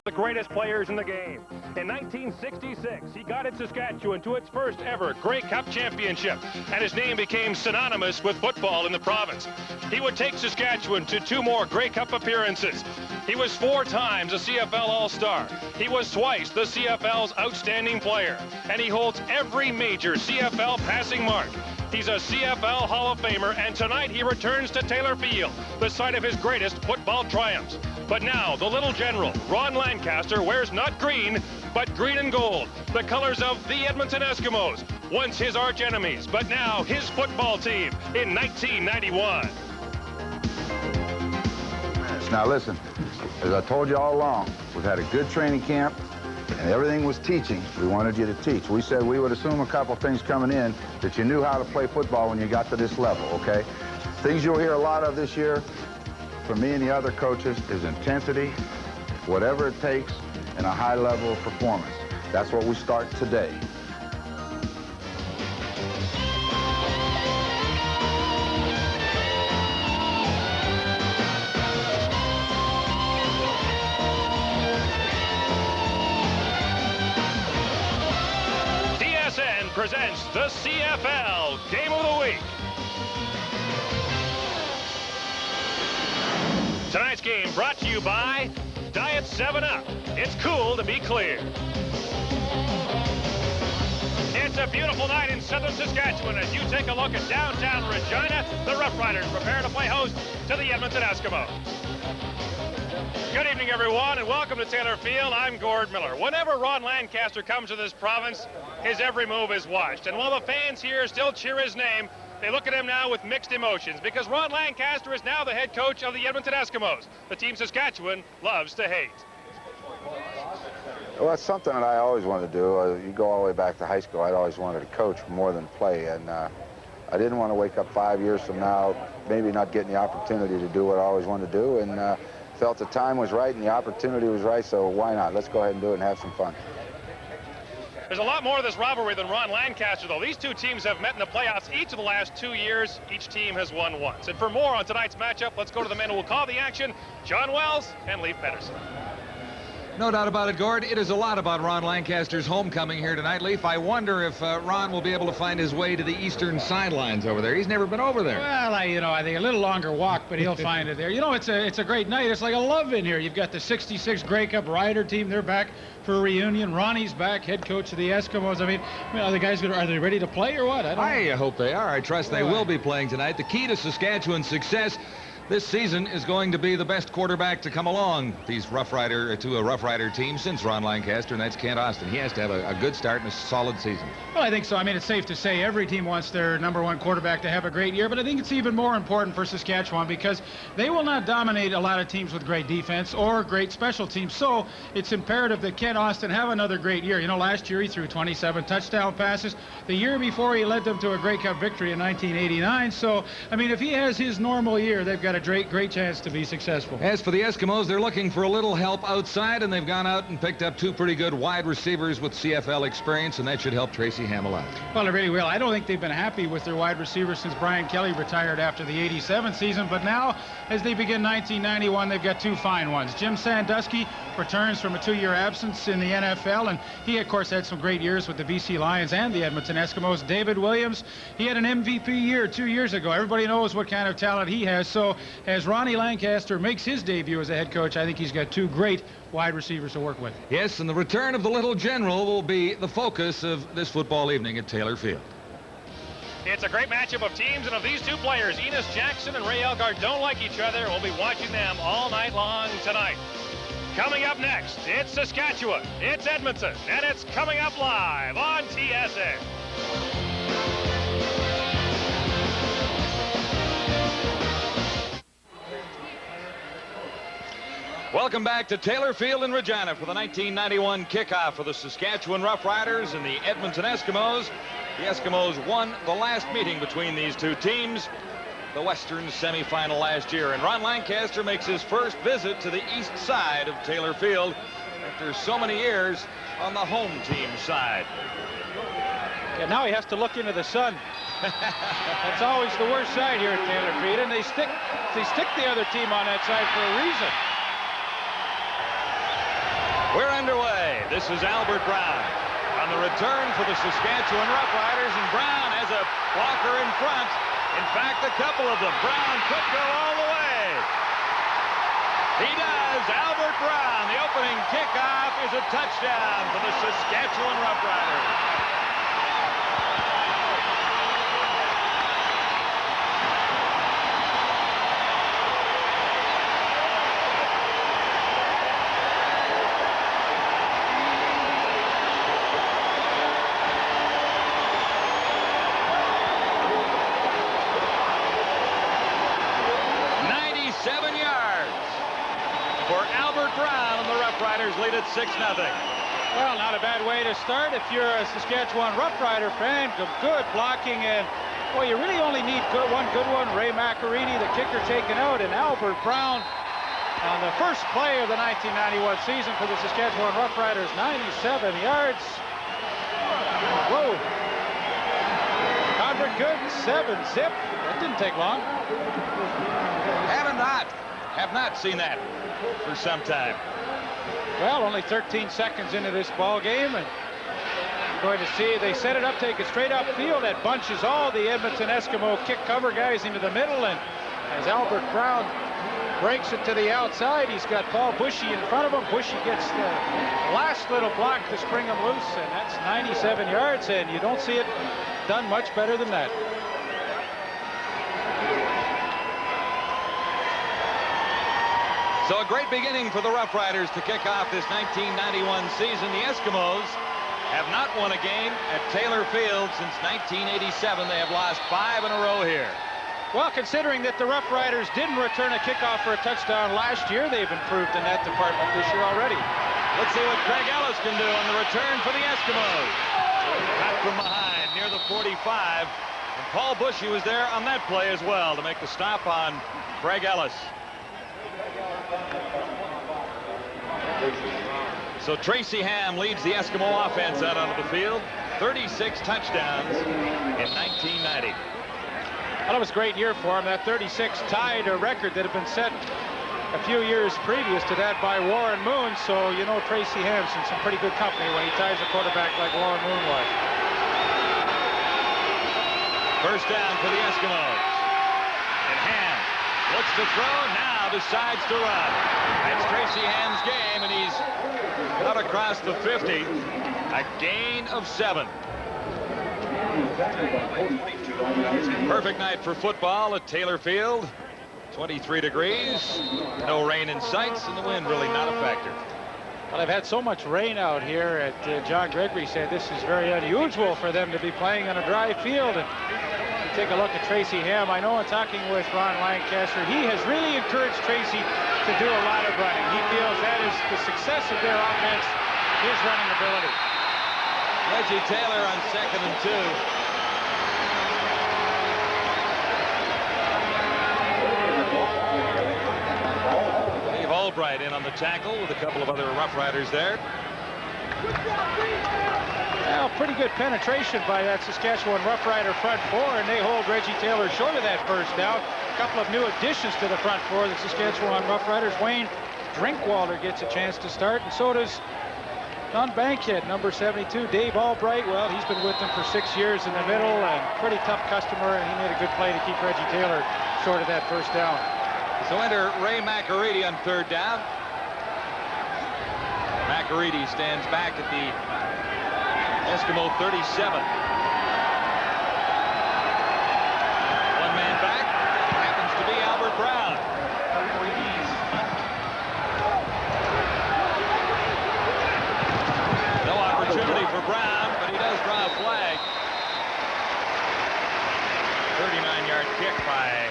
the greatest players in the game. In 1966, he guided Saskatchewan to its first ever Grey Cup championship, and his name became synonymous with football in the province. He would take Saskatchewan to 2 more Grey Cup appearances. He was 4 times a CFL All-Star. He was twice the CFL's outstanding player, and he holds every major CFL passing mark. He's a CFL Hall of Famer, and tonight he returns to Taylor Field, the site of his greatest football triumphs. But now, the little general, Ron Lancaster, wears not green, but green and gold, the colors of the Edmonton Eskimos, once his arch enemies, but now his football team in 1991. Now listen, as I told you all along, we've had a good training camp, and everything was teaching. We wanted you to teach. We said we would assume a couple things coming in, that you knew how to play football when you got to this level, okay? Things you'll hear a lot of this year from me and the other coaches is intensity, whatever it takes, and a high level of performance. That's what we start today. Presents the CFL Game of the Week. Tonight's game brought to you by Diet 7-Up. It's cool to be clear. It's a beautiful night in southern Saskatchewan as you take a look at downtown Regina. The Roughriders prepare to play host to the Edmonton Eskimos. Good evening, everyone, and welcome to Taylor Field. I'm Gord Miller. Whenever Ron Lancaster comes to this province, his every move is watched. And while the fans here still cheer his name, they look at him now with mixed emotions because Ron Lancaster is now the head coach of the Edmonton Eskimos, the team Saskatchewan loves to hate. Well, it's something that I always wanted to do. You go all the way back to high school, I'd always wanted to coach more than play. And I didn't want to wake up 5 years from now, maybe not getting the opportunity to do what I always wanted to do. And felt the time was right and the opportunity was right, so why not? Let's go ahead and do it and have some fun. There's a lot more to this rivalry than Ron Lancaster, though. These two teams have met in the playoffs each of the last 2 years. Each team has won once. And for more on tonight's matchup, let's go to the men who will call the action, John Wells and Leif Pedersen. No doubt about it, Gord. It is a lot about Ron Lancaster's homecoming here tonight, Leif. I wonder if Ron will be able to find his way to the eastern sidelines over there. He's never been over there. Well, I think a little longer walk, but he'll find it there. You know, it's a great night. It's like a love in here. You've got the 66 Grey Cup Rider team. They're back for a reunion. Ronnie's back, head coach of the Eskimos. I mean, are the guys are they ready to play or what? I hope they are. I trust they will be playing tonight. The key to Saskatchewan's success this season is going to be the best quarterback to come along to a Rough Rider team since Ron Lancaster, and that's Kent Austin. He has to have a good start and a solid season. Well, I think so. I mean, it's safe to say every team wants their #1 quarterback to have a great year, but I think it's even more important for Saskatchewan because they will not dominate a lot of teams with great defense or great special teams. So it's imperative that Kent Austin have another great year. You know, last year he threw 27 touchdown passes. The year before he led them to a Grey Cup victory in 1989. So, I mean, if he has his normal year, they've got a great chance to be successful. As for the Eskimos, they're looking for a little help outside, and they've gone out and picked up 2 pretty good wide receivers with CFL experience, and that should help Tracy Hamill out. Well, it really will. I don't think they've been happy with their wide receivers since Brian Kelly retired after the '87 season, but now, as they begin 1991, they've got 2 fine ones. Jim Sandusky returns from a 2-year absence in the NFL, and he, of course, had some great years with the BC Lions and the Edmonton Eskimos. David Williams, he had an MVP year 2 years ago. Everybody knows what kind of talent he has, so as Ronnie Lancaster makes his debut as a head coach, I think he's got 2 great wide receivers to work with. Yes, and the return of the little general will be the focus of this football evening at Taylor Field. It's a great matchup of teams, and of these 2 players, Enos Jackson and Ray Elgart don't like each other. We'll be watching them all night long tonight. Coming up next, it's Saskatchewan, it's Edmonton, and it's coming up live on TSN. Welcome back to Taylor Field in Regina for the 1991 kickoff for the Saskatchewan Roughriders and the Edmonton Eskimos. The Eskimos won the last meeting between these 2 teams, the Western semifinal last year. And Ron Lancaster makes his first visit to the east side of Taylor Field after so many years on the home team side. Yeah, now he has to look into the sun. That's always the worst side here at Taylor Field, and they stick the other team on that side for a reason. We're underway. This is Albert Brown on the return for the Saskatchewan Roughriders, and Brown has a blocker in front. In fact, a couple of them. Brown could go all the way. He does. Albert Brown. The opening kickoff is a touchdown for the Saskatchewan Roughriders. Roughriders lead at 6-0. Well, not a bad way to start if you're a Saskatchewan Roughrider fan. Good blocking, and well, you really only need one good one. Ray McAreedy, the kicker, taken out, and Albert Brown on the first play of the 1991 season for the Saskatchewan Roughriders, 97 yards. Whoa. Convert good, 7-zip. That didn't take long. Have not seen that for some time. Well, only 13 seconds into this ball game, and you're going to see they set it up, take it straight upfield. That bunches all the Edmonton Eskimo kick cover guys into the middle, and as Albert Brown breaks it to the outside, he's got Paul Bushy in front of him. Bushy gets the last little block to spring him loose, and that's 97 yards, and you don't see it done much better than that. So a great beginning for the Roughriders to kick off this 1991 season. The Eskimos have not won a game at Taylor Field since 1987. They have lost 5 in a row here. Well, considering that the Roughriders didn't return a kickoff for a touchdown last year, they've improved in that department this year already. Let's see what Craig Ellis can do on the return for the Eskimos. Cut from behind near the 45. And Paul Bushy was there on that play as well to make the stop on Craig Ellis. So Tracy Ham leads the Eskimo offense out onto the field. 36 touchdowns in 1990. Well, it was a great year for him. That 36 tied a record that had been set a few years previous to that by Warren Moon. So, you know, Tracy Ham's in some pretty good company when he ties a quarterback like Warren Moon was. First down for the Eskimos. And Ham looks to throw, now decides to run. That's Tracy Ham's game, and he's out across the 50. A gain of 7. Perfect night for football at Taylor Field. 23 degrees, no rain in sights, and the wind really not a factor. Well, they've had so much rain out here at John Gregory said this is very unusual for them to be playing on a dry field. And you take a look at Tracy Ham. I know in talking with Ron Lancaster, he has really encouraged Tracy to do a lot of running. He feels that is the success of their offense, his running ability. Reggie Taylor on 2nd and 2. Dave Albright in on the tackle with a couple of other Roughriders there. Well, pretty good penetration by that Saskatchewan Roughrider front four, and they hold Reggie Taylor short of that first down. A couple of new additions to the front four, the Saskatchewan Roughriders. Wayne Drinkwalder gets a chance to start, and so does Don Bankhead, number 72. Dave Albright, well, he's been with them for 6 years in the middle, and pretty tough customer, and he made a good play to keep Reggie Taylor short of that first down. So enter Ray McAreedy on 3rd down. McAreedy stands back at the Eskimo 37. One man back, happens to be Albert Brown. No opportunity for Brown, but he does draw a flag. 39-yard kick by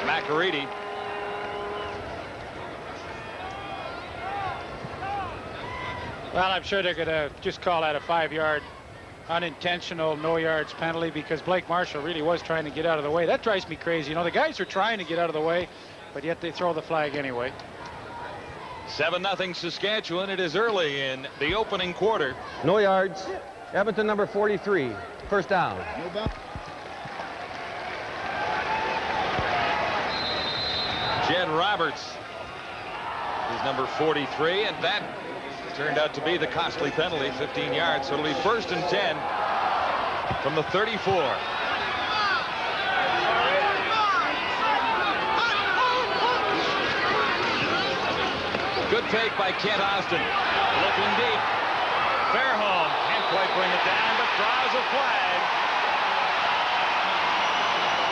McAreedy. Well, I'm sure they're going to just call that a 5-yard unintentional no yards penalty because Blake Marshall really was trying to get out of the way. That drives me crazy. You know, the guys are trying to get out of the way, but yet they throw the flag anyway. 7-0 Saskatchewan. It is early in the opening quarter. No yards. Edmonton number 43. First down. Jed Roberts is number 43, and that turned out to be the costly penalty, 15 yards. So it'll be 1st and 10 from the 34. Good fake by Kent Austin. Looking deep. Fairholm can't quite bring it down, but draws a flag.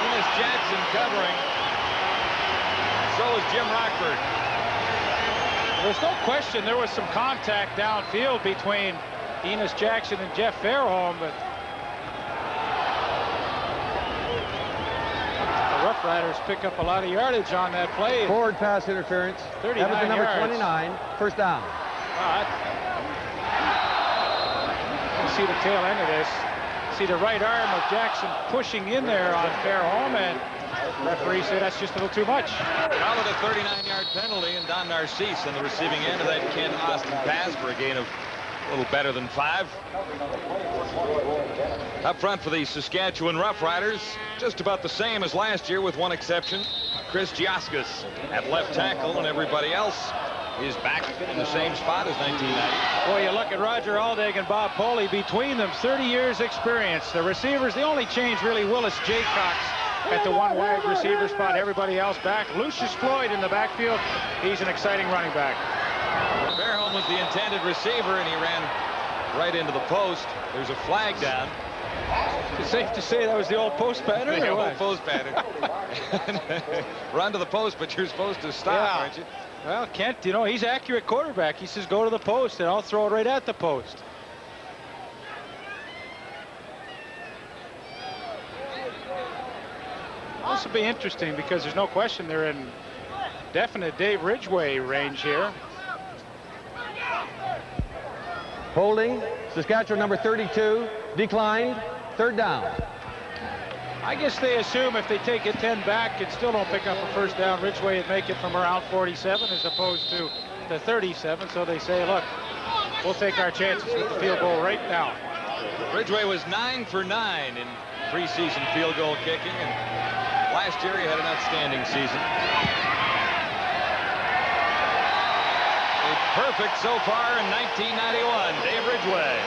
Enos Jackson covering. So is Jim Rockford. There's no question there was some contact downfield between Enos Jackson and Jeff Fairholm, but the Roughriders pick up a lot of yardage on that play. Forward pass interference. 39 Edmonton number yards. 29. First down. You see the tail end of this. See the right arm of Jackson pushing in there on Fairholm, and referee said that's just a little too much. Call it a 39-yard penalty, and Don Narcisse on the receiving end of that Kent Austin pass for a gain of a little better than 5. Up front for the Saskatchewan Roughriders, just about the same as last year with one exception. Chris Giaskis at left tackle, and everybody else is back in the same spot as 1990. Boy, you look at Roger Aldag and Bob Poley. Between them, 30 years experience. The receivers, the only change really, Willis Jaycox at the one wide receiver spot. Everybody else back. Lucius Floyd in the backfield. He's an exciting running back. Fairholm was the intended receiver, and he ran right into the post. There's a flag down. It's safe to say that was the old post pattern. The old post pattern. Run to the post, but you're supposed to stop, aren't you? Well, Kent, you know, he's accurate quarterback. He says go to the post, and I'll throw it right at the post. This will be interesting because there's no question they're in definite Dave Ridgway range here. Holding. Saskatchewan number 32. Declined. Third down. I guess they assume if they take it 10 back and still don't pick up a first down, Ridgway would make it from around 47 as opposed to the 37. So they say, look, we'll take our chances with the field goal right now. Ridgway was 9 for 9 in preseason field goal kicking, and last year he had an outstanding season. A perfect so far in 1991, Dave Ridgway.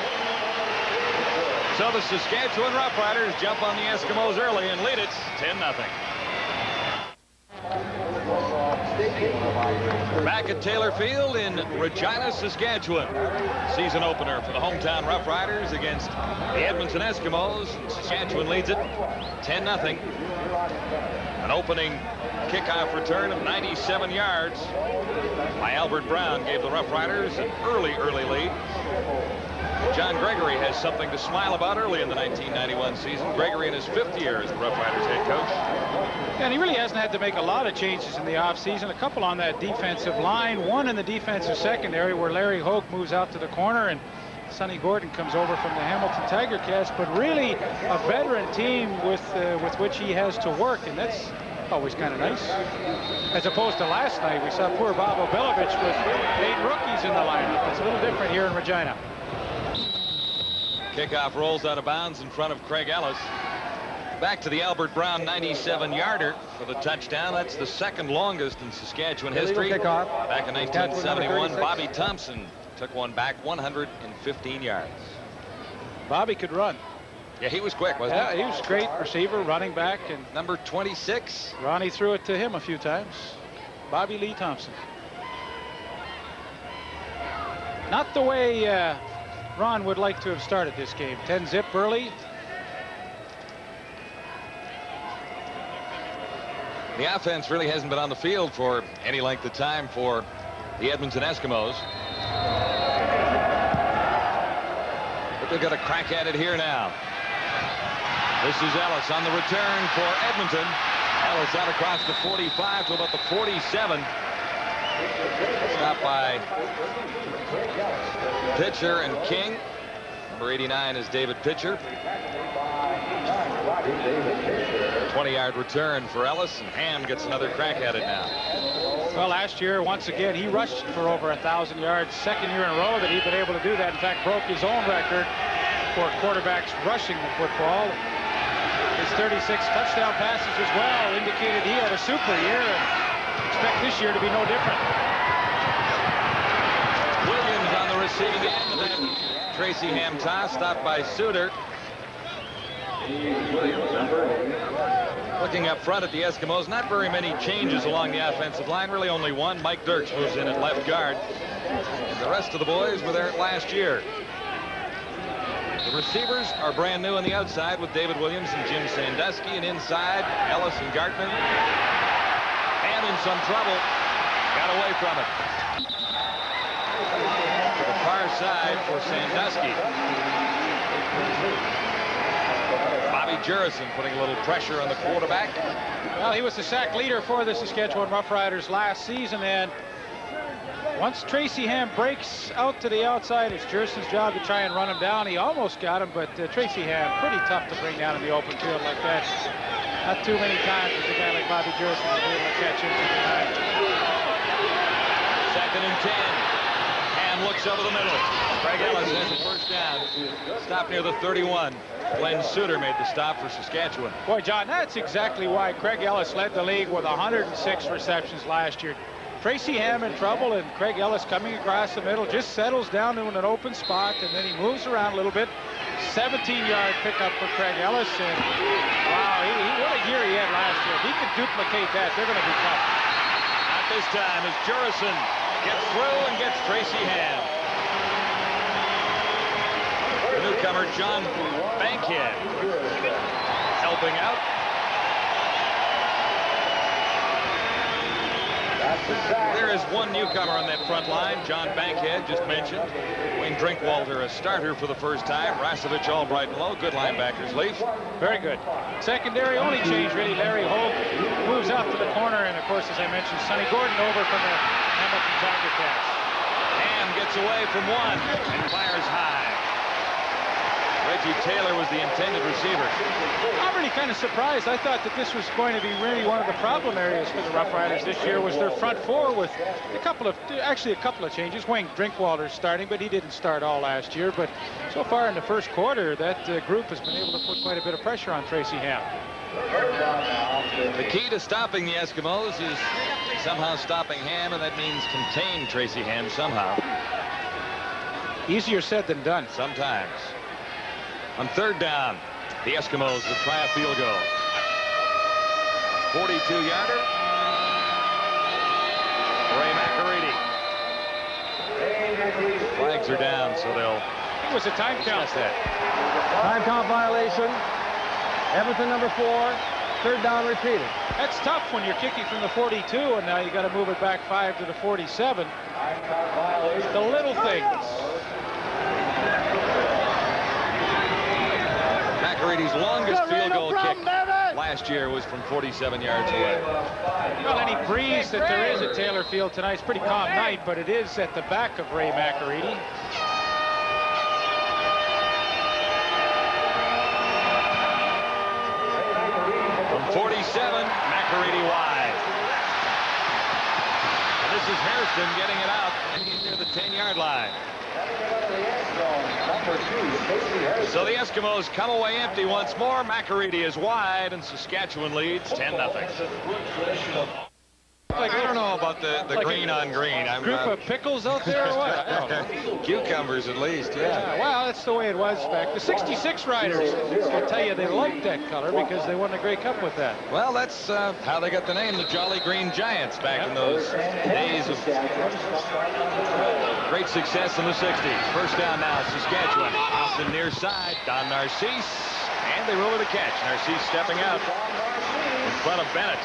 So the Saskatchewan Roughriders jump on the Eskimos early and lead it 10-0. Back at Taylor Field in Regina, Saskatchewan. Season opener for the hometown Roughriders against the Edmonton Eskimos. Saskatchewan leads it 10-0. An opening kickoff return of 97 yards by Albert Brown gave the Roughriders an early lead. John Gregory has something to smile about early in the 1991 season. Gregory in his 5th year as the Roughriders head coach. And he really hasn't had to make a lot of changes in the offseason. A couple on that defensive line. One in the defensive secondary where Larry Hoke moves out to the corner and Sonny Gordon comes over from the Hamilton Tiger Cats. But really a veteran team with which he has to work. And that's always kind of nice. As opposed to last night, we saw poor Bob Obilovich with 8 rookies in the lineup. It's a little different here in Regina. Kickoff rolls out of bounds in front of Craig Ellis. Back to the Albert Brown 97-yarder for the touchdown. That's the 2nd longest in Saskatchewan history. Kickoff. Back in 1971, Bobby Thompson took one back 115 yards. Bobby could run. Yeah, he was quick, wasn't he? Yeah, he was a great receiver, running back. And number 26. Ronnie threw it to him a few times. Bobby Lee Thompson. Not the way Ron would like to have started this game. 10-zip early. The offense really hasn't been on the field for any length of time for the Edmonton Eskimos. But they've got a crack at it here now. This is Ellis on the return for Edmonton. Ellis out across the 45 to about the 47. Stopped by Pitcher and King. Number 89 is David Pitcher. 20-yard return for Ellis, and Ham gets another crack at it now. Well, last year, once again, he rushed for over 1,000 yards. 2nd year in a row that he'd been able to do that. In fact, broke his own record for quarterbacks rushing the football. His 36 touchdown passes as well indicated he had a super year, and expect this year to be no different. Williams on the receiving end, and then Tracy Ham toss stopped by Suter. Looking up front at the Eskimos, not very many changes along the offensive line, really only one. Mike Dirks moves in at left guard. And the rest of the boys were there last year. The receivers are brand new on the outside with David Williams and Jim Sandusky, and inside Ellis and Gartman. And in some trouble, got away from it. To the far side for Sandusky. Bobby Jurison putting a little pressure on the quarterback. Well, he was the sack leader for the Saskatchewan Roughriders last season, and once Tracy Ham breaks out to the outside, it's Jurison's job to try and run him down. He almost got him, but Tracy Ham, pretty tough to bring down in the open field like that. Not too many times has a guy like Bobby Jurison been able to catch him from behind. 2nd and 10. Ham looks over the middle. Craig Ellis has a first down. Stop near the 31. Glenn Suter made the stop for Saskatchewan. Boy, John, that's exactly why Craig Ellis led the league with 106 receptions last year. Tracy Ham in trouble, and Craig Ellis coming across the middle, just settles down in an open spot, and then he moves around a little bit. 17-yard pickup for Craig Ellis, and wow, what a year he had last year. If he can duplicate that, they're going to be tough. Not this time as Jurison gets through and gets Tracy Ham. The newcomer, John Bankhead, helping out. There is one newcomer on that front line, John Bankhead, just mentioned. Wayne Drinkwalder, a starter for the first time. Rasovich, Albright, and Lowe, good linebackers, Leaf. Very good. Secondary only change, really. Larry Holt moves out to the corner, and of course, as I mentioned, Sonny Gordon over from the Hamilton Tiger Cats. Ham gets away from one and fires high. Reggie Taylor was the intended receiver. I'm really kind of surprised. I thought that this was going to be really one of the problem areas for the Roughriders this year was their front four with a couple of changes. Wayne Drinkwalder starting, but he didn't start all last year. But so far in the first quarter, that group has been able to put quite a bit of pressure on Tracy Ham. The key to stopping the Eskimos is somehow stopping Ham, and that means contain Tracy Ham somehow. Easier said than done. Sometimes. On 3rd down, the Eskimos will try a field goal. 42-yarder. Ray McAreedy. Flags are down, so they'll... It was a time count. Time count violation. Edmonton number 4. 3rd down repeated. That's tough when you're kicking from the 42, and now you got to move it back 5 to the 47. The little things. McAreedy's longest field goal kick last year was from 47 yards away. Well, any breeze that there is at Taylor Field tonight, it's a pretty calm night, but it is at the back of Ray McAreedy. From 47, McAreedy wide. And this is Hairston getting it out, and he's near the 10-yard line. So the Eskimos come away empty once more. McAreedy is wide, and Saskatchewan leads 10-0. I don't know about the like green on green. I'm group of pickles out there or what? I don't know. Cucumbers at least, yeah. Well, that's the way it was back. The 66 Riders, I'll tell you, they liked that color because they won the Grey Cup with that. Well, that's how they got the name, the Jolly Green Giants, back in those days of great success in the 60s. First down now, Saskatchewan. Austin near side, Don Narcisse, and they roll with a catch. Narcisse stepping out in front of Bennett.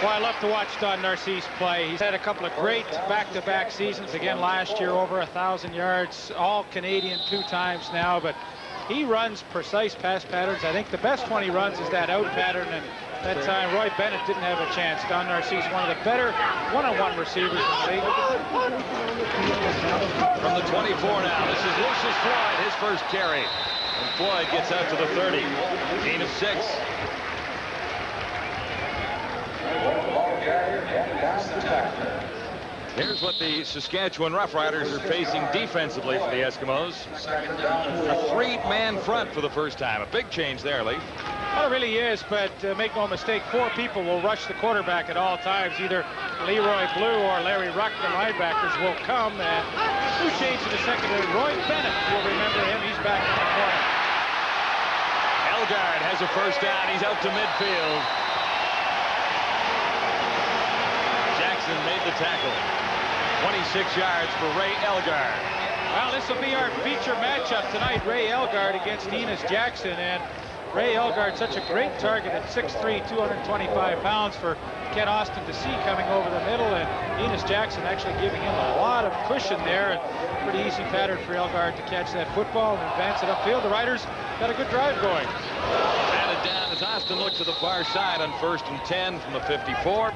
Well, I love to watch Don Narcisse play. He's had a couple of great back-to-back seasons. Again, last year, over 1,000 yards, all Canadian 2 times now. But he runs precise pass patterns. I think the best one he runs is that out pattern. And that time, Roy Bennett didn't have a chance. Don Narcisse, one of the better one-on-one receivers in the league. From the 24 now, this is Lucius Floyd, his first carry. And Floyd gets out to the 30. Gain of 6. Here's what the Saskatchewan Roughriders are facing defensively for the Eskimos. A 3-man front for the first time. A big change there, Lee. Well, it really is, but make no mistake, 4 people will rush the quarterback at all times. Either Leroy Blue or Larry Ruck, the linebackers, will come. And 2 shades in the secondary. Roy Bennett, you'll remember him. He's back in the corner. Elgard has a first down. He's out to midfield. Jackson made the tackle. 26 yards for Ray Elgard. Well, this will be our feature matchup tonight. Ray Elgard against Enos Jackson. And Ray Elgard, such a great target at 6'3", 225 pounds for Ken Austin to see coming over the middle. And Enos Jackson actually giving him a lot of cushion there. And pretty easy pattern for Elgard to catch that football and advance it upfield. The Riders got a good drive going. Batted down as Austin looked to the far side on 1st and 10 from the 54.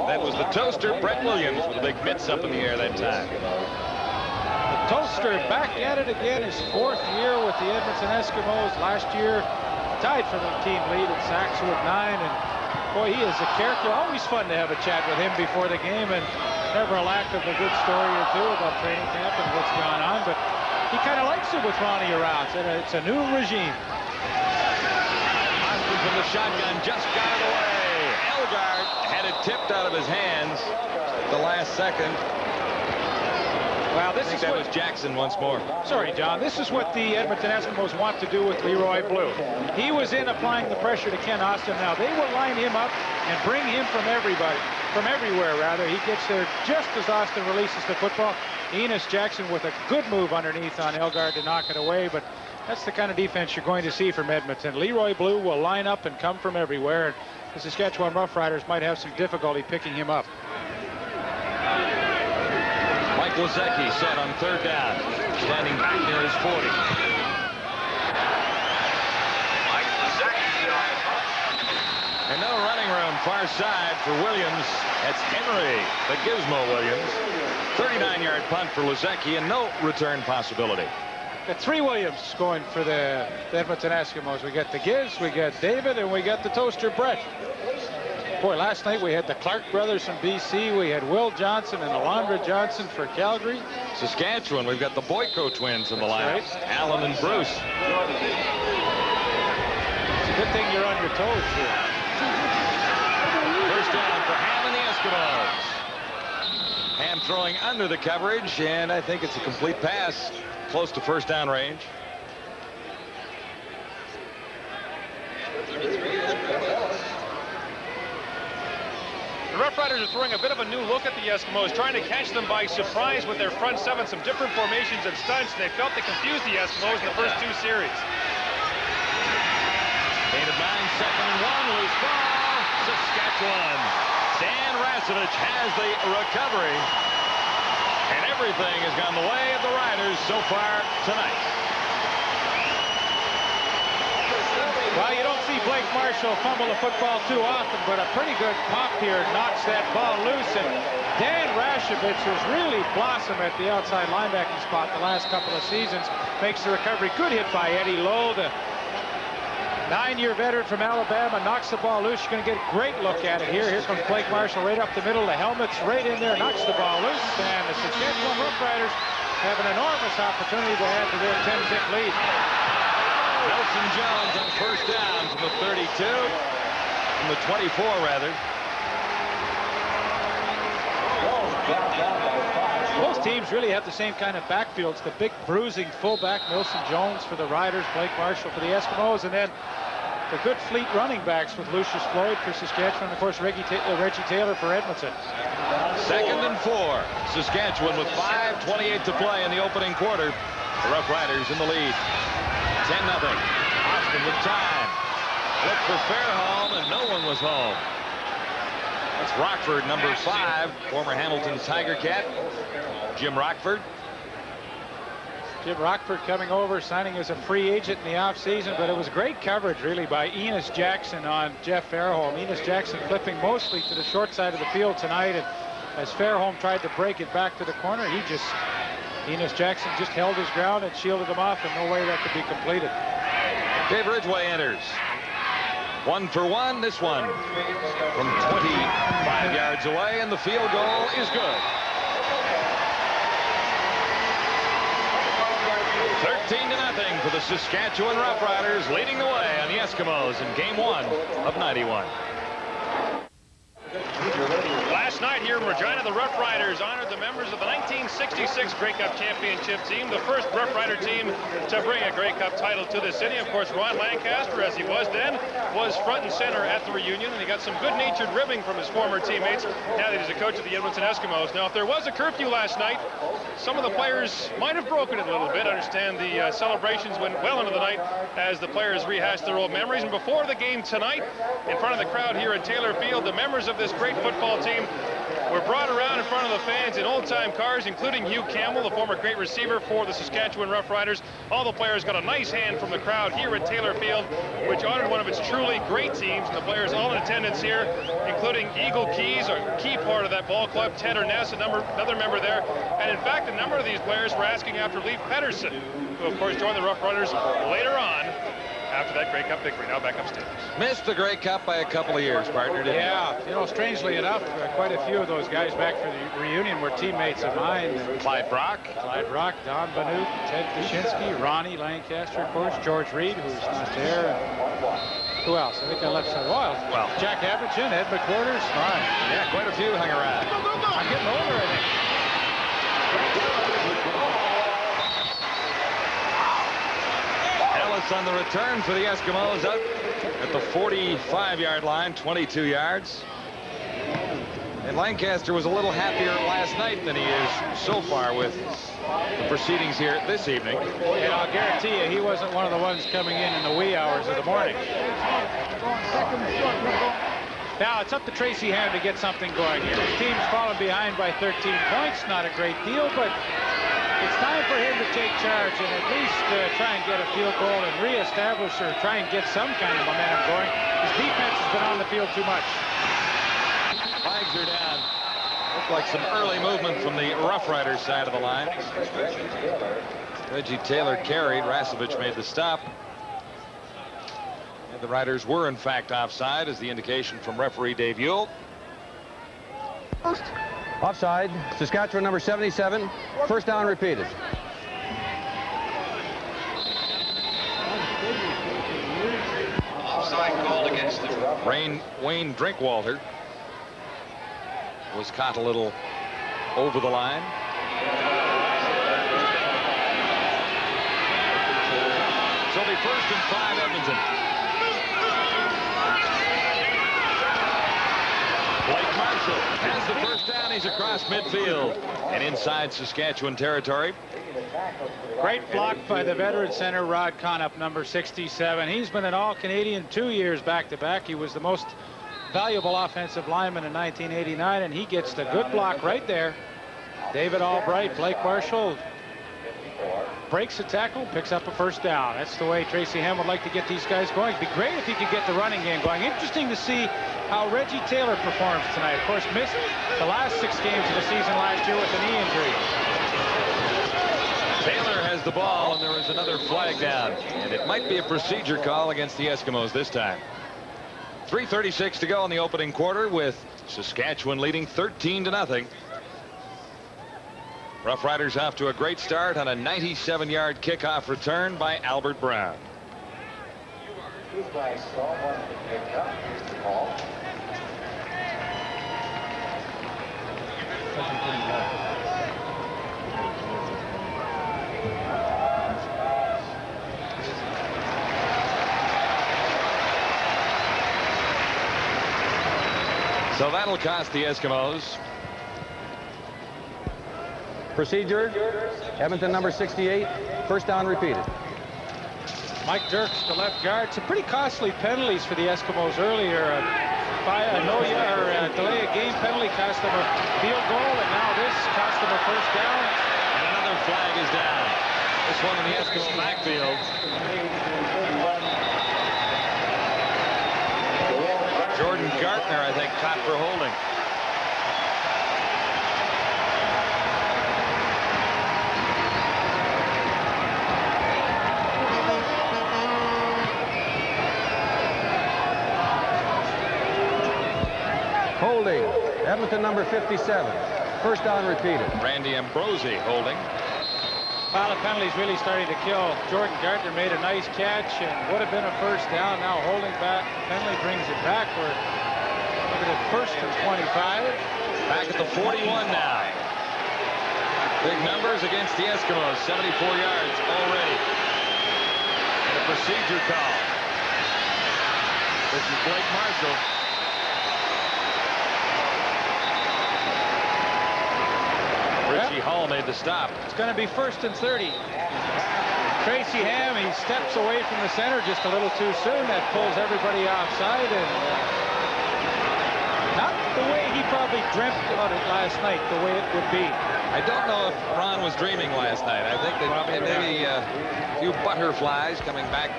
That was the toaster, Brett Williams, with a big mitts up in the air that time. The toaster back at it again, his 4th year with the Edmonton Eskimos. Last year, tied for the team lead at sacks with 9. And boy, he is a character. Always fun to have a chat with him before the game, and never a lack of a good story or two about training camp and what's gone on. But he kind of likes it with Ronnie around. It's a new regime. Austin from the shotgun just got it away. Elgard had it tipped out of his hands at the last second. Well, this I think is that what was Jackson once more. Sorry, John. This is what the Edmonton Eskimos want to do with Leroy Blue. He was in applying the pressure to Ken Austin. Now they will line him up and bring him from everywhere rather. He gets there just as Austin releases the football. Enos Jackson with a good move underneath on Elgard to knock it away, but that's the kind of defense you're going to see from Edmonton. Leroy Blue will line up and come from everywhere, and the Saskatchewan Roughriders might have some difficulty picking him up. Mike Lozecki set on 3rd down, standing back near his 40. Mike Lozecki. And no running room far side for Williams. That's Henry, the Gizmo Williams. 39-yard punt for Lozecki and no return possibility. Got 3 Williams going for the Edmonton Eskimos. We got the Giz, we got David, and we got the toaster Brett. Boy, last night we had the Clark brothers from BC. We had Will Johnson and Alondra Johnson for Calgary. Saskatchewan, we've got the Boyko twins in the lineup. Right. Alan and Bruce. It's a good thing you're on your toes here. First down for Ham and the Eskimos. Ham throwing under the coverage, and I think it's a complete pass, close to first down range. The Roughriders are throwing a bit of a new look at the Eskimos, trying to catch them by surprise with their front 7, some different formations and stunts. They felt they confused the Eskimos in the first 2 series. Gain of 9, 2nd and 1, loose ball, Saskatchewan. Dan Rasevich has the recovery, and everything has gone the way of the Riders so far tonight. Well, you don't see Blake Marshall fumble the football too often, but a pretty good pop here knocks that ball loose. And Dan Rasevich, who's really blossomed at the outside linebacking spot the last couple of seasons, makes the recovery. Good hit by Eddie Lowe, the 9-year veteran from Alabama, knocks the ball loose. You're going to get a great look at it here. Here comes Blake Marshall right up the middle. The helmet's right in there, knocks the ball loose. And the Saskatchewan Roughriders have an enormous opportunity to add to their 10-zip lead. Nelson Jones on first down from the 32, from the 24 rather. Both teams really have the same kind of backfields. The big bruising fullback, Nelson Jones for the Riders, Blake Marshall for the Eskimos, and then the good fleet running backs with Lucius Floyd for Saskatchewan, and of course Reggie Taylor for Edmonton. 2nd and 4. Saskatchewan with 5:28 to play in the opening quarter. The Roughriders in the lead. 10-0. Austin with time. Looked for Fairholm, and no one was home. That's Rockford, number 5, former Hamilton Tiger Cat. Jim Rockford. Jim Rockford coming over, signing as a free agent in the offseason, but it was great coverage, really, by Enos Jackson on Jeff Fairholm. Enos Jackson flipping mostly to the short side of the field tonight, and as Fairholm tried to break it back to the corner, Enos Jackson just held his ground and shielded him off, and no way that could be completed. Dave Ridgway enters. 1 for 1, this one from 25 yards away, and the field goal is good. 13-0 for the Saskatchewan Roughriders, leading the way on the Eskimos in Game 1 of '91. Last night here in Regina, the Rough Riders honored the members of the 1966 Grey Cup championship team, the first Rough Rider team to bring a Grey Cup title to the city. Of course, Ron Lancaster, as he was then, was front and center at the reunion, and he got some good-natured ribbing from his former teammates now that he's a coach of the Edmonton Eskimos. Now, if there was a curfew last night, some of the players might have broken it a little bit. I understand the celebrations went well into the night as the players rehashed their old memories. And before the game tonight, in front of the crowd here at Taylor Field, the members of this great football team were brought around in front of the fans in old-time cars, including Hugh Campbell, the former great receiver for the Saskatchewan Roughriders. All the players got a nice hand from the crowd here at Taylor Field, which honored one of its truly great teams. And the players all in attendance here, including Eagle Keys, a key part of that ball club, Ted Ernest, another member there. And in fact, a number of these players were asking after Leif Pedersen, who of course joined the Roughriders later on after that Grey Cup victory. Now back upstairs. Missed the Grey Cup by a couple of years, partner, didn't Yeah, you know, strangely enough, quite a few of those guys back for the reunion were teammates of mine. Clyde Brock, Don Banuk, Ted Kaczynski, Ronnie Lancaster, of course, George Reed, who's not there. And who else? I think I left some. Well, Jack Abington, Ed McQuarters, fine. Yeah, quite a few hung around. I'm getting older, I think. Ellis on the return for the Eskimos out at the 45-yard line, 22 yards. And Lancaster was a little happier last night than he is so far with the proceedings here this evening. And I'll guarantee you, he wasn't one of the ones coming in the wee hours of the morning. Now, it's up to Tracy Ham to get something going here. His team's fallen behind by 13 points. Not a great deal, but it's time for him to take charge and at least try and get a field goal and reestablish or try and get some kind of momentum going. His defense has been on the field too much. Flags are down. Looked like some early movement from the Rough Riders side of the line. Reggie Taylor carried. Rasevich made the stop. And the Riders were, in fact, offside, as the indication from referee Dave Ewell. Offside, Saskatchewan number 77. First down repeated. Offside called against him. Wayne Drinkwalter was caught a little over the line. So it'll be 1st and 5, Edmonton. Blake Marshall has the first down. He's across midfield and inside Saskatchewan territory. Great block by the veteran center, Rod Conop, number 67. He's been an All-Canadian 2 years back-to-back. He was the most valuable offensive lineman in 1989, and he gets the good block right there. David Albright, Blake Marshall breaks the tackle, picks up a first down. That's the way Tracy Ham would like to get these guys going. It'd be great if he could get the running game going. Interesting to see how Reggie Taylor performs tonight. Of course, missed the last 6 games of the season last year with a knee injury. Taylor has the ball, and there is another flag down. And it might be a procedure call against the Eskimos this time. 3:36 to go in the opening quarter, with Saskatchewan leading 13-0. Rough Riders off to a great start on a 97-yard kickoff return by Albert Brown. So that'll cost the Eskimos. Procedure, Edmonton number 68. First down repeated. Mike Dirks, the left guard. Some pretty costly penalties for the Eskimos earlier. Delay a game penalty cost them a field goal, and now this cost them a first down. And another flag is down. This one in the Eskimo backfield. Jordan Gartner, I think, caught for holding. Holding, Edmonton number 57. First down repeated. Randy Ambrosi holding. Well, the penalty's really starting to kill. Jordan Gardner made a nice catch and would have been a first down. Now holding back. Penalty brings it backward. Look at it, 1st and 25. Back at the 41 now. Big numbers against the Eskimos. 74 yards already. And a procedure call. This is Blake Marshall. Richie Hall made the stop. It's going to be 1st and 30. Tracy Ham, he steps away from the center just a little too soon. That pulls everybody offside, and not the way he probably dreamt about it last night, the way it would be. I don't know if Ron was dreaming last night. I think that maybe a few butterflies coming back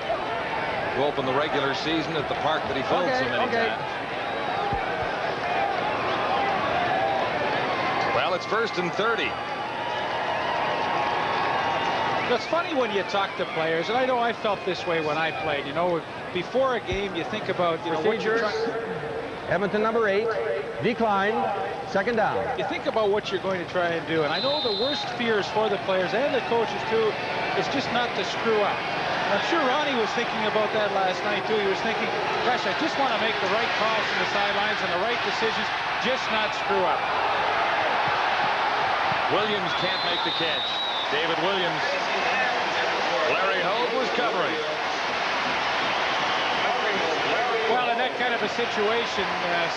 to open the regular season at the park that he filled so many times. Well, it's 1st and 30. It's funny when you talk to players, and I know I felt this way when I played. You know, before a game, you think about, you know, what you're trying. Edmonton number 8, declined, 2nd down. You think about what you're going to try and do, and I know the worst fears for the players and the coaches too is just not to screw up. And I'm sure Ronnie was thinking about that last night too. He was thinking, gosh, I just want to make the right calls from the sidelines and the right decisions, just not screw up. Williams can't make the catch. David Williams. Larry Hogue was covering. Well, in that kind of a situation,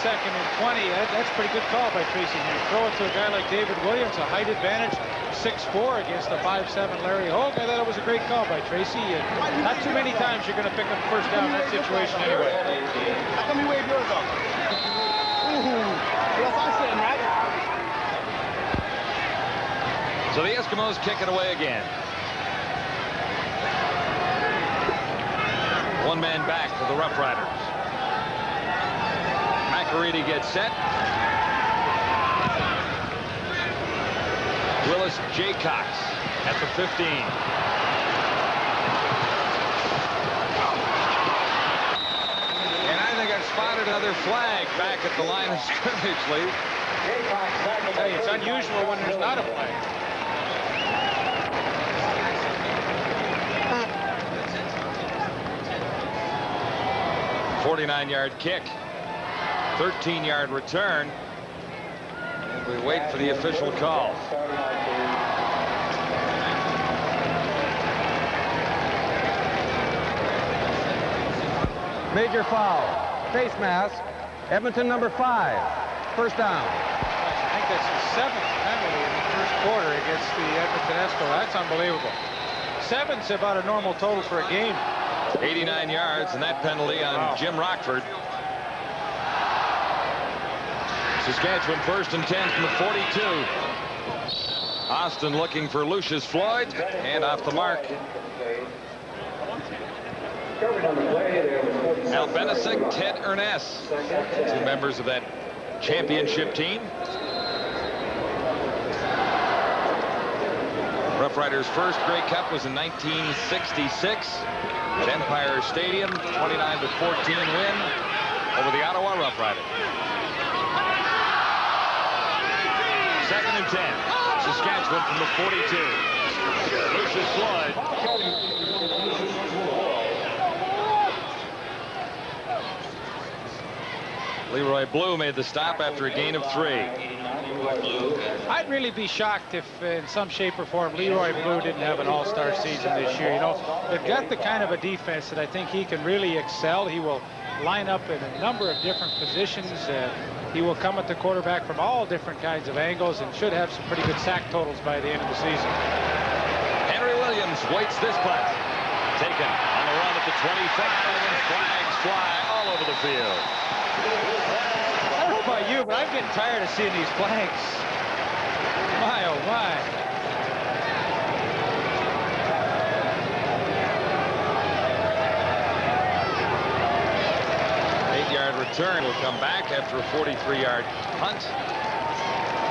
2nd and 20, that's a pretty good call by Tracy. You throw it to a guy like David Williams, a height advantage, 6'4" against a 5'7" Larry Hogue. I thought it was a great call by Tracy. And not too many times you're going to pick up first down in that situation anyway. How come you wave yours off? Yes, I said, right? So the Eskimos kick it away again. One man back for the Roughriders. McEready gets set. Willis Jaycox at the 15. And I think I've spotted another flag back at the line of scrimmage, Lee. Hey, it's unusual when there's not a flag. 49-yard kick, 13-yard return, and we wait for the official call. Major foul, face mask, Edmonton number 5, 1st down. I think that's the 7th penalty in the 1st quarter against the Edmonton Eskimos. That's unbelievable. 7's about a normal total for a game. 89 yards, and that penalty on Jim Rockford. Saskatchewan 1st and 10 from the 42. Austin looking for Lucius Floyd, and off the mark. Al Benisic, Ted Ernest, 2 members of that championship team. Roughriders' first Grey Cup was in 1966 at Empire Stadium, 29-14 win over the Ottawa Roughriders. 2nd and 10. Saskatchewan from the 42. Lucius Floyd. Leroy Blue made the stop after a gain of 3. I'd really be shocked if in some shape or form Leroy Blue didn't have an all-star season this year. You know, they've got the kind of a defense that I think he can really excel. He will line up in a number of different positions. He will come at the quarterback from all different kinds of angles and should have some pretty good sack totals by the end of the season. Henry Williams waits this punt. Taken on the run at the 25, and flags fly all over the field. I don't know about you, but I'm getting tired of seeing these flags. My, oh my. Return will come back after a 43-yard punt.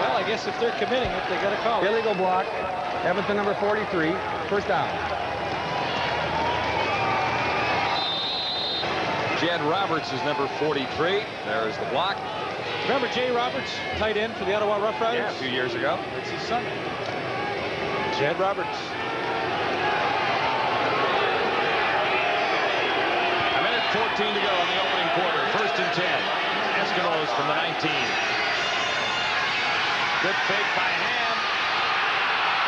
Well, I guess if they're committing it, they got to call it. Illegal block, Edmonton number 43, 1st down. Jed Roberts is number 43. There is the block. Remember Jay Roberts, tight end for the Ottawa Roughriders? Yeah, a few years ago. It's his son. Jed Roberts. 2:14 to go in the opening quarter. 1st and 10. Eskimos from the 19. Good fake by Ham.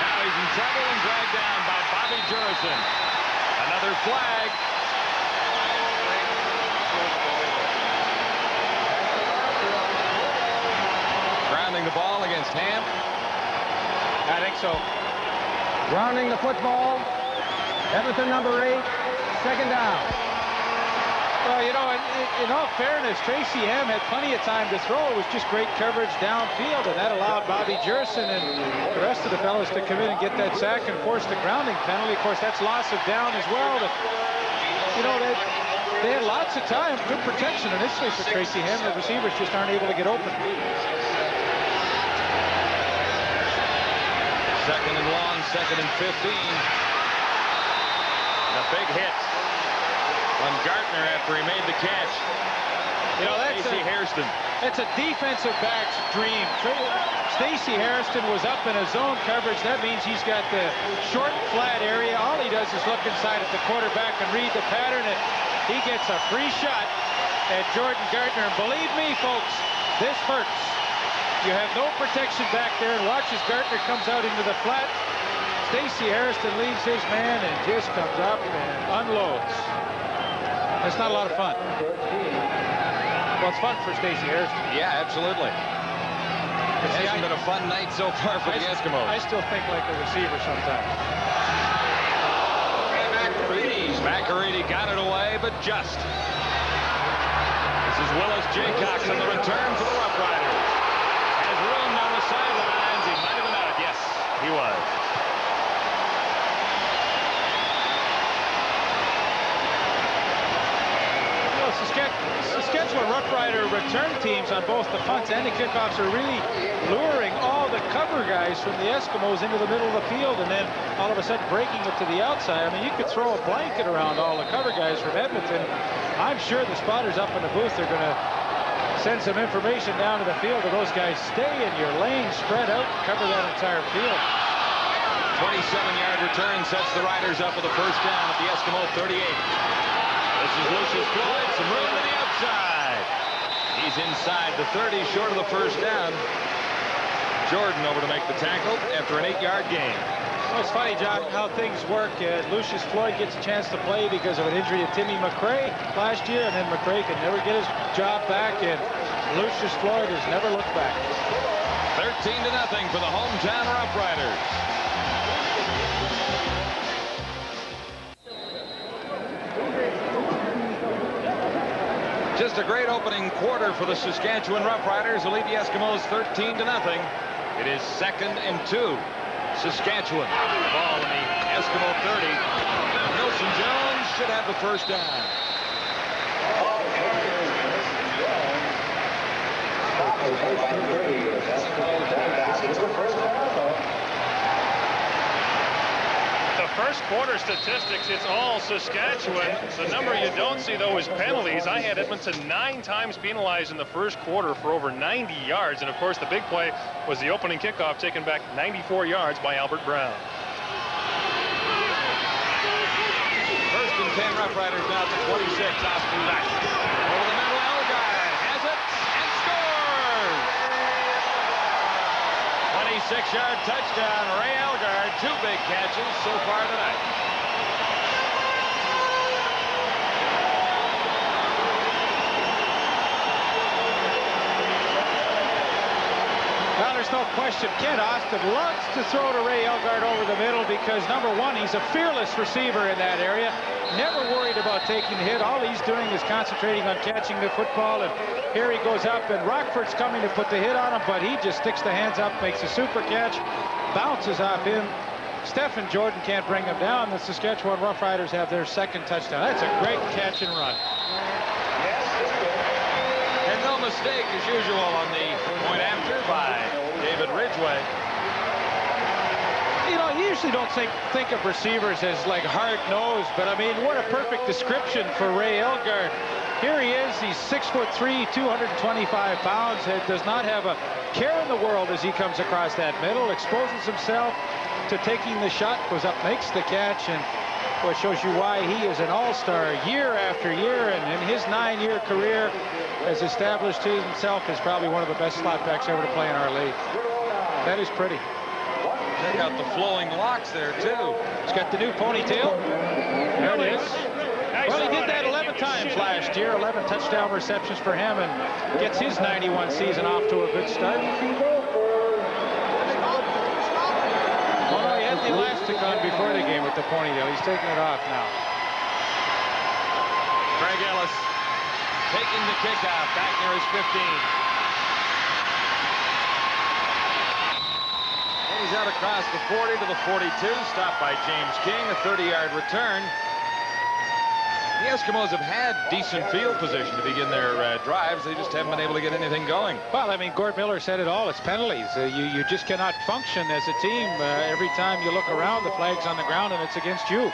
Now he's in trouble and dragged down by Bobby Jurison. Another flag. Grounding the ball against Ham. I think so. Grounding the football. Edmonton number 8. 2nd down. Well, you know, in all fairness, Tracy Ham had plenty of time to throw. It was just great coverage downfield, and that allowed Bobby Jurison and the rest of the fellows to come in and get that sack and force the grounding penalty. Of course, that's loss of down as well. But, you know, they had lots of time. Good protection initially for Tracy Ham. The receivers just aren't able to get open. 2nd and long, 2nd and 15. And a big hit on Gartner after he made the catch. You know, that's a defensive back's dream. Stacey Hairston was up in a zone coverage. That means he's got the short, flat area. All he does is look inside at the quarterback and read the pattern, and he gets a free shot at Jordan Gartner. And believe me, folks, this hurts. You have no protection back there, and watch as Gartner comes out into the flat. Stacey Hairston leaves his man and just comes up and unloads. It's not a lot of fun. Well, it's fun for Stacey Hairston. Yeah, absolutely. It hasn't been a fun night so far for the Eskimos. I still think like a receiver sometimes. McAreedy got it away, but just. This is Willis Jaycox on the return for the Roughriders. Has room on the sidelines. He might have been out. Yes, he was. Saskatchewan Roughrider return teams on both the punts and the kickoffs are really luring all the cover guys from the Eskimos into the middle of the field and then all of a sudden breaking it to the outside. I mean, you could throw a blanket around all the cover guys from Edmonton. I'm sure the spotters up in the booth are going to send some information down to the field to those guys. Stay in your lane, spread out, cover that entire field. 27-yard return sets the Riders up with a 1st down at the Eskimo 38. This is Lucius Floyd, some room to the outside. He's inside the 30, short of the 1st down. Jordan over to make the tackle after an 8-yard gain. Well, it's funny, John, how things work. Lucius Floyd gets a chance to play because of an injury to Timmy McRae last year, and then McRae could never get his job back, and Lucius Floyd has never looked back. 13-0 for the hometown Roughriders. Just a great opening quarter for the Saskatchewan Roughriders who lead the Eskimos 13-0. It is 2nd and 2. Saskatchewan. Ball in the Eskimo 30. Wilson Jones should have the 1st down. The first quarter statistics, it's all Saskatchewan. The number you don't see, though, is penalties. I had Edmonton 9 times penalized in the first quarter for over 90 yards. And, of course, the big play was the opening kickoff taken back 94 yards by Albert Brown. 1st and 10 Roughriders now at the 26. Austin back. Over the middle, Elgard has it and scores! 26-yard touchdown, Ray Elgard. 2 big catches so far tonight. Well, there's no question. Kent Austin loves to throw to Ray Elgard over the middle because, number one, he's a fearless receiver in that area. Never worried about taking the hit. All he's doing is concentrating on catching the football. And here he goes up, and Rockford's coming to put the hit on him, but he just sticks the hands up, makes a super catch, bounces off him. Stephen Jordan can't bring him down. The Saskatchewan Roughriders have their 2nd touchdown. That's a great catch and run. And no mistake, as usual, on the point after by David Ridgway. You know, you usually don't think of receivers as like hard-nosed, but I mean, what a perfect description for Ray Elgard. Here he is, he's 6'3", 225 pounds, does not have a care in the world as he comes across that middle, exposes himself to taking the shot, goes up, makes the catch, and Well, it shows you why he is an all-star year after year, and in his 9-year career has established himself as probably one of the best slot backs ever to play in our league. That is pretty. Check out the flowing locks there, too. He's got the new ponytail. There it is. Well, he did that 11 times last year, 11 touchdown receptions for him, and gets his 91 season off to a good start. Oh, no, he had the elastic on before the game with the ponytail. He's taking it off now. Greg Ellis taking the kickoff back near his 15. And he's out across the 40 to the 42, stopped by James King, a 30-yard return. The Eskimos have had decent field position to begin their drives. They just haven't been able to get anything going. Well, I mean, Gord Miller said it all. It's penalties. You just cannot function as a team. Every time you look around, the flag's on the ground, and it's against you.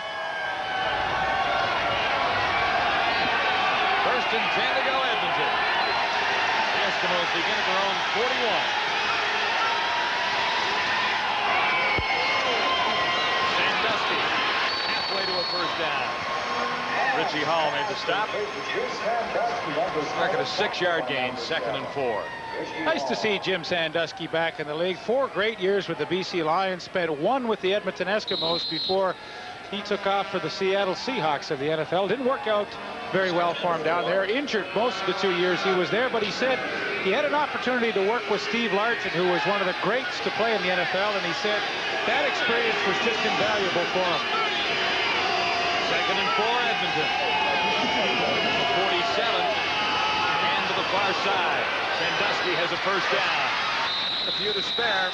First and 10 to go, Edmonton. The Eskimos begin at their own 41. Sandusky halfway to a first down. Richie Hall made the stop. Back at a 6-yard gain, 2nd and 4. Nice to see Jim Sandusky back in the league. 4 great years with the BC Lions. Spent 1 with the Edmonton Eskimos before he took off for the Seattle Seahawks of the NFL. Didn't work out very well for him down there. Injured most of the 2 years he was there, but he said he had an opportunity to work with Steve Largent, who was one of the greats to play in the NFL, and he said that experience was just invaluable for him. 2nd and 4, Edmonton. 47, and to the far side. Sandusky has a first down. A few to spare.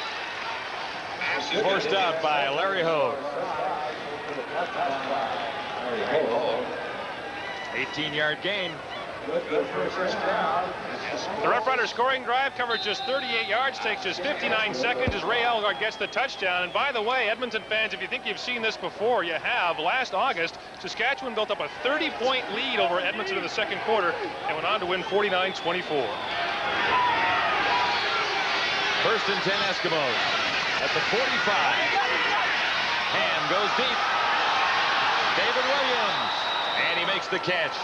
Forced out by Larry Hogue. 18-yard gain. The Roughriders scoring drive covered just 38 yards, takes just 59 seconds as Ray Elgard gets the touchdown. And by the way, Edmonton fans, if you think you've seen this before, you have. Last August, Saskatchewan built up a 30-point lead over Edmonton in the second quarter and went on to win 49-24. First and 10 Eskimos at the 45. Ham goes deep. David Williams, and he makes the catch.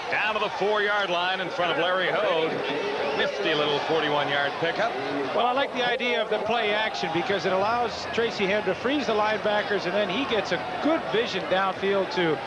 Down to the 4-yard line in front of Larry Hogue. Nifty little 41-yard pickup. Well, I like the idea of the play action because it allows Tracy Ham to freeze the linebackers, and then he gets a good vision downfield to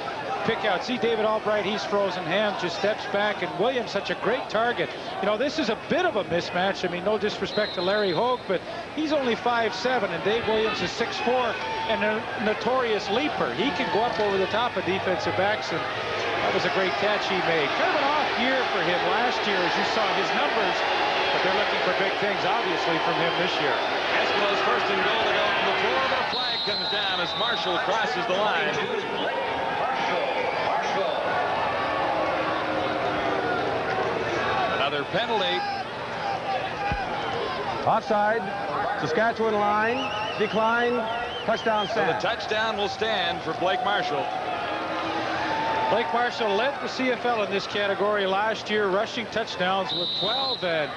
pick out. See David Albright, he's frozen. Ham just steps back, and Williams such a great target. You know, this is a bit of a mismatch. I mean, no disrespect to Larry Hogue, but he's only 5'7", and Dave Williams is 6'4", and a notorious leaper. He can go up over the top of defensive backs, and that was a great catch he made. Kind of an off year for him last year, as you saw his numbers, but they're looking for big things, obviously, from him this year. Eskimos first and goal to go from the 4, but a flag comes down as Marshall crosses the line. Another penalty. Offside. Saskatchewan line. Decline. Touchdown So the stand. touchdown will stand for Blake Marshall. Blake Marshall led the CFL in this category last year, rushing touchdowns with 12, and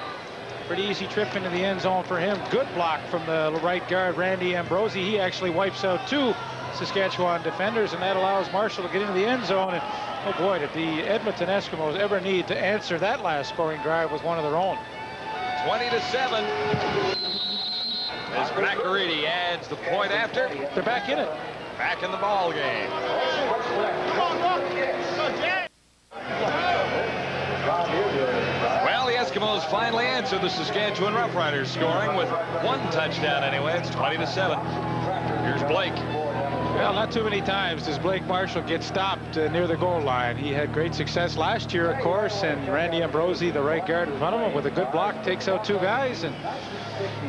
pretty easy trip into the end zone for him. Good block from the right guard, Randy Ambrosi. He actually wipes out 2 Saskatchewan defenders, and that allows Marshall to get into the end zone. And oh boy, did the Edmonton Eskimos ever need to answer that last scoring drive with one of their own. 20-7. As McEready adds the point after. They're back in it. Back in the ball game. Well, the Eskimos finally answer the Saskatchewan Roughriders, scoring with 1 touchdown anyway. It's 20-7. Here's Blake. Well, not too many times does Blake Marshall get stopped near the goal line. He had great success last year, of course, and Randy Ambrosi, the right guard in front of him, with a good block, takes out 2 guys. And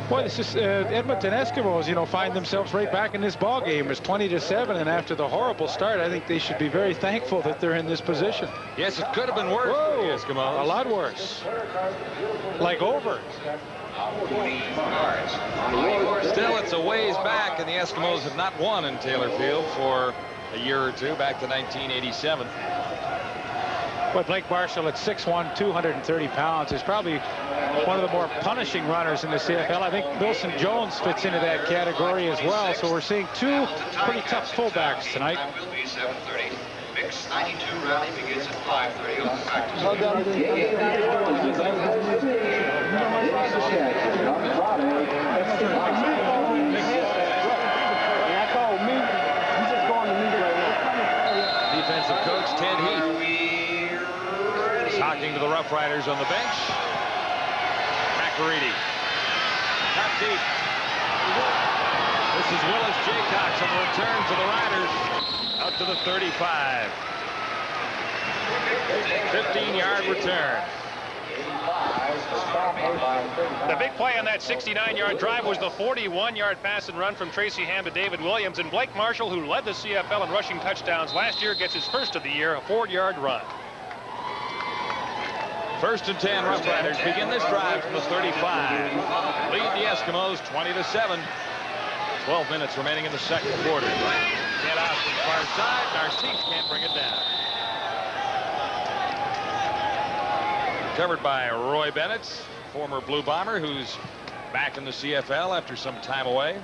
boy, this is Edmonton Eskimos, you know, find themselves right back in this ball game. It's 20-7, and after the horrible start, I think they should be very thankful that they're in this position. Yes, it could have been worse for the Eskimos. A lot worse. Like over. Still, it's a ways back, and the Eskimos have not won in Taylor Field for a year or two, back to 1987. But Blake Marshall at 6'1", 230 pounds is probably one of the more punishing runners in the CFL. I think Wilson Jones fits into that category as well. So we're seeing two pretty tough fullbacks tonight. Will be 7:30. Mix 92 rally begins at 5:30 on practice. Defensive coach Ted Heath talking to the Roughriders on the bench. McEready. Top deep. This is Willis Jaycox on the return for the Riders. Out to the 35. 15-yard return. The big play on that 69-yard drive was the 41-yard pass and run from Tracy Ham to David Williams. And Blake Marshall, who led the CFL in rushing touchdowns last year, gets his first of the year, a 4-yard run. 1st and 10, Roughriders begin this drive from the 35. Lead the Eskimos 20-7. 12 minutes remaining in the second quarter. Get out from the far side. Narcisse can't bring it down. Covered by Roy Bennett, former Blue Bomber, who's back in the CFL after some time away.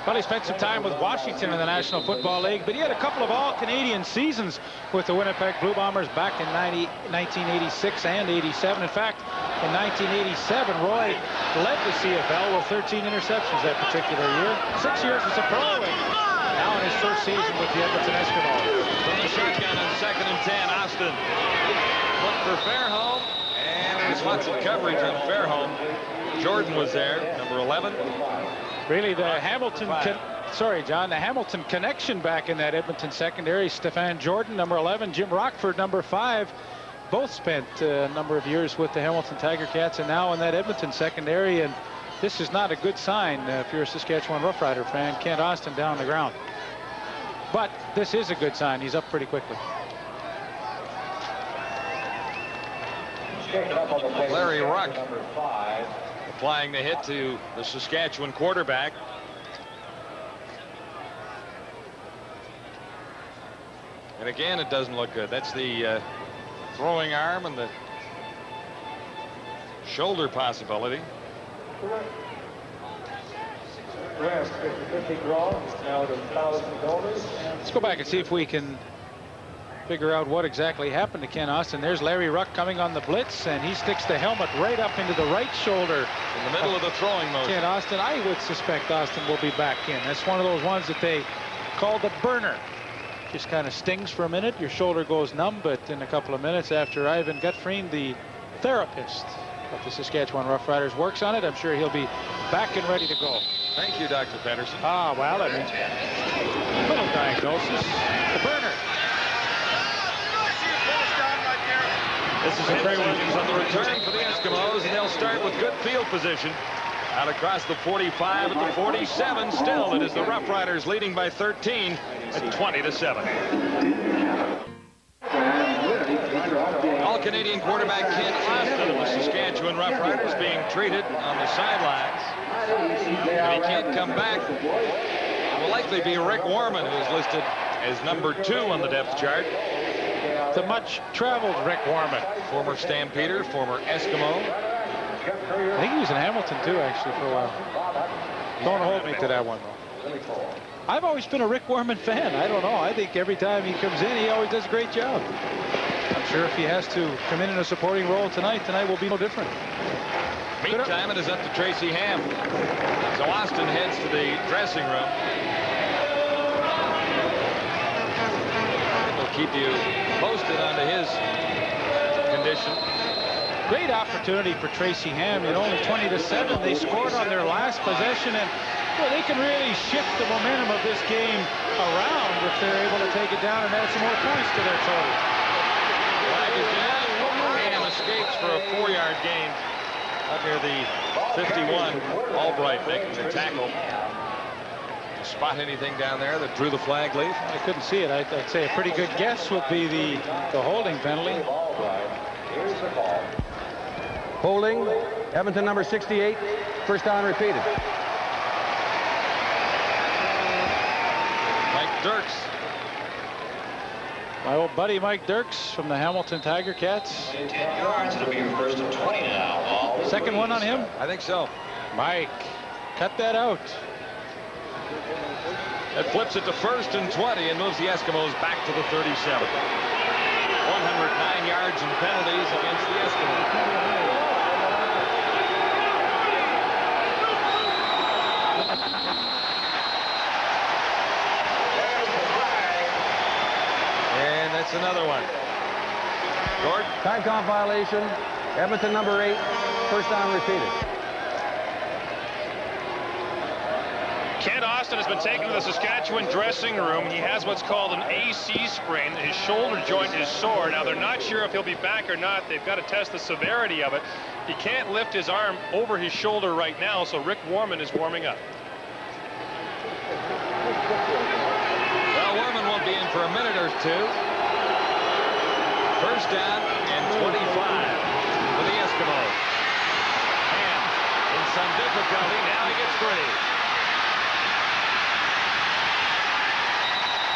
Well, he spent some time with Washington in the National Football League, but he had a couple of all-Canadian seasons with the Winnipeg Blue Bombers back in 1986 and 87. In fact, in 1987, Roy led the CFL with 13 interceptions that particular year. 6 years as a pro, and now in his first season with the Edmonton Eskimos. From the shotgun on 2nd and 10, Austin. Look for Fairholm, and there's lots of coverage on Fairholm. Jordan was there, number 11. Really, the Hamilton, the Hamilton connection back in that Edmonton secondary. Stefan Jordan, number 11, Jim Rockford, number 5, both spent a number of years with the Hamilton Tiger Cats and now in that Edmonton secondary. And this is not a good sign if you're a Saskatchewan Roughrider fan. Kent Austin down on the ground. But this is a good sign. He's up pretty quickly. Larry Ruck applying the hit to the Saskatchewan quarterback. And again, it doesn't look good. That's the throwing arm and the shoulder possibility. Let's go back and see if we can figure out what exactly happened to Ken Austin. There's Larry Ruck coming on the blitz, and he sticks the helmet right up into the right shoulder. In the middle of the throwing motion. Ken Austin, I would suspect Austin will be back in. That's one of those ones that they call the burner. Just kind of stings for a minute. Your shoulder goes numb, but in a couple of minutes after Ivan Gutfried, the therapist of the Saskatchewan Roughriders, works on it, I'm sure he'll be back and ready to go. Thank you, Dr. Pedersen. Ah, well, I mean, little diagnosis. The burner. This is Henry Williams on the return for the Eskimos, and they'll start with good field position. Out across the 45 at the 47. Still, it is the Roughriders leading by 13 at 20-7. All-Canadian quarterback Ken Austin of the Saskatchewan Roughriders being treated on the sidelines. If he can't come back, it will likely be Rick Warman, who is listed as number 2 on the depth chart. The much-traveled Rick Warman. Former Stampeder, former Eskimo. I think he was in Hamilton, too, actually, for a while. Don't hold me to that one, though. I've always been a Rick Warman fan. I don't know. I think every time he comes in, he always does a great job. I'm sure if he has to come in a supporting role tonight will be no different. Meantime, it is up to Tracy Ham. So Austin heads to the dressing room. We'll keep you posted on his condition. Great opportunity for Tracy Ham. At only 20-7, they scored on their last possession, and well, they can really shift the momentum of this game around if they're able to take it down and add some more points to their total. Flag is down. Ham escapes for a 4-yard gain up near the 51. Albright making the tackle. Spot anything down there that drew the flag, Leaf? I couldn't see it. I'd say a pretty good guess would be the holding penalty. Holding, Edmonton number 68, first down repeated. Mike Dirks My old buddy Mike Dirks from the Hamilton Tiger Cats. 10 yards. It'll be your first and 20 now. All Second one on him. I think so. Mike, cut that out. That flips it to first and 20 and moves the Eskimos back to the 37. 109 yards and penalties against the Eskimos. And that's another one. Gordon. Time count violation. Edmonton number 8. First down repeated. Kent Austin has been taken to the Saskatchewan dressing room. He has what's called an AC sprain. His shoulder joint is sore. Now, they're not sure if he'll be back or not. They've got to test the severity of it. He can't lift his arm over his shoulder right now, so Rick Warman is warming up. Well, Warman won't be in for a minute or two. First down and 25 for the Eskimos. And in some difficulty, now he gets free.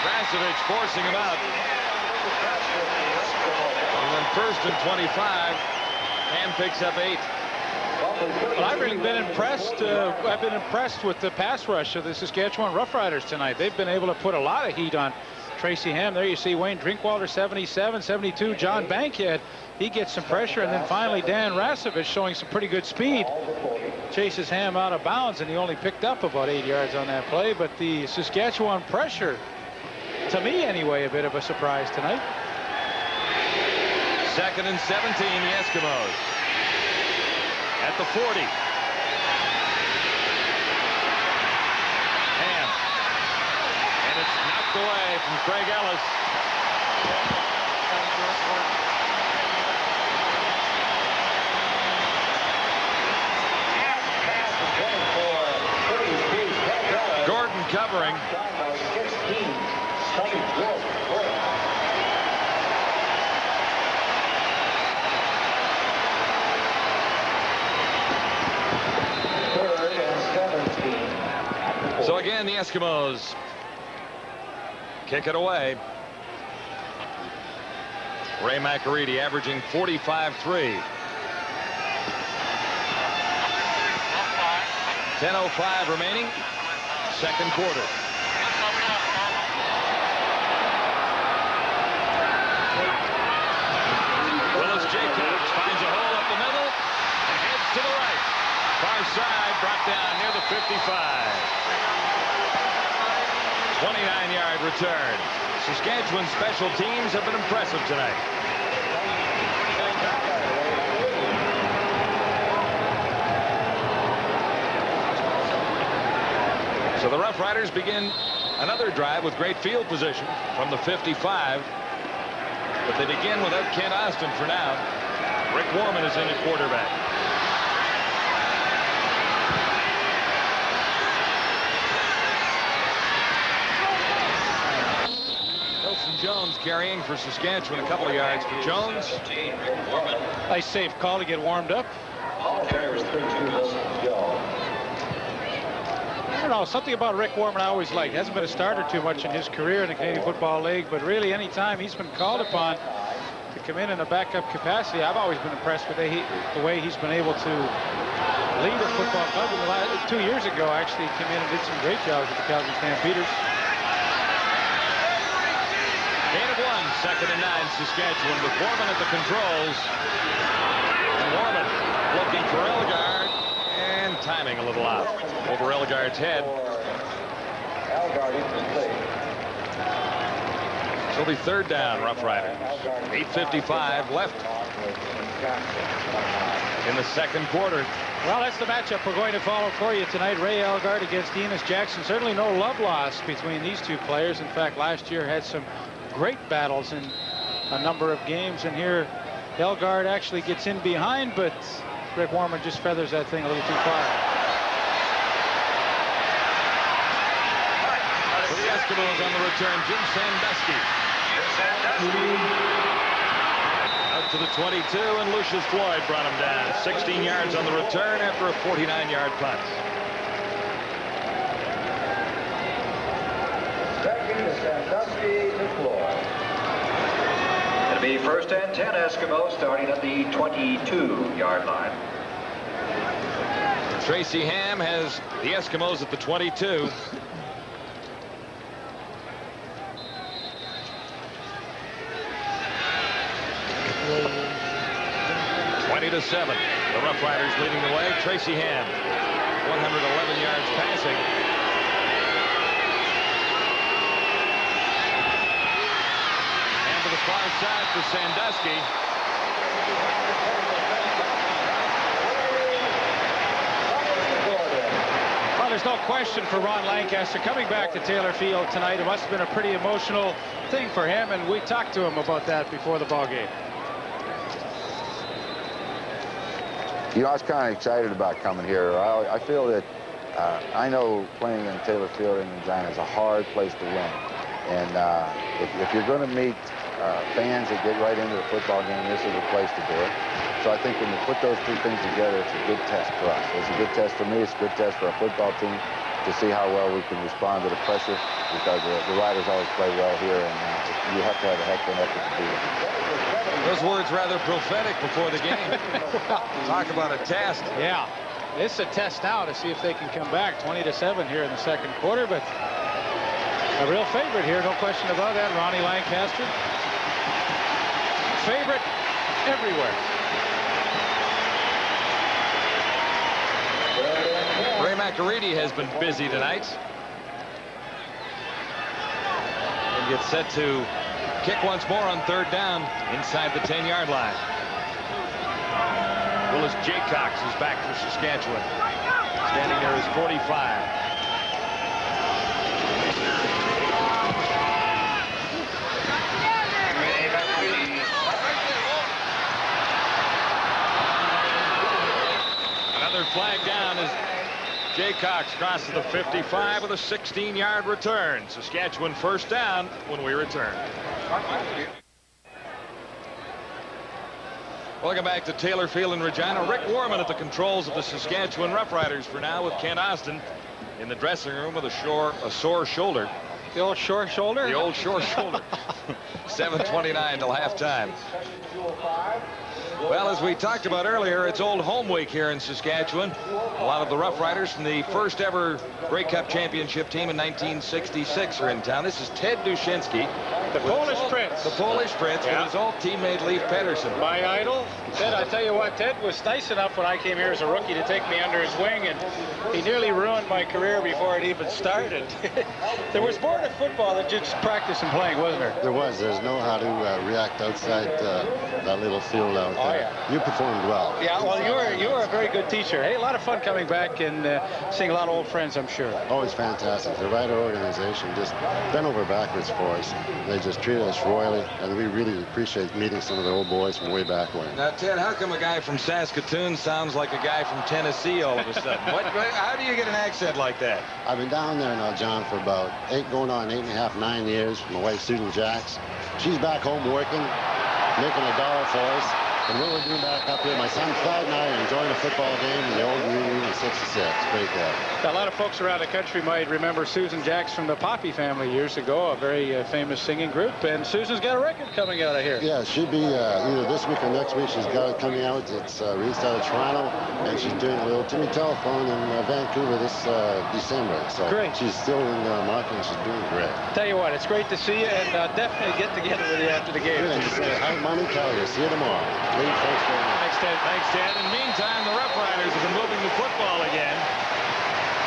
Rasevich forcing him out. And then first and 25, and picks up 8. Well, I've really been impressed. I've been impressed with the pass rush of the Saskatchewan Roughriders tonight. They've been able to put a lot of heat on Tracy Ham. There you see Wayne Drinkwalder, 77, 72. John Bankhead, he gets some pressure. And then finally Dan Rasevich showing some pretty good speed. Chases Ham out of bounds, and he only picked up about 8 yards on that play. But the Saskatchewan pressure, to me anyway, a bit of a surprise tonight. Second and 17, the Eskimos. At the 40. Ham. And it's knocked away from Craig Ellis. Gordon covering. So again, the Eskimos kick it away. Ray McAreedy averaging 45-3. 10:05 remaining. Second quarter. Willis Jacobs finds a hole up the middle and heads to the right. Far side, brought down near the 55. 29-yard return. Saskatchewan special teams have been impressive tonight. So the Roughriders begin another drive with great field position from the 55. But they begin without Kent Austin for now. Rick Warman is in at quarterback. Jones carrying for Saskatchewan, a couple of yards for Jones. Nice safe call to get warmed up. I don't know, something about Rick Warman I always liked. Hasn't been a starter too much in his career in the Canadian Football League, but really any time he's been called upon to come in a backup capacity, I've always been impressed with the way he's been able to lead a football club. 2 years ago, actually, he came in and did some great jobs with the Calgary Stampeders. Gain of 1, second and 9, Saskatchewan with Warman at the controls. And Warman looking for Elgard and timing a little out over Elgard's head. So it'll be third down, Rough Riders. 8:55 left in the second quarter. Well, that's the matchup we're going to follow for you tonight. Ray Elgard against Enos Jackson. Certainly no love lost between these two players. In fact, last year had some great battles in a number of games, and here Elgard actually gets in behind, but Rick Warman just feathers that thing a little too far. For the Eskimos on the return, Jim Sandusky. Out to the 22, and Lucius Floyd brought him down. 16 yards on the return after a 49-yard punt. First and 10 Eskimos starting at the 22-yard line. Tracy Ham has the Eskimos at the 22. 20-7. The Roughriders leading the way. Tracy Ham, 111 yards passing. And to the far side for Sandusky. Well, there's no question for Ron Lancaster coming back to Taylor Field tonight. It must have been a pretty emotional thing for him, and we talked to him about that before the ball game. You know, I was kind of excited about coming here. I feel that I know playing in Taylor Field in Regina is a hard place to win. And if you're going to meet fans that get right into the football game, this is a place to do it. So I think when you put those two things together, it's a good test for us. It's a good test for me. It's a good test for our football team to see how well we can respond to the pressure, because the Riders always play well here, and you have to have a heck of an effort to do it. Those words rather prophetic before the game. Talk about a test. Yeah, it's a test now to see if they can come back. 20-7 here in the second quarter, but a real favorite here, no question about that. Ronnie Lancaster, favorite everywhere. Ray McAreedy has been busy tonight. And gets set to kick once more on third down inside the 10-yard line. Willis Jaycox is back for Saskatchewan. Standing there is 45. Another flag down as Jaycox crosses the 55 with a 16-yard return. Saskatchewan first down when we return. Welcome back to Taylor Field in Regina. Rick Warman at the controls of the Saskatchewan Roughriders for now, with Ken Austin in the dressing room with a sore shoulder. The old short shoulder? The old short shoulder. 7:29 till halftime. Well, as we talked about earlier, it's Old Home Week here in Saskatchewan. A lot of the Roughriders from the first ever Grey Cup championship team in 1966 are in town. This is Ted Dushinsky. The Polish Prince. The Polish Prince, Yeah. with his old teammate Leif Pedersen. My idol. Ted, I tell you what, Ted was nice enough when I came here as a rookie to take me under his wing, and he nearly ruined my career before it even started. There was more to football than just practice and playing, wasn't there? There was. There's know how to react outside that little field out there. Oh, yeah. You performed well. Yeah, well, you were a very good teacher. Hey, a lot of fun coming back and seeing a lot of old friends, I'm sure. Always fantastic. The Rider organization just bent over backwards for us. They just treated us royally, and we really appreciate meeting some of the old boys from way back when. Now, Ted, how come a guy from Saskatoon sounds like a guy from Tennessee all of a sudden? How do you get an accent like that? I've been down there now, John, for about 8.5, 9 years. My wife, Susan Jacks. She's back home working, making $1 for us. And what we're doing back up here, my son Clyde and I are enjoying a football game in the old Union in 66. Great day. A lot of folks around the country might remember Susan Jacks from the Poppy family years ago, a very famous singing group. And Susan's got a record coming out of here. Yeah, she'll be either this week or next week. She's got it coming out. It's released out of Toronto, and she's doing a little Timmy Telephone in Vancouver this December. So Great. She's still in the market, and she's doing great. Tell you what, it's great to see you, and definitely get together with you after the game. Good, and to say hi, Mommy Kelly. See you tomorrow. Thanks very much. Thanks, Ted. Thanks, Ted. In the meantime, the Roughriders have been moving the football again.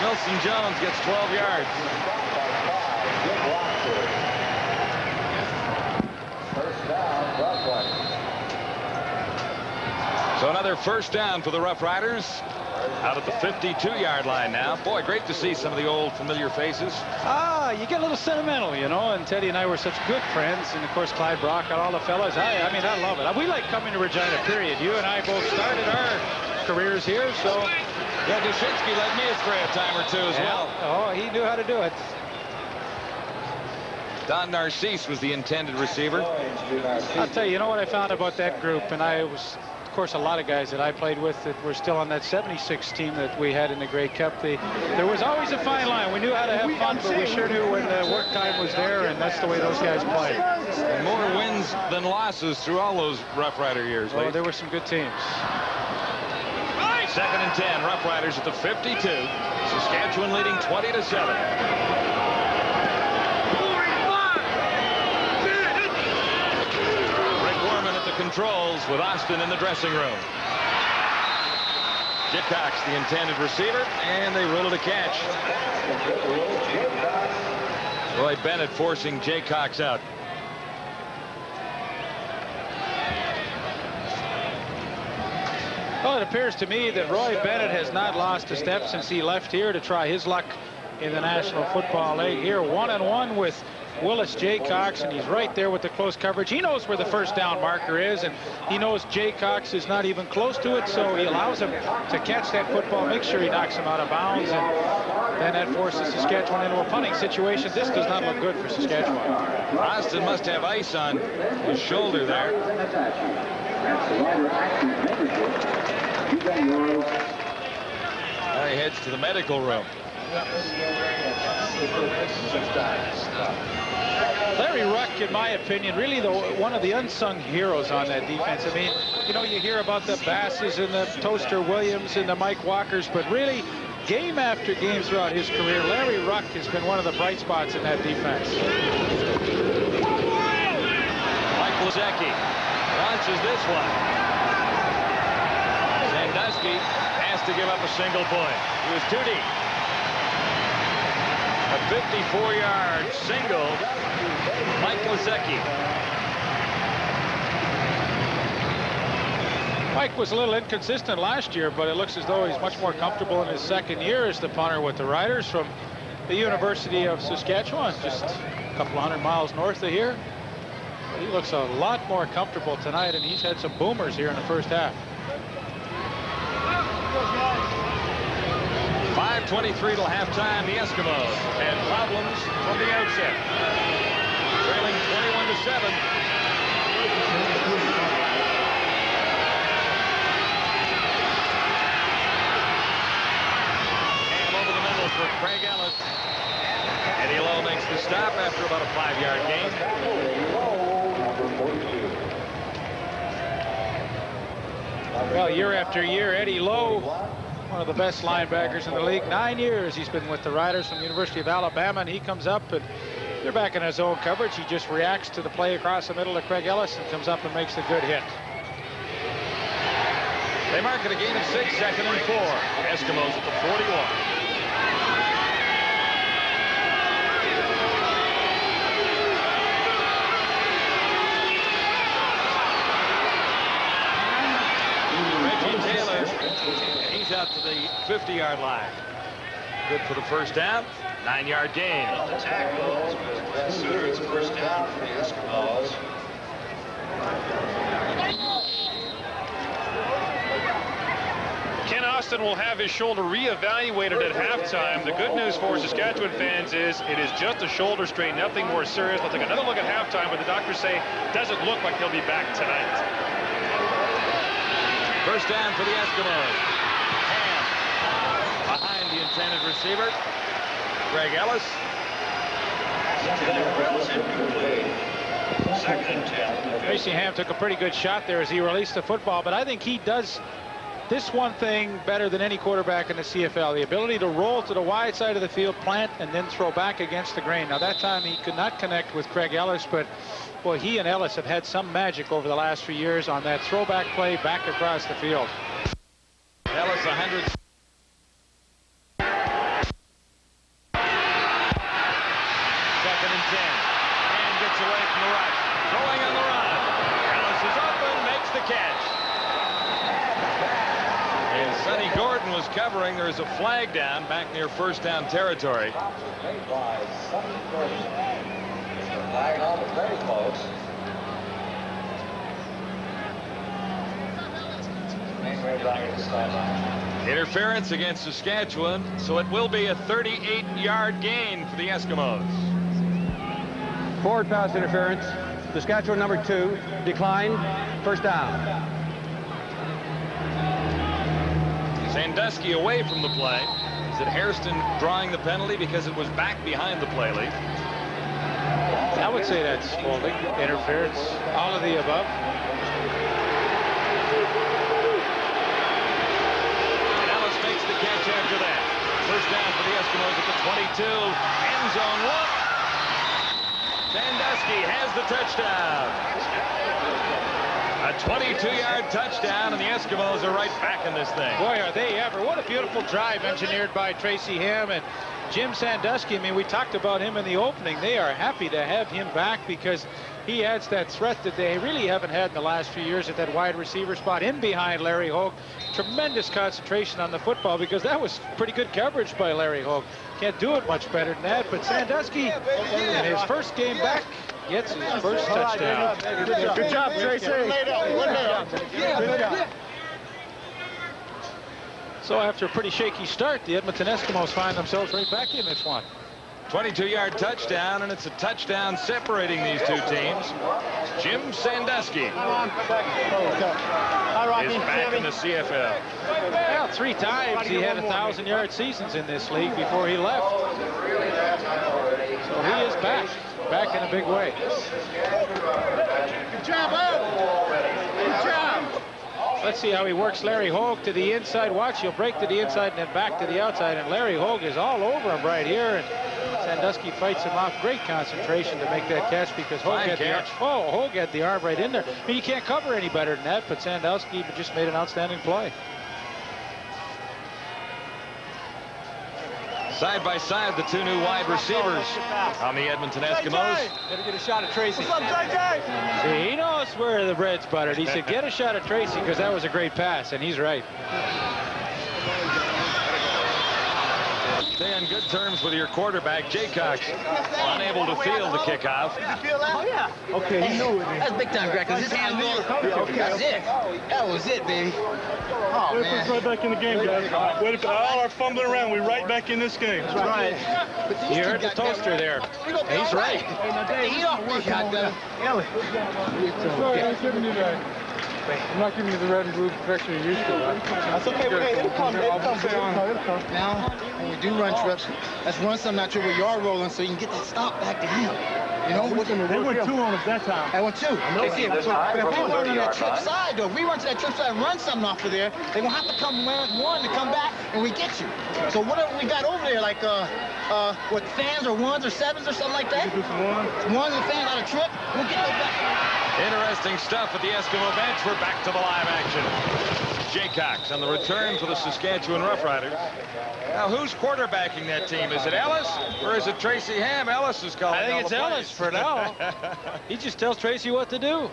Wilson Jones gets 12 yards. So another first down for the Roughriders. Out at the 52-yard line now. Boy, great to see some of the old familiar faces. You get a little sentimental, you know, and Teddy and I were such good friends, and of course Clyde Brock and all the fellas. I mean, I love it. We like coming to Regina, period. You and I both started our careers here, so. Yeah, Dushinsky led me astray a time or two as well. Oh, he knew how to do it. Don Narcisse was the intended receiver. I'll tell you, you know what I found about that group, and I was course, a lot of guys that I played with that were still on that 76 team that we had in the Grey Cup. There was always a fine line. We knew how to have fun, but we sure knew when the work time was there, and that's the way those guys played. And more wins than losses through all those Rough Rider years. Oh, there were some good teams. 2nd and 10, Rough Riders at the 52. Saskatchewan leading 20-7. Controls with Austin in the dressing room. Jay Cox, the intended receiver, and they rule it a catch. Roy Bennett forcing Jay Cox out. Well, it appears to me that Roy Bennett has not lost a step since he left here to try his luck in the National Football League. Here, 1-on-1 with Willis Jaycox, and he's right there with the close coverage. He knows where the first down marker is, and he knows Jaycox is not even close to it, so he allows him to catch that football, make sure he knocks him out of bounds, and then that forces Saskatchewan into a punting situation. This does not look good for Saskatchewan. Austin must have ice on his shoulder there. Now he heads to the medical room. Larry Ruck, in my opinion, really one of the unsung heroes on that defense. I mean, you know, you hear about the Basses and the Toaster Williams and the Mike Walkers, but really, game after game throughout his career, Larry Ruck has been one of the bright spots in that defense. Mike Lozecki launches this one. Sandusky has to give up a single point. He was too deep. A 54-yard single, Mike Lozecki. Mike was a little inconsistent last year, but it looks as though he's much more comfortable in his second year as the punter with the Riders from the University of Saskatchewan, just a couple of 100 miles north of here. He looks a lot more comfortable tonight, and he's had some boomers here in the first half. 5:23 till halftime. The Eskimos had problems from the outset. Trailing 21-7. And over the middle for Craig Ellis. Eddie Lowe makes the stop after about a 5-yard gain. Well, year after year, Eddie Lowe, one of the best linebackers in the league. 9 years he's been with the Riders from the University of Alabama, and he comes up and they're back in his own coverage. He just reacts to the play across the middle of Craig Ellis and comes up and makes the good hit. They mark it a gain of 6, 2nd and 4. Eskimos at the 41. He's out to the 50-yard line. Good for the first down. 9-yard gain. The tackles was series first down for the Eskimos. Ken Austin will have his shoulder reevaluated at halftime. The good news for Saskatchewan fans is it is just a shoulder strain, nothing more serious. We'll take another look at halftime, but the doctors say it doesn't look like he'll be back tonight. First down for the Eskimos. Ham behind the intended receiver. Craig Ellis. Second and 10. Tracy Ham took a pretty good shot there as he released the football, but I think he does this one thing better than any quarterback in the CFL, the ability to roll to the wide side of the field, plant, and then throw back against the grain. Now, that time he could not connect with Craig Ellis, but boy, he and Ellis have had some magic over the last few years on that throwback play back across the field. Ellis 100. Second and 10. And gets away from the rush. Throwing on the run. Ellis is open, makes the catch. And Sonny Gordon was covering. There is a flag down back near first down territory. Flag on the play, folks. Interference against Saskatchewan, so it will be a 38-yard gain for the Eskimos. Forward pass interference. Saskatchewan number 2, declined, first down. Sandusky away from the play. Is it Hairston drawing the penalty because it was back behind the play, Lee? I would say that's holding, interference, all of the above. And Ellis makes the catch after that. First down for the Eskimos at the 22. End zone look. Sandusky has the touchdown. A 22-yard touchdown, and the Eskimos are right back in this thing. Boy, are they ever. What a beautiful drive engineered by Tracy Ham and Jim Sandusky. I mean, we talked about him in the opening. They are happy to have him back because he adds that threat that they really haven't had in the last few years at that wide receiver spot in behind Larry Hogue. Tremendous concentration on the football because that was pretty good coverage by Larry Hogue. Can't do it much better than that, but Sandusky, in his first game back, gets his first touchdown. Good job, Tracy. Good job. So after a pretty shaky start, the Edmonton Eskimos find themselves right back in this one. 22-yard touchdown, and it's a touchdown separating these two teams. Jim Sandusky is back in the CFL. Well, 3 times he had 1,000-yard seasons in this league before he left. So he is back in a big way. Good job, Good job. Let's see how he works Larry Hogue to the inside. Watch, he'll break to the inside and then back to the outside, and Larry Hogue is all over him right here, and Sandusky fights him off. Great concentration to make that catch because Hogue had the arm right in there. I mean, you can't cover any better than that, but Sandusky just made an outstanding play. Side by side, the two new wide receivers on the Edmonton Eskimos. Better get a shot at Tracy. See, he knows where the bread's buttered. He said, get a shot at Tracy because that was a great pass, and he's right. Stay on good terms with your quarterback, Jaycox, unable to field the kickoff. Oh, yeah. Okay, he knew it. That's big time, Greg, because his hand moved. That's it. That was it, baby. Oh, man. Right back in the game, guys. All our fumbling around, we're right back in this game. That's right. You heard the toaster there. He's right. He don't work out there. I'm not giving you the red and blue protection you used to. That's okay. Hey, it'll come. Now, when we do run trips, let's run something out here where you are rolling so you can get that stop back to him. You know? They went 2 on us that time. I went 2. But if we run to that trip side, though, if we run to that trip side and run something off of there, they're going to have to come around 1 to come back, and we get you. So whatever we got over there, like, what, fans or 1s or 7s or something like that? 1s and fans out of trip, we'll get those back. Interesting stuff at the Eskimo bench. We're back to the live action. Jaycox on the return for the Saskatchewan Roughriders. Now, who's quarterbacking that team? Is it Ellis or is it Tracy Ham? Ellis is calling. I think it's Ellis for now. He just tells Tracy what to do.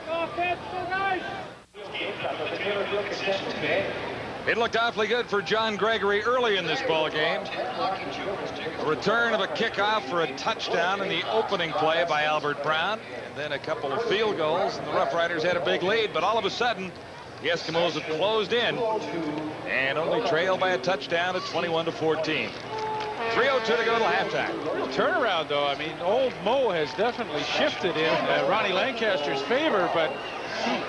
It looked awfully good for John Gregory early in this ball game. A return of a kickoff for a touchdown in the opening play by Albert Brown. And then a couple of field goals, and the Roughriders had a big lead. But all of a sudden, the Eskimos have closed in and only trail by a touchdown at 21-14. 3:02 to go to halftime. Turnaround, though. I mean, old Mo has definitely shifted in Ronnie Lancaster's favor, but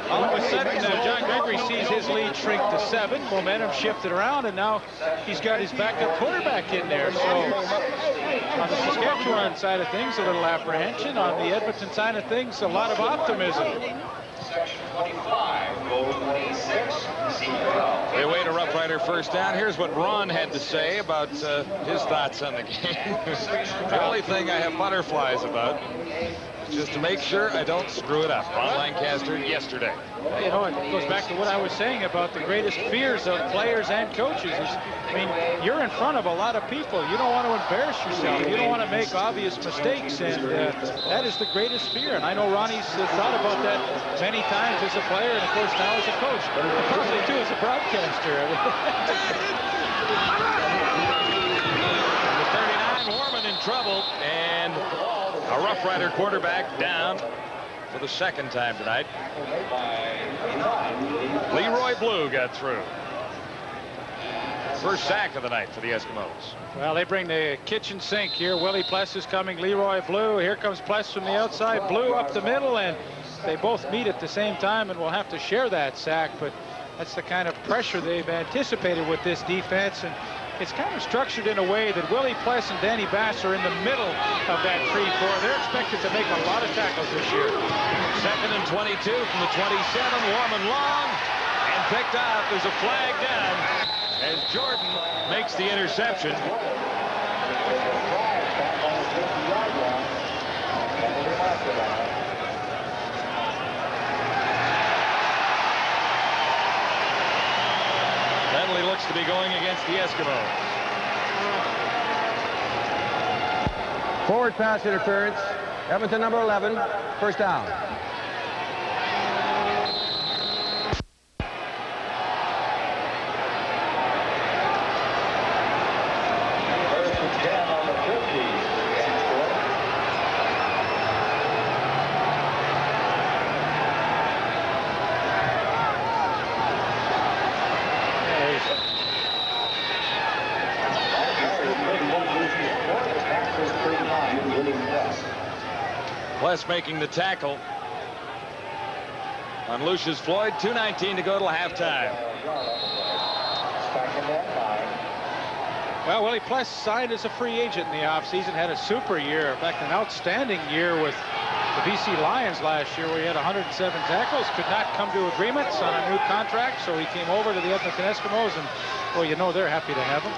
all of a sudden, John Gregory sees his lead shrink to 7. Momentum shifted around, and now he's got his backup quarterback in there. So on the Saskatchewan side of things, a little apprehension. On the Edmonton side of things, a lot of optimism. They await a Rough Rider first down. Here's what Ron had to say about his thoughts on the game. The only thing I have butterflies about is just to make sure I don't screw it up. Ron Lancaster yesterday. You know, it goes back to what I was saying about the greatest fears of players and coaches. I mean, you're in front of a lot of people. You don't want to embarrass yourself. You don't want to make obvious mistakes, and that is the greatest fear. And I know Ronnie's thought about that many times as a player, and of course now as a coach, and probably too as a broadcaster. The 39, Warman in trouble, and a Rough Rider quarterback down for the second time tonight. Leroy Blue got through. First sack of the night for the Eskimos. Well, they bring the kitchen sink here. Willie Pless is coming. Leroy Blue. Here comes Pless from the outside. Blue up the middle, and they both meet at the same time and will have to share that sack. But That's the kind of pressure they've anticipated with this defense, and it's kind of structured in a way that Willie Pless and Danny Bass are in the middle of that 3-4. They're expected to make a lot of tackles this year. 2nd and 22 from the 27. Warman long and picked up. There's a flag down as Jordan makes the interception. Penalty looks to be going against the Eskimos. Forward pass interference. Edmonton number 11. First down. Pless making the tackle on Lucius Floyd. 2:19 to go till halftime. Well, Willie Pless signed as a free agent in the offseason, had a super year, in fact, an outstanding year with the BC Lions last year, where he had 107 tackles, could not come to agreements on a new contract, so he came over to the Edmonton Eskimos, and, well, you know they're happy to have him.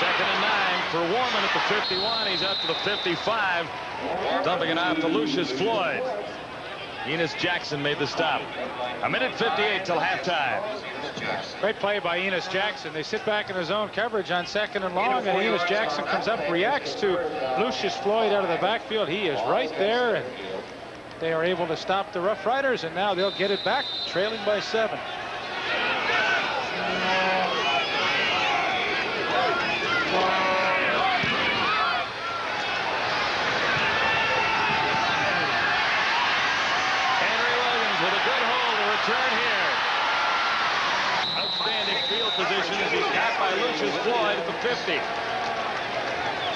2nd and 9 for Warman at the 51. He's up to the 55, dumping it off to Lucius Floyd. Enos Jackson made the stop. 1:58 till halftime. Great play by Enos Jackson. They sit back in the zone coverage on 2nd and long, and Enos Jackson comes up, reacts to Lucius Floyd out of the backfield. He is right there, and they are able to stop the Roughriders, and now they'll get it back, trailing by 7. Turn here. Outstanding field position as he's got by Lucius Floyd at the 50.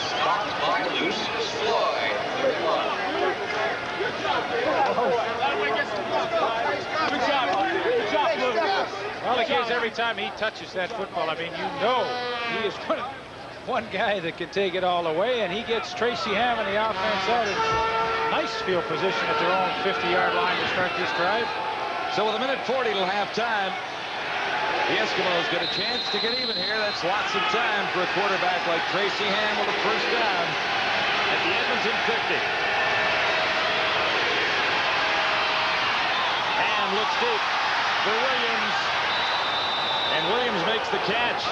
Stopped by Lucius Floyd. Good job, Lucius. Well, it gives every time he touches that football. I mean, you know he is one guy that can take it all away, and he gets Tracy Ham in the offense out. Nice field position at their own 50-yard line to start this drive. So with 1:40 till halftime, the Eskimos get a chance to get even here. That's lots of time for a quarterback like Tracy Ham with a first down at the Edmonton 50. Ham looks deep for Williams, and Williams makes the catch.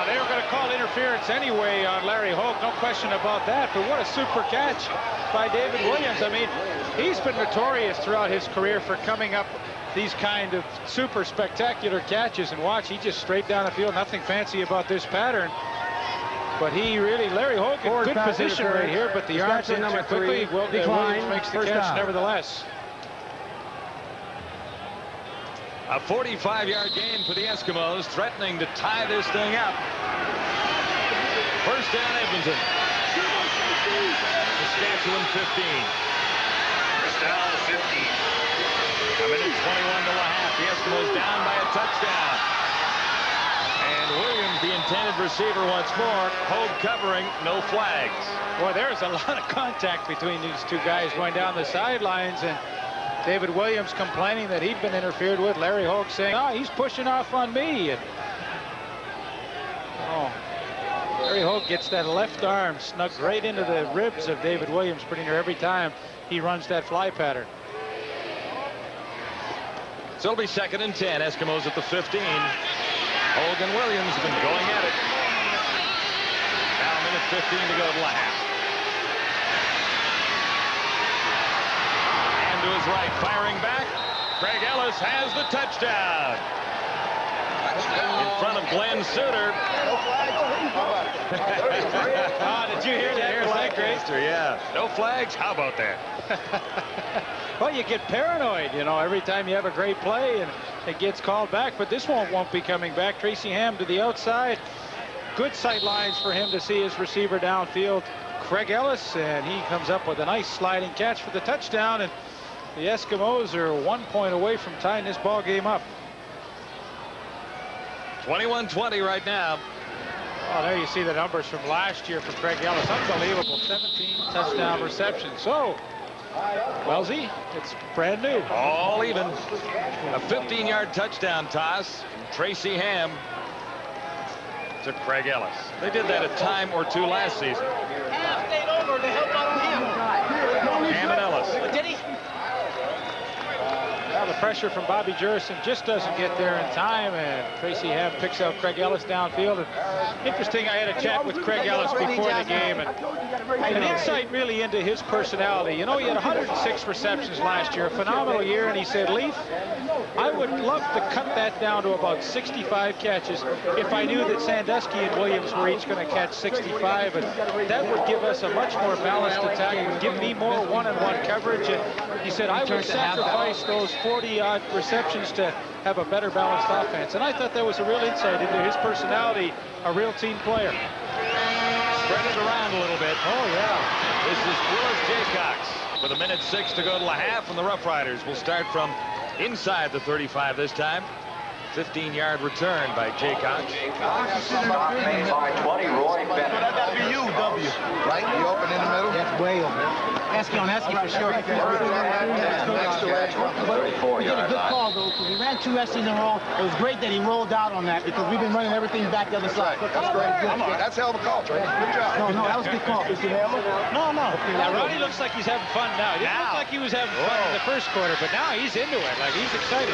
They were going to call interference anyway on Larry Hogue, no question about that, but what a super catch by David Williams. I mean, he's been notorious throughout his career for coming up these kind of super spectacular catches, and watch, he just straight down the field, nothing fancy about this pattern, but he really, Larry Hogue in good position right here, but the arms in too quickly. Williams makes the catch nevertheless. A 45-yard gain for the Eskimos, threatening to tie this thing up. First down, Edmonton. Saskatchewan 15. First down, 15. 1:21 to a half. The Eskimos down by a touchdown. And Williams, the intended receiver once more. Hogue covering, no flags. Boy, there's a lot of contact between these two guys going down the sidelines, and David Williams complaining that he'd been interfered with. Larry Hogue saying, "Oh, he's pushing off on me." And, Larry Hogue gets that left arm snugged right into the ribs of David Williams pretty near every time he runs that fly pattern. So it'll be 2nd and 10. Eskimos at the 15. Hogue and Williams have been going at it. Now 1:15 to go to half. And to his right, firing back. Craig Ellis has the touchdown. In front of Glenn Suter. Did you hear that? Flag racer, yeah. No flags? How about that? Well, you get paranoid, you know, every time you have a great play and it gets called back, but this one won't be coming back. Tracy Ham to the outside. Good sight lines for him to see his receiver downfield, Craig Ellis, and he comes up with a nice sliding catch for the touchdown, and the Eskimos are 1 point away from tying this ball game up. 21-20 right now. Oh, there you see the numbers from last year for Craig Ellis. Unbelievable. 17 touchdown receptions. So, Wellesley, it's brand new. All even. A 15-yard touchdown toss from Tracy Ham to Craig Ellis. They did that a time or two last season. Ham stayed over to help out on him. Ham and Ellis. Did he? Now the pressure from Bobby Jurison just doesn't get there in time, and Tracy Ham picks out Craig Ellis downfield. And interesting, I had a chat with Craig Ellis before the game, and an insight really into his personality. You know, he had 106 receptions last year, a phenomenal year, and he said, Leaf, I would love to cut that down to about 65 catches if I knew that Sandusky and Williams were each going to catch 65, and that would give us a much more balanced attack. It would give me more one-on-one coverage, and he said, I would sacrifice those 40-odd receptions to have a better balanced offense. And I thought that was a real insight into his personality, a real team player. Spread it around a little bit. Oh, yeah. This is Willis Jaycox with 1:06 to go to the half, and the Roughriders will start from inside the 35 this time. 15-yard return by Jaycox. Made by 20, Roy Bennett. That got to be you, W. Right? You open in the middle? That's way over. Esky on Esky for sure. We did a good call, though, because we ran 2 Esky in a row. It was great that he rolled out on that because we've been running everything back the other side. That's great. That's a hell of a call, Trey. Good job. No, that was a good call. Is he hammer? No. Now, Ronnie looks like he's having fun now. He didn't look like he was having fun in the first quarter, but now he's into it. Like, he's excited.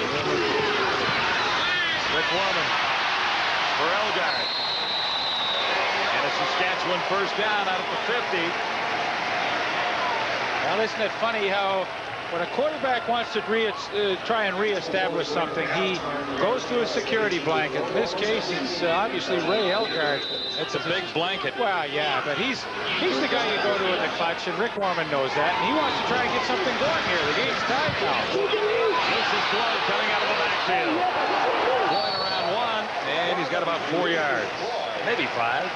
Rick Warman for Elgard. And a Saskatchewan first down out of the 50. Well, isn't it funny how when a quarterback wants to try and reestablish something, he goes to a security blanket. In this case, it's obviously Ray Elgard. It's a big blanket. Well, yeah, but he's the guy you go to in the clutch, and Rick Warman knows that, and he wants to try and get something going here. The game's tied now. This is Floyd coming out of the backfield. Floyd around 1, and he's got about 4 yards, maybe 5.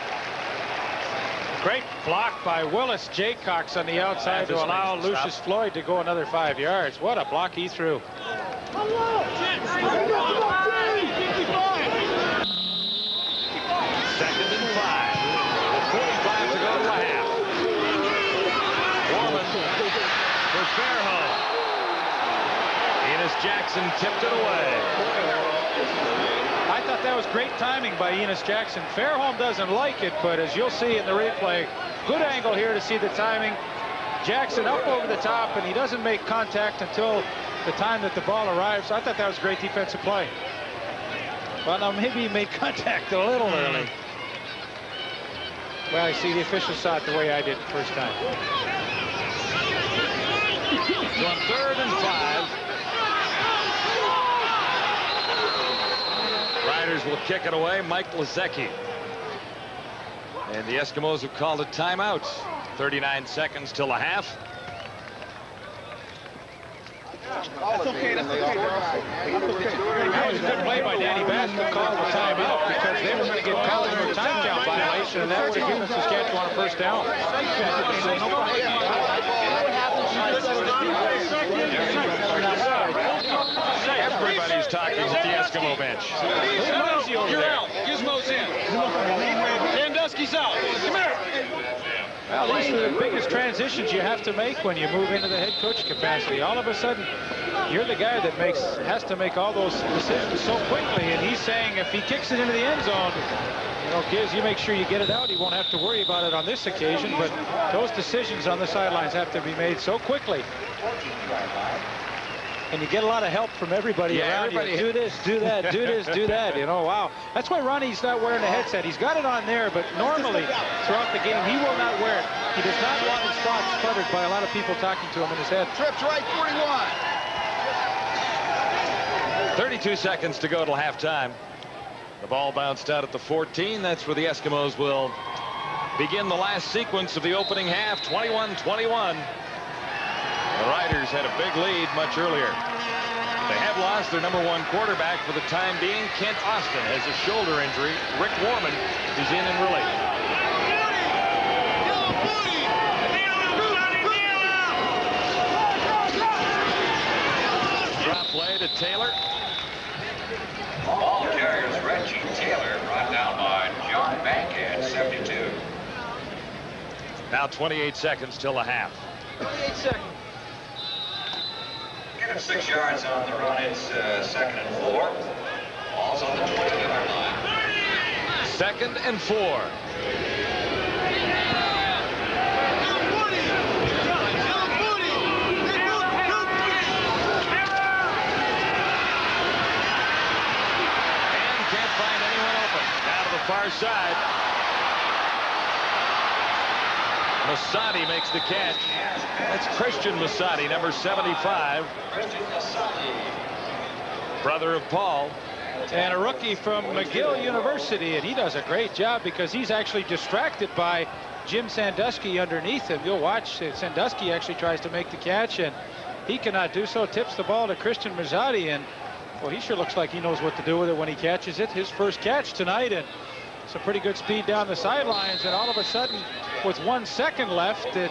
Great block by Willis Jaycox on the outside to allow Lucius Floyd to go another 5 yards. What a block he threw. Second and 5. With 45 to go to the half. Warman for Fairholm. Enos Jackson tipped it away. I thought that was great timing by Enos Jackson. Fairholm doesn't like it, but as you'll see in the replay, good angle here to see the timing. Jackson up over the top, and he doesn't make contact until the time that the ball arrives. I thought that was a great defensive play. Well, now maybe he made contact a little early. Well, I see the officials saw it the way I did the first time. So on 3rd and 5. Riders will kick it away. Mike Lazecki. And the Eskimos have called a timeout. 39 seconds till the half. That's okay. That's okay. That was a good play by Danny Bass to call the timeout because they were going to get penalty for a time count violation, and that would have given Saskatchewan a first down. Everybody's talking at the Eskimo bench. You're out. Gizmo's in. Sandusky's out. Come here. Well, these are the biggest transitions you have to make when you move into the head coach capacity. All of a sudden, you're the guy that has to make all those decisions so quickly, and he's saying if he kicks it into the end zone, you know, Giz, you make sure you get it out. He won't have to worry about it on this occasion, but those decisions on the sidelines have to be made so quickly. And you get a lot of help from everybody around you. Do this, do that, do this, do that. You know, wow. That's why Ronnie's not wearing a headset. He's got it on there, but normally throughout the game, he will not wear it. He does not want his thoughts cluttered by a lot of people talking to him in his head. Trips right, 41. 32 seconds to go till halftime. The ball bounced out at the 14. That's where the Eskimos will begin the last sequence of the opening half, 21-21. The Riders had a big lead much earlier. They have lost their #1 quarterback for the time being. Kent Austin has a shoulder injury. Rick Warman is in relief. Drop play to Taylor. Ball carriers Reggie Taylor. Now 28 seconds till the half. 28 seconds. Get him 6 yards on the run. It's 2nd and 4. Ball's on the 20-yard line. 2nd and 4. Far side. Masadi makes the catch. That's Christian Masadi, number 75. Brother of Paul. And a rookie from McGill University, and he does a great job because he's actually distracted by Jim Sandusky underneath him. You'll watch Sandusky actually tries to make the catch, and he cannot do so. Tips the ball to Christian Masadi, and well, he sure looks like he knows what to do with it when he catches it. His first catch tonight, and some pretty good speed down the sidelines, and all of a sudden, with 1 second left, it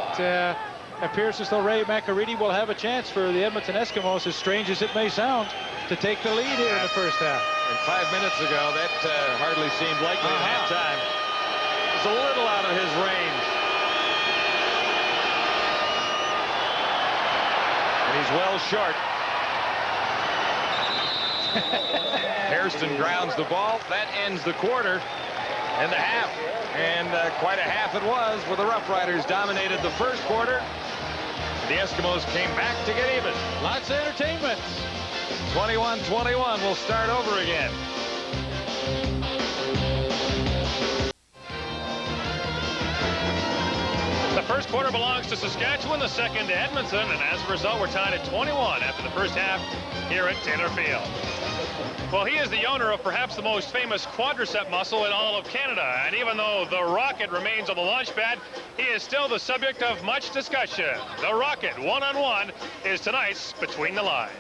appears as though Ray McAreedy will have a chance for the Edmonton Eskimos, as strange as it may sound, to take the lead here in the first half. And 5 minutes ago, that hardly seemed likely at halftime. It's a little out of his range. And he's well short. Hairston grounds the ball. That ends the quarter and the half. And quite a half it was, where the Roughriders dominated the first quarter. The Eskimos came back to get even. Lots of entertainment. 21-21 will start over again. The first quarter belongs to Saskatchewan, the second to Edmonton, and as a result, we're tied at 21 after the first half here at Taylor Field. Well, he is the owner of perhaps the most famous quadricep muscle in all of Canada, and even though the Rocket remains on the launch pad, he is still the subject of much discussion. The Rocket, one-on-one, is tonight's Between the Lines.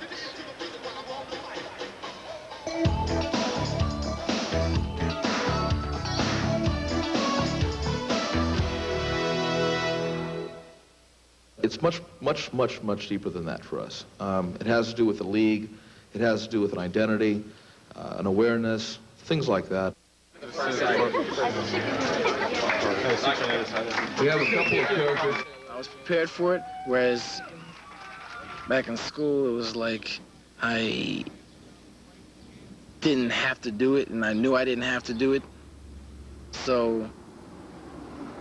It's much deeper than that for us. It has to do with the league. It has to do with an identity, an awareness, things like that. We have a couple of characters. I was prepared for it, whereas back in school, it was like I didn't have to do it, and I knew I didn't have to do it. So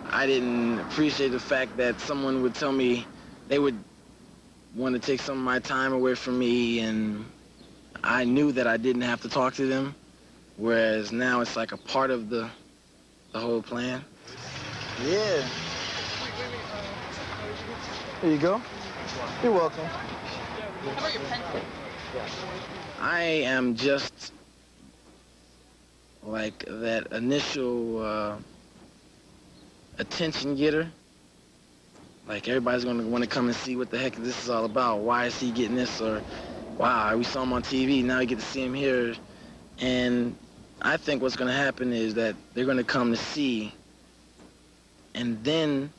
I didn't appreciate the fact that someone would tell me they would want to take some of my time away from me, and I knew that I didn't have to talk to them, whereas now it's like a part of the whole plan. Yeah. Here you go. You're welcome. How about your pen? I am just like that initial attention getter. Like everybody's going to want to come and see what the heck this is all about. Why is he getting this? Or, wow, we saw him on TV. Now we get to see him here. And I think what's going to happen is that they're going to come to see. And then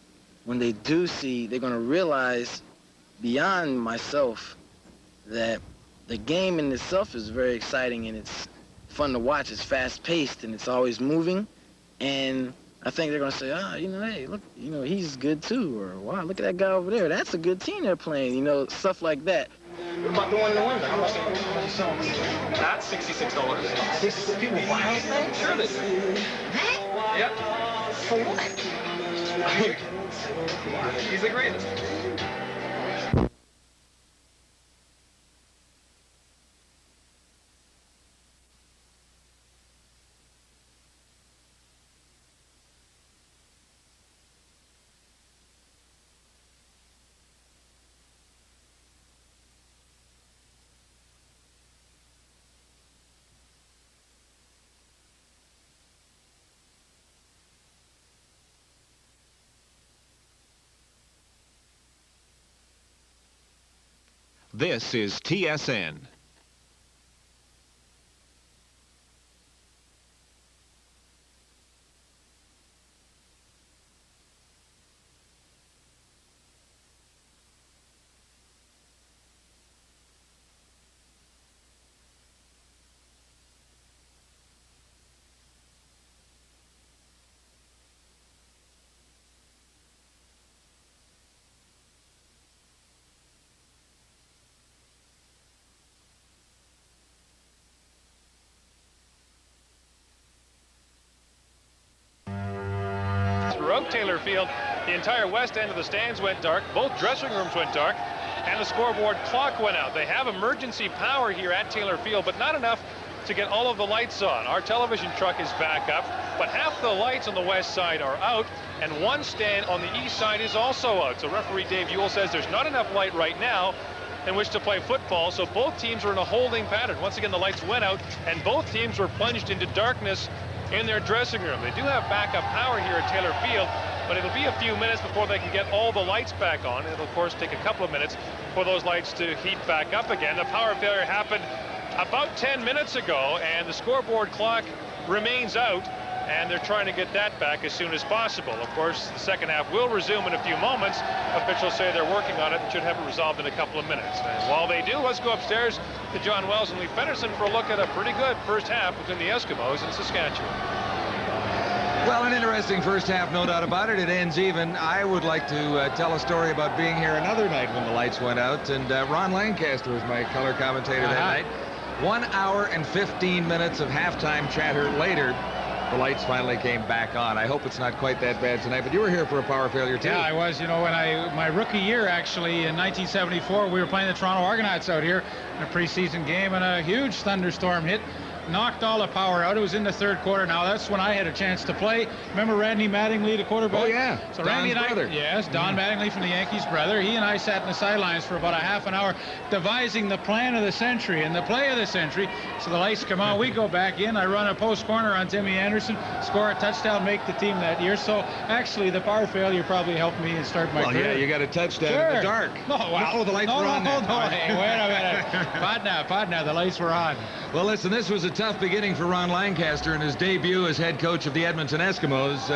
when they do see, they're going to realize beyond myself that the game in itself is very exciting and it's fun to watch. It's fast-paced and it's always moving. And I think they're going to say, hey, look, he's good too. Or, wow, look at that guy over there. That's a good team they're playing, stuff like that. What about the one in the window? How much they selling? That's $66. 66 people buy house thing? Sure they do. Yep. For what? He's the greatest. This is TSN. at Taylor Field, the entire west end of the stands went dark, both dressing rooms went dark, and the scoreboard clock went out. They have emergency power here at Taylor Field, but not enough to get all of the lights on. Our television truck is back up, but half the lights on the west side are out, and one stand on the east side is also out. So referee Dave Ewell says there's not enough light right now in which to play football, so both teams are in a holding pattern. Once again, the lights went out, and both teams were plunged into darkness in their dressing room. They do have backup power here at Taylor Field, but it'll be a few minutes before they can get all the lights back on. It'll, of course, take a couple of minutes for those lights to heat back up again. The power failure happened about 10 minutes ago, and the scoreboard clock remains out, and they're trying to get that back as soon as possible. Of course, the second half will resume in a few moments. Officials say they're working on it and should have it resolved in a couple of minutes. And while they do, let's go upstairs to John Wells and Lee Pedersen for a look at a pretty good first half between the Eskimos and Saskatchewan. Well, an interesting first half, no doubt about it. It ends even. I would like to tell a story about being here another night when the lights went out, and Ron Lancaster was my color commentator that night. 1 hour and 15 minutes of halftime chatter later, the lights finally came back on. I hope it's not quite that bad tonight, but you were here for a power failure too. Yeah, I was. You know, when my rookie year, actually, in 1974, we were playing the Toronto Argonauts out here in a preseason game, and a huge thunderstorm hit, knocked all the power out. It was in the third quarter. Now, that's when I had a chance to play. Remember Randy Mattingly, the quarterback? Oh, yeah. So Don's Randy and brother. Yes, Don Mattingly from the Yankees' brother. He and I sat in the sidelines for about a half an hour devising the plan of the century and the play of the century. So the lights come on. We go back in. I run a post corner on Timmy Anderson, score a touchdown, make the team that year. So actually, the power failure probably helped me start my career. Yeah, you got a touchdown in the dark. No, well, no, the lights were on. No, hey, wait a minute. Padna, the lights were on. Well, listen, this was a tough beginning for Ron Lancaster in his debut as head coach of the Edmonton Eskimos.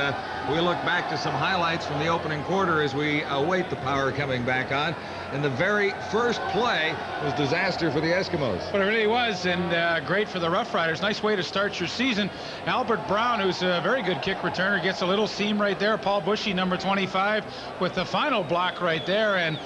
We look back to some highlights from the opening quarter as we await the power coming back on. And the very first play was disaster for the Eskimos. But it really was, and great for the Roughriders. Nice way to start your season. Albert Brown, who's a very good kick returner, gets a little seam right there. Paul Bushy, number 25, with the final block right there. And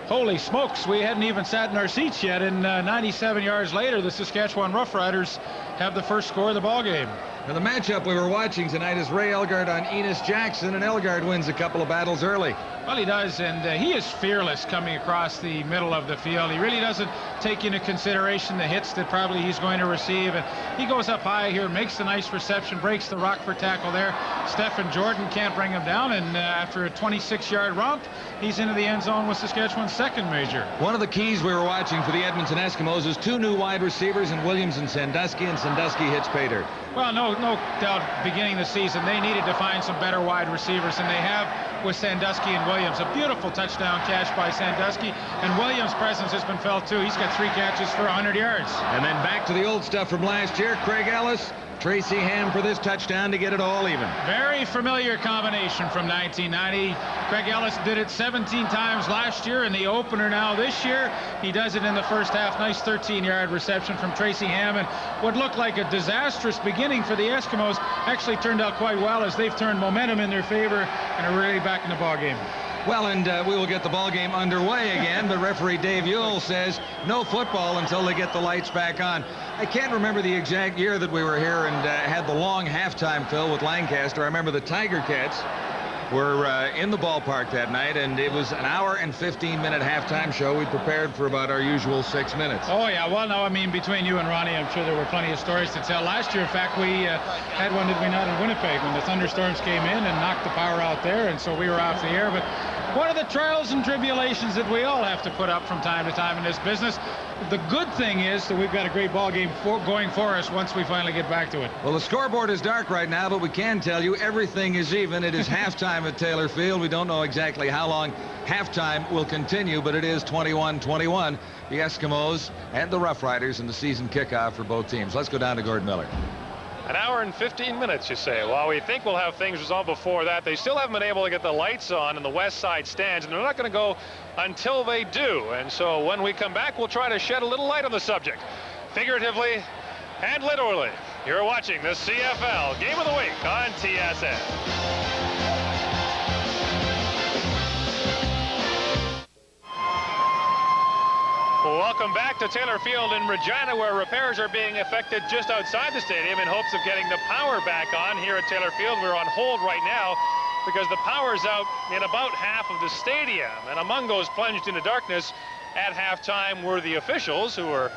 holy smokes, we hadn't even sat in our seats yet, and 97 yards later, the Saskatchewan Roughriders have the first score of the ball game. Now, the matchup we were watching tonight is Ray Elgard on Enos Jackson, and Elgard wins a couple of battles early. Well, he does, and he is fearless coming across the middle of the field. He really doesn't take into consideration the hits that probably he's going to receive, and he goes up high here, makes a nice reception, breaks the Rockford tackle there. Stephen Jordan can't bring him down, and after a 26-yard romp, he's into the end zone with Saskatchewan's second major. One of the keys we were watching for the Edmonton Eskimos is two new wide receivers in Williams and Sandusky hits pay dirt. Well, no doubt, beginning the season, they needed to find some better wide receivers, and they have with Sandusky and Williams. A beautiful touchdown catch by Sandusky, and Williams' presence has been felt too. He's got 3 catches for 100 yards. And then back to the old stuff from last year. Craig Ellis, Tracy Ham for this touchdown to get it all even. Very familiar combination from 1990. Craig Ellis did it 17 times last year in the opener now this year. He does it in the first half. Nice 13-yard reception from Tracy Ham, and what looked like a disastrous beginning for the Eskimos actually turned out quite well as they've turned momentum in their favor and are really back in the ball game. Well, and we will get the ball game underway again, but referee Dave Ewell says no football until they get the lights back on. I can't remember the exact year that we were here and had the long halftime fill with Lancaster. I remember the Tiger Cats were in the ballpark that night, and it was an hour and 15-minute halftime show. We prepared for about our usual 6 minutes. Oh, yeah. Well, no, I mean, between you and Ronnie, I'm sure there were plenty of stories to tell. Last year, in fact, we had one, did we not, in Winnipeg when the thunderstorms came in and knocked the power out there, and so we were off the air. But one of the trials and tribulations that we all have to put up from time to time in this business. The good thing is that we've got a great ball game going for us once we finally get back to it. Well, the scoreboard is dark right now, but we can tell you everything is even. It is halftime at Taylor Field. We don't know exactly how long halftime will continue, but it is 21-21. The Eskimos and the Roughriders in the season kickoff for both teams. Let's go down to Gordon Miller. An hour and 15 minutes, you say. Well, we think we'll have things resolved before that. They still haven't been able to get the lights on in the west side stands, and they're not going to go until they do. And so when we come back, we'll try to shed a little light on the subject, figuratively and literally. You're watching the CFL Game of the Week on TSN. Welcome back to Taylor Field in Regina, where repairs are being effected just outside the stadium in hopes of getting the power back on here at Taylor Field. We're on hold right now because the power's out in about half of the stadium. And among those plunged into darkness at halftime were the officials who were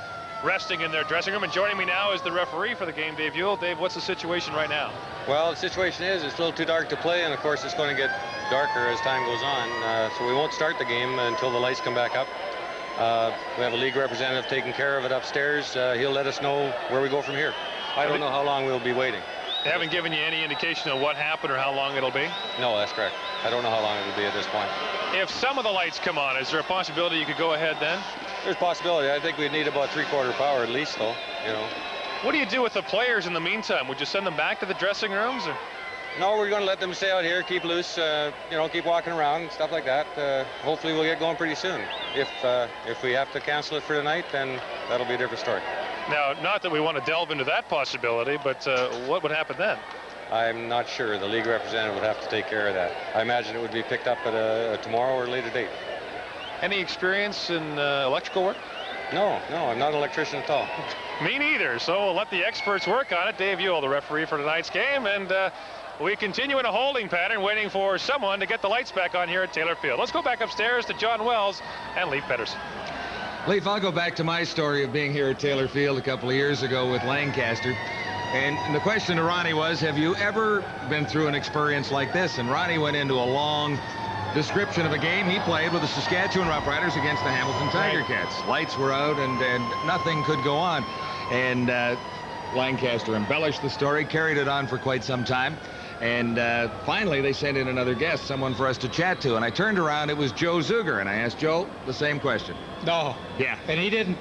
resting in their dressing room. And joining me now is the referee for the game, Dave Ewell. Dave, what's the situation right now? Well, the situation is it's a little too dark to play, and of course it's going to get darker as time goes on. So we won't start the game until the lights come back up. We have a league representative taking care of it upstairs. He'll let us know where we go from here. I don't know how long we'll be waiting. They haven't given you any indication of what happened or how long it'll be? No, that's correct. I don't know how long it will be at this point. If some of the lights come on, is there a possibility you could go ahead then? There's a possibility. I think we'd need about 3/4 power at least, though, you know. What do you do with the players in the meantime? Would you send them back to the dressing rooms? Or? No, we're going to let them stay out here, keep loose, you know, keep walking around, stuff like that. Hopefully we'll get going pretty soon. If we have to cancel it for tonight, then that'll be a different story. Now, not that we want to delve into that possibility, but what would happen then? I'm not sure. The league representative would have to take care of that. I imagine it would be picked up at a tomorrow or later date. Any experience in electrical work? No, I'm not an electrician at all. Me neither, so we'll let the experts work on it. Dave Ewell, the referee for tonight's game, and we continue in a holding pattern, waiting for someone to get the lights back on here at Taylor Field. Let's go back upstairs to John Wells and Leif Pedersen. Leif, I'll go back to my story of being here at Taylor Field a couple of years ago with Lancaster. And the question to Ronnie was, have you ever been through an experience like this? And Ronnie went into a long description of a game he played with the Saskatchewan Roughriders against the Hamilton Tiger Cats. Lights were out and nothing could go on. And Lancaster embellished the story, carried it on for quite some time. And finally, they sent in another guest, someone for us to chat to. And I turned around, it was Joe Zuger, and I asked Joe the same question. No. Yeah. And he didn't.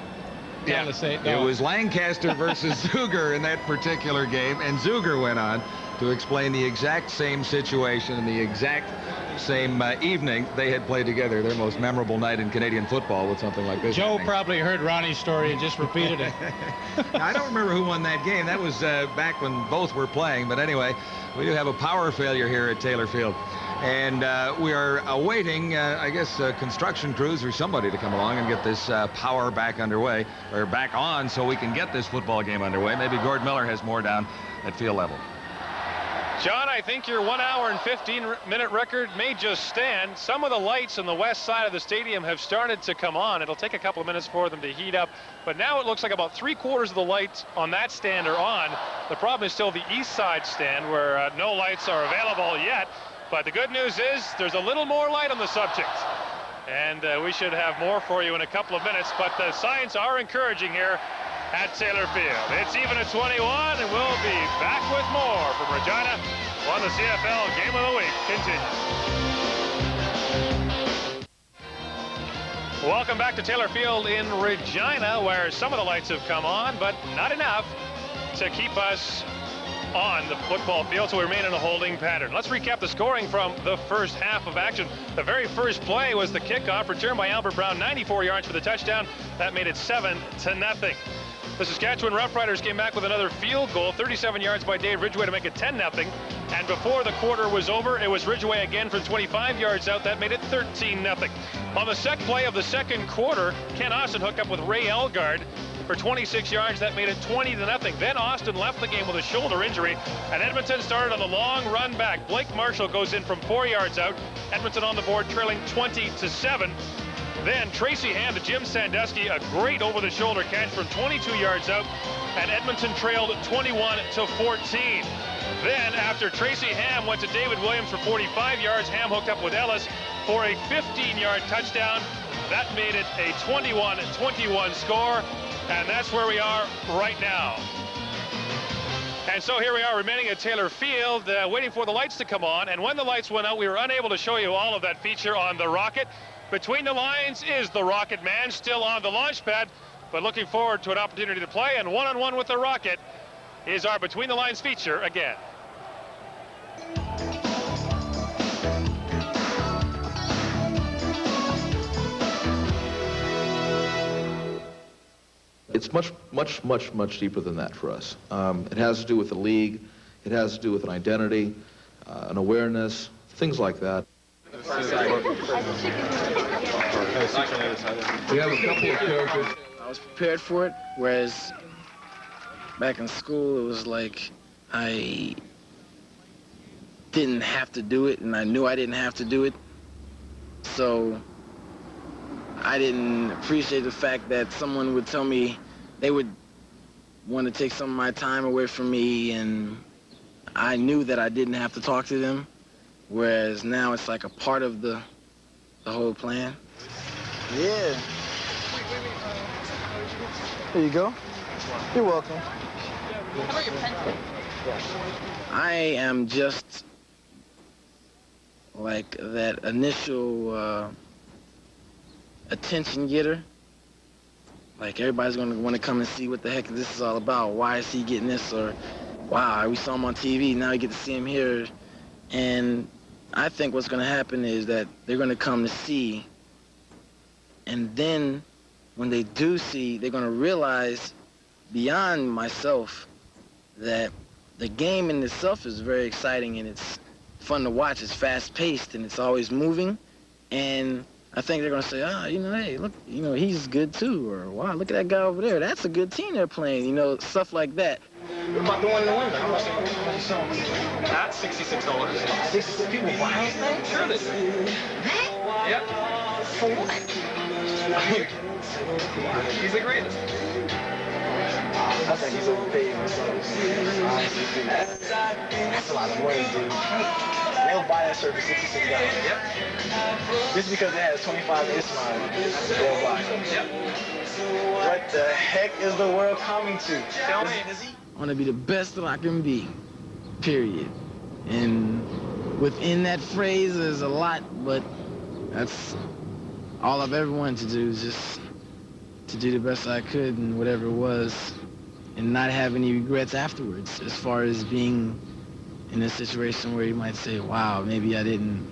Yeah. No. It was Lancaster versus Zuger in that particular game, and Zuger went on to explain the exact same situation and the exact same evening they had played together, their most memorable night in Canadian football with something like this. Joe probably heard Ronnie's story and just repeated it. I don't remember who won that game. That was back when both were playing. But anyway, we do have a power failure here at Taylor Field. And we are awaiting, I guess, construction crews or somebody to come along and get this power back underway, or back on, so we can get this football game underway. Maybe Gord Miller has more down at field level. John, I think your 1 hour and 15-minute record may just stand. Some of the lights on the west side of the stadium have started to come on. It'll take a couple of minutes for them to heat up, but now it looks like about 3/4 of the lights on that stand are on. The problem is still the east side stand, where no lights are available yet. But the good news is there's a little more light on the subject. And we should have more for you in a couple of minutes, but the signs are encouraging here at Taylor Field. It's even at 21, and we'll be back with more from Regina when the CFL Game of the Week continues. Welcome back to Taylor Field in Regina, where some of the lights have come on, but not enough to keep us on the football field, so we remain in a holding pattern. Let's recap the scoring from the first half of action. The very first play was the kickoff, returned by Albert Brown, 94 yards for the touchdown. That made it 7-0. The Saskatchewan Roughriders came back with another field goal, 37 yards by Dave Ridgway to make it 10-0. And before the quarter was over, it was Ridgway again from 25 yards out. That made it 13-0. On the second play of the second quarter, Ken Austin hooked up with Ray Elgard for 26 yards. That made it 20-0. Then Austin left the game with a shoulder injury, and Edmonton started on the long run back. Blake Marshall goes in from 4 yards out. Edmonton on the board, trailing 20-7. Then Tracy Ham to Jim Sandusky, a great over-the-shoulder catch from 22 yards out, and Edmonton trailed 21-14. Then, after Tracy Ham went to David Williams for 45 yards, Ham hooked up with Ellis for a 15-yard touchdown. That made it a 21-21 score, and that's where we are right now. And so here we are remaining at Taylor Field, waiting for the lights to come on. And when the lights went out, we were unable to show you all of that feature on the Rocket. Between the lines is the Rocket Man, still on the launch pad, but looking forward to an opportunity to play. And one-on-one with the Rocket is our Between the Lines feature again. It's much deeper than that for us. It has to do with the league. It has to do with an identity, an awareness, things like that. We have a couple of characters. I was prepared for it, whereas back in school, it was like I didn't have to do it, and I knew I didn't have to do it. So I didn't appreciate the fact that someone would tell me they would want to take some of my time away from me, and I knew that I didn't have to talk to them, whereas now it's like a part of the whole plan. Yeah. Here you go. You're welcome. How about your pencil? I am just like that initial attention getter. Like everybody's going to want to come and see what the heck this is all about. Why is he getting this? Or, wow, we saw him on TV. Now we get to see him here. And I think what's going to happen is that they're going to come to see. And then when they do see, they're going to realize beyond myself that the game in itself is very exciting and it's fun to watch. It's fast-paced and it's always moving. And I think they're going to say, hey, look, he's good too. Or, wow, look at that guy over there. That's a good team they're playing, stuff like that. What about the one in the window? How much do you sell? That's $66. 66 people buy this thing? Sure they do. Yep. For what? He's the greatest. I think he's overpaid myself. That's a lot of money, dude. They'll buy that shirt for $66. Yep. Just because it has 25 Eskimos, they'll buy it. Yep. What the heck is the world coming to? Tell me. I want to be the best that I can be, period. And within that phrase, there's a lot, but that's all I've ever wanted to do, is just to do the best I could and whatever it was, and not have any regrets afterwards, as far as being in a situation where you might say, wow, maybe I didn't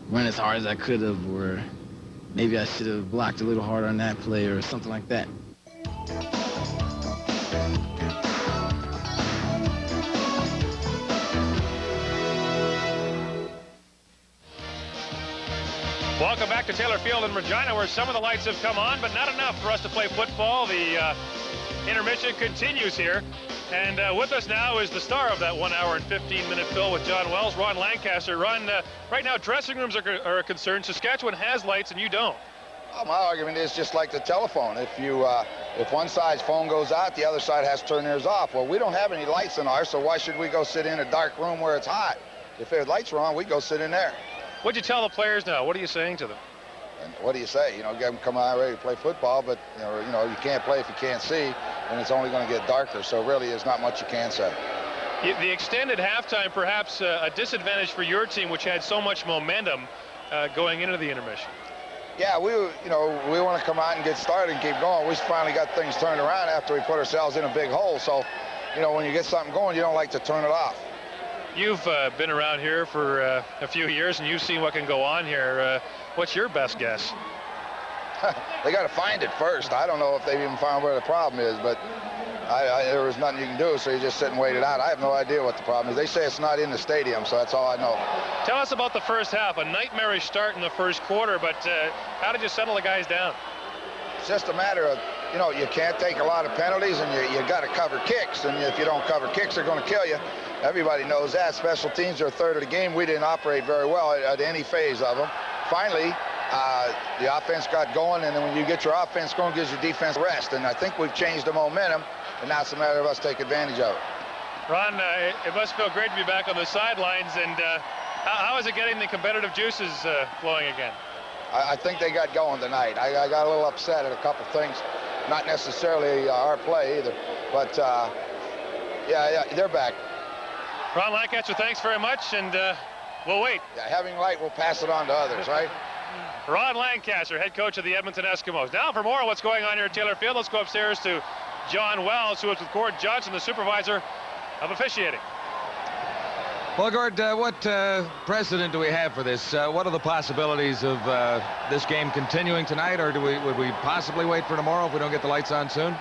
run as hard as I could have, or maybe I should have blocked a little harder on that play, or something like that. Welcome back to Taylor Field in Regina, where some of the lights have come on, but not enough for us to play football. The intermission continues here. And with us now is the star of that 1 hour and 15-minute fill with John Wells, Ron Lancaster. Ron, right now dressing rooms are a concern. Saskatchewan has lights and you don't. Well, my argument is just like the telephone. If one side's phone goes out, the other side has to turn theirs off. Well, we don't have any lights in ours, so why should we go sit in a dark room where it's hot? If their lights are on, we go sit in there. What'd you tell the players now? What are you saying to them? And what do you say? Get them come out ready to play football, but you can't play if you can't see, and it's only going to get darker. So really, there's not much you can say. The extended halftime, perhaps a disadvantage for your team, which had so much momentum going into the intermission. Yeah, we want to come out and get started and keep going. We finally got things turned around after we put ourselves in a big hole. So, when you get something going, you don't like to turn it off. You've been around here for a few years, and you've seen what can go on here. What's your best guess? They got to find it first. I don't know if they've even found where the problem is, but there was nothing you can do, so you just sit and wait it out. I have no idea what the problem is. They say it's not in the stadium, so that's all I know. Tell us about the first half. A nightmarish start in the first quarter, but how did you settle the guys down? It's just a matter of, you can't take a lot of penalties, and you got to cover kicks, and if you don't cover kicks, they're going to kill you. Everybody knows that. Special teams are a third of the game. We didn't operate very well at any phase of them. Finally, the offense got going, and then when you get your offense going, it gives your defense rest. And I think we've changed the momentum, and now it's a matter of us taking advantage of it. Ron, it must feel great to be back on the sidelines. And how is it getting the competitive juices flowing again? I think they got going tonight. I got a little upset at a couple things, not necessarily our play either, but yeah, they're back. Ron Lancaster, thanks very much, and we'll wait. Yeah, having light, we'll pass it on to others, right? Ron Lancaster, head coach of the Edmonton Eskimos. Now for more on what's going on here at Taylor Field, let's go upstairs to John Wells, who is with Gord Johnson, the supervisor of officiating. Well, Gord, what precedent do we have for this? What are the possibilities of this game continuing tonight, or would we possibly wait for tomorrow if we don't get the lights on soon?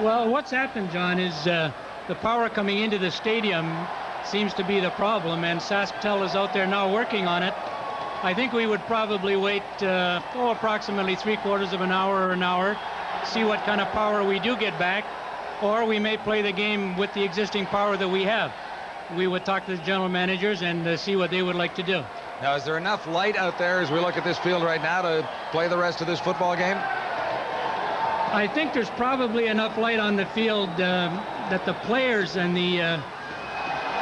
Well, what's happened, John, is the power coming into the stadium seems to be the problem, and SaskTel is out there now working on it. I think we would probably wait approximately 3/4 of an hour or an hour, see what kind of power we do get back, or we may play the game with the existing power that we have. we would talk to the general managers and see what they would like to do. Now, is there enough light out there as we look at this field right now to play the rest of this football game? I think there's probably enough light on the field that the players and the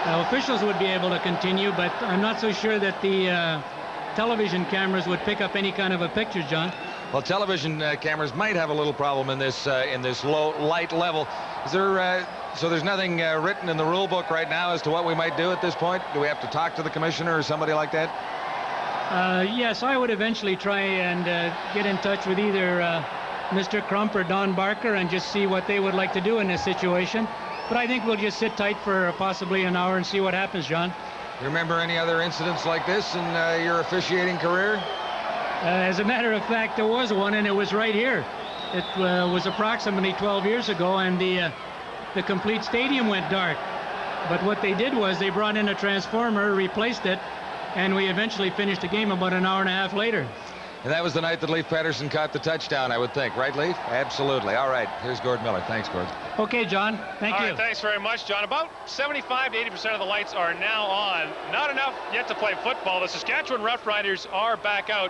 officials would be able to continue, but I'm not so sure that the television cameras would pick up any kind of a picture, John. Well, television cameras might have a little problem in this low light level. Is there so there's nothing written in the rule book right now as to what we might do at this point? Do we have to talk to the commissioner or somebody like that? Yes, I would eventually try and get in touch with either Mr. Crump or Don Barker and just see what they would like to do in this situation. But I think we'll just sit tight for possibly an hour and see what happens, John. You remember any other incidents like this in your officiating career? As a matter of fact, there was one, and it was right here. It was approximately 12 years ago, and the complete stadium went dark. But what they did was they brought in a transformer, replaced it, and we eventually finished the game about an hour and a half later. And that was the night that Leif Pettersson caught the touchdown, I would think. Right, Leif? Absolutely. All right. Here's Gord Miller. Thanks, Gord. Okay, John. Thank you. All right, thanks very much, John. About 75 to 80% of the lights are now on. Not enough yet to play football. The Saskatchewan Roughriders are back out,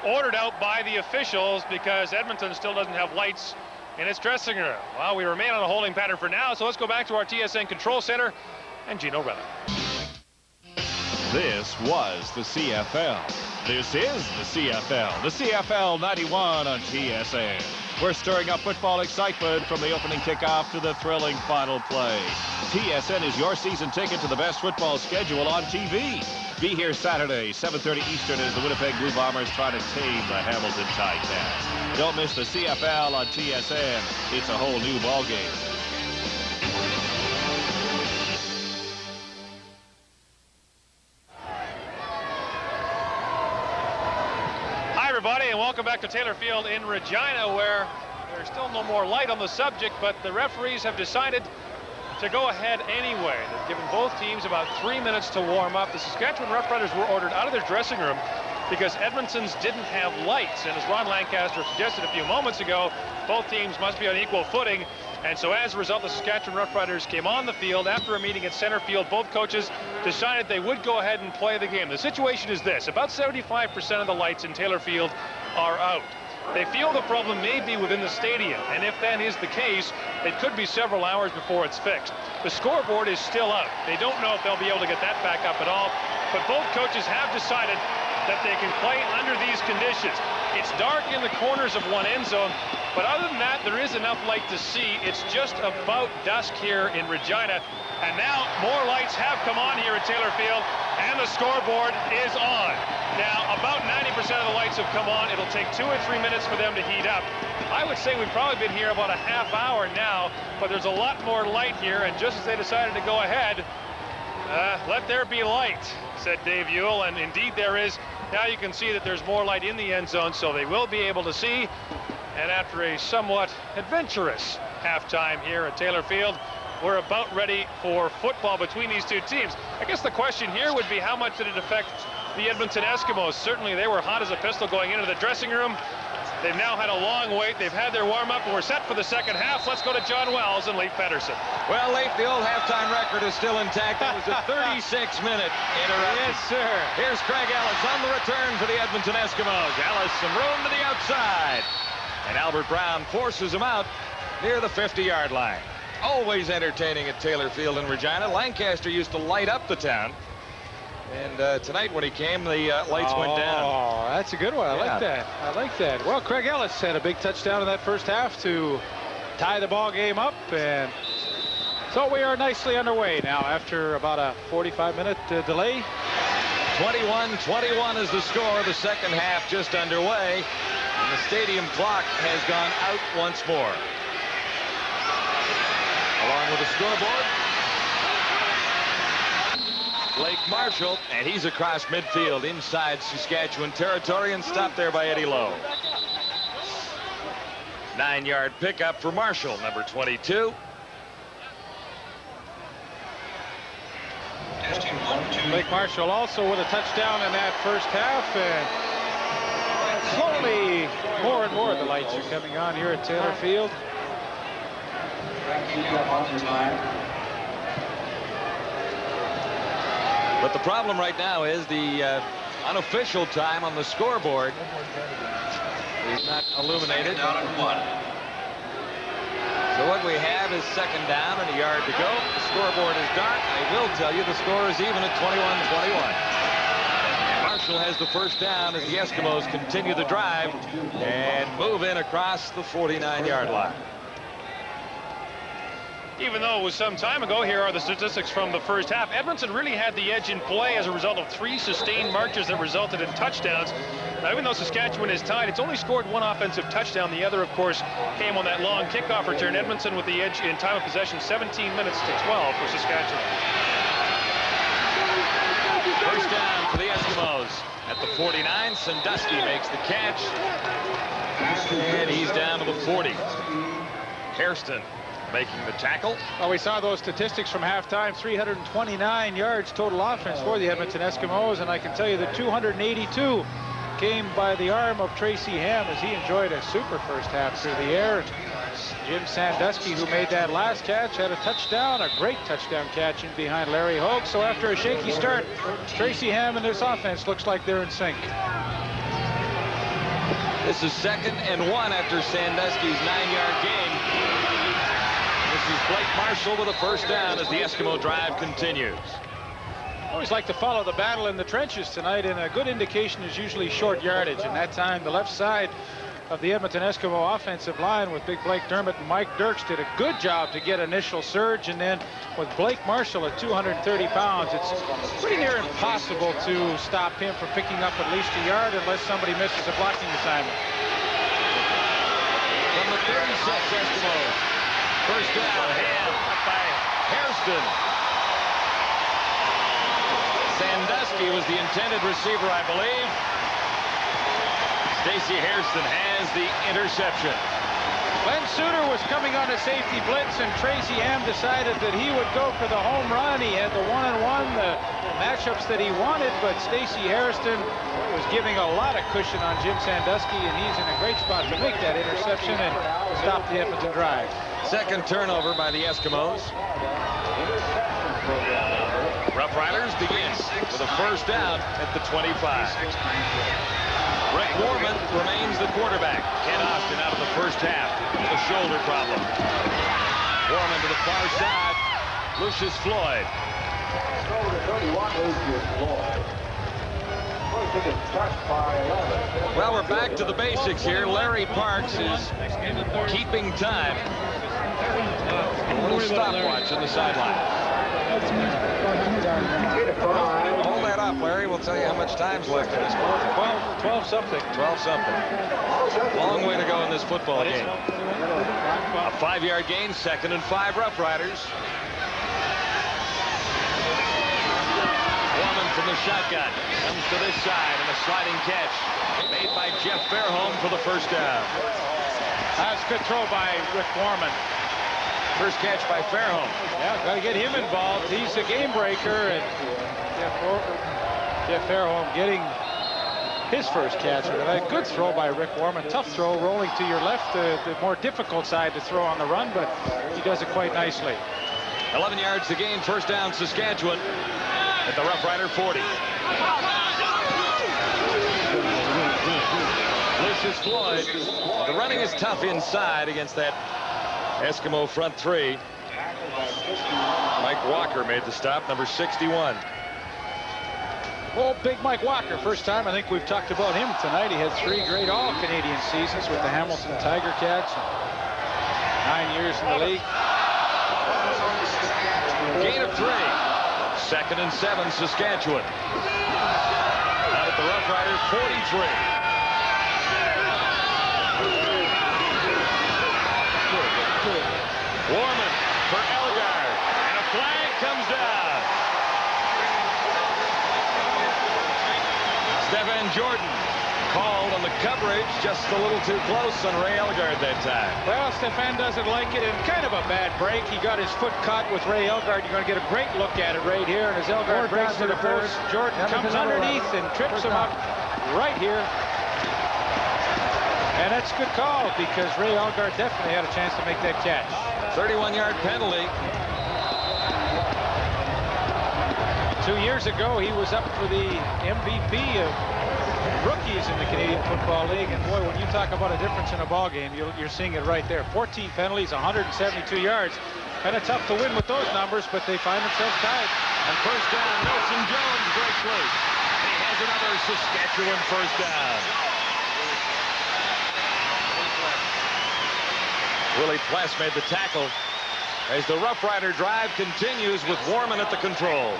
ordered out by the officials because Edmonton still doesn't have lights in its dressing room. Well, we remain on a holding pattern for now, so let's go back to our TSN Control Center and Gino Rella. This was the CFL. This is the CFL. The CFL 91 on TSN. We're stirring up football excitement from the opening kickoff to the thrilling final play. TSN is your season ticket to the best football schedule on TV. Be here Saturday, 7:30 Eastern, as the Winnipeg Blue Bombers try to tame the Hamilton Ticats. Don't miss the CFL on TSN. It's a whole new ballgame. Everybody, and welcome back to Taylor Field in Regina, where there's still no more light on the subject, but the referees have decided to go ahead anyway. They've given both teams about 3 minutes to warm up. The Saskatchewan Roughriders were ordered out of their dressing room because Edmonton's didn't have lights, and as Ron Lancaster suggested a few moments ago, both teams must be on equal footing. And so as a result, the Saskatchewan Roughriders came on the field. After a meeting at center field, both coaches decided they would go ahead and play the game. The situation is this: about 75% of the lights in Taylor Field are out. They feel the problem may be within the stadium, and if that is the case, it could be several hours before it's fixed. The scoreboard is still out. They don't know if they'll be able to get that back up at all, but both coaches have decided that they can play under these conditions. It's dark in the corners of one end zone, but other than that, there is enough light to see. It's just about dusk here in Regina, and now more lights have come on here at Taylor Field, and the scoreboard is on. Now, about 90% of the lights have come on. It'll take 2 or 3 minutes for them to heat up. I would say we've probably been here about a half hour now, but there's a lot more light here, and just as they decided to go ahead, let there be light, said Dave Ewell, and indeed there is. Now you can see that there's more light in the end zone, so they will be able to see. And after a somewhat adventurous halftime here at Taylor Field, we're about ready for football between these two teams. I guess the question here would be, how much did it affect the Edmonton Eskimos? Certainly they were hot as a pistol going into the dressing room. They've now had a long wait. They've had their warm-up, and we're set for the second half. Let's go to John Wells and Leif Pettersson. Well, Leif, the old halftime record is still intact. It was a 36-minute interruption. Yes, sir. Here's Craig Ellis on the return for the Edmonton Eskimos. Ellis, some room to the outside. And Albert Brown forces him out near the 50-yard line. Always entertaining at Taylor Field in Regina. Lancaster used to light up the town. And tonight when he came, the lights went down. Oh, that's a good one. I Yeah. like that. I like that. Well, Craig Ellis had a big touchdown in that first half to tie the ball game up. And so we are nicely underway now after about a 45-minute delay. 21-21 is the score. The second half just underway. And the stadium clock has gone out once more. Along with the scoreboard, Blake Marshall, and he's across midfield inside Saskatchewan territory and stopped there by Eddie Lowe. 9-yard pickup for Marshall, number 22. Blake Marshall also with a touchdown in that first half, and slowly more and more the lights are coming on here at Taylor Field. Keep you up on the time. But the problem right now is the unofficial time on the scoreboard is not illuminated. Down and 1. So what we have is second down and a yard to go. The scoreboard is dark. I will tell you the score is even at 21-21. Marshall has the first down as the Eskimos continue the drive and move in across the 49-yard line. Even though it was some time ago, here are the statistics from the first half. Edmonton really had the edge in play as a result of 3 sustained marches that resulted in touchdowns. Now, even though Saskatchewan is tied, it's only scored 1 offensive touchdown. The other, of course, came on that long kickoff return. Edmonton with the edge in time of possession, 17 minutes to 12 for Saskatchewan. First down for the Eskimos at the 49. Sandusky makes the catch, and he's down to the 40. Hairston making the tackle. Well, we saw those statistics from halftime. 329 yards total offense for the Edmonton Eskimos, and I can tell you that 282 came by the arm of Tracy Ham as he enjoyed a super first half through the air. Jim Sandusky, who made that last catch, had a touchdown, a great touchdown catch in behind Larry Hogue. So after a shaky start, Tracy Ham and this offense looks like they're in sync. This is 2nd and 1 after Sandusky's 9-yard gain. This is Blake Marshall with a first down as the Eskimo drive continues. Always like to follow the battle in the trenches tonight, and a good indication is usually short yardage. And that time, the left side of the Edmonton Eskimo offensive line with Big Blake Dermott and Mike Dirks did a good job to get initial surge. And then with Blake Marshall at 230 pounds, it's pretty near impossible to stop him from picking up at least a yard unless somebody misses a blocking assignment. From the 36 Eskimos, first down, Ham by Hairston. Sandusky was the intended receiver, I believe. Stacey Hairston has the interception. Glenn Suter was coming on a safety blitz, and Tracy Ham decided that he would go for the home run. He had the one-on-one, the matchups that he wanted, but Stacey Hairston was giving a lot of cushion on Jim Sandusky, and he's in a great spot to make that interception and stop the Edmonton drive. Second turnover by the Eskimos. Roughriders begin with a first down at the 25. Rick Warman remains the quarterback. Ken Austin out of the first half with a shoulder problem. Warman to the far side. Lucius Floyd. Well, we're back to the basics here. Larry Parks is keeping time. A little stopwatch on the sideline. Hold that up, Larry. We'll tell you how much time's left in this quarter. 12 something. 12 something. Long way to go in this football game. A 5-yard gain, 2nd and 5 Roughriders. Woman from the shotgun comes to this side and a sliding catch made by Jeff Fairholm for the first down. That's a good throw by Rick Warman. First catch by Fairholm. Yeah, got to get him involved. He's a game breaker, and Jeff Fairholm getting his first catch. A good throw by Rick Warman. Tough throw, rolling to your left, the more difficult side to throw on the run, but he does it quite nicely. 11 yards to gain, first down Saskatchewan at the Roughrider 40. Lucius Floyd. The running is tough inside against that Eskimo front three. Mike Walker made the stop, number 61. Well, big Mike Walker, first time I think we've talked about him tonight. He had 3 great all-Canadian seasons with the Hamilton Tiger Cats. 9 years in the league. Gain of 3. 2nd and 7, Saskatchewan. Out at the Roughriders 43. Warman for Elgar, and a flag comes down. Stephen Jordan called on the coverage, just a little too close on Ray Elgard that time. Well, Stefan doesn't like it, and kind of a bad break. He got his foot caught with Ray Elgard. You're going to get a great look at it right here, and as Elgard breaks to the post, Jordan comes underneath and trips him up right here. And that's a good call because Ray Elgard definitely had a chance to make that catch. 31-yard penalty. 2 years ago, he was up for the MVP of rookies in the Canadian Football League. And boy, when you talk about a difference in a ball game, you're seeing it right there. 14 penalties, 172 yards. Kind of tough to win with those numbers, but they find themselves tied. And first down, Nelson Jones breaks loose. He has another Saskatchewan first down. Willie Pless made the tackle as the Rough Rider drive continues with Warman at the controls.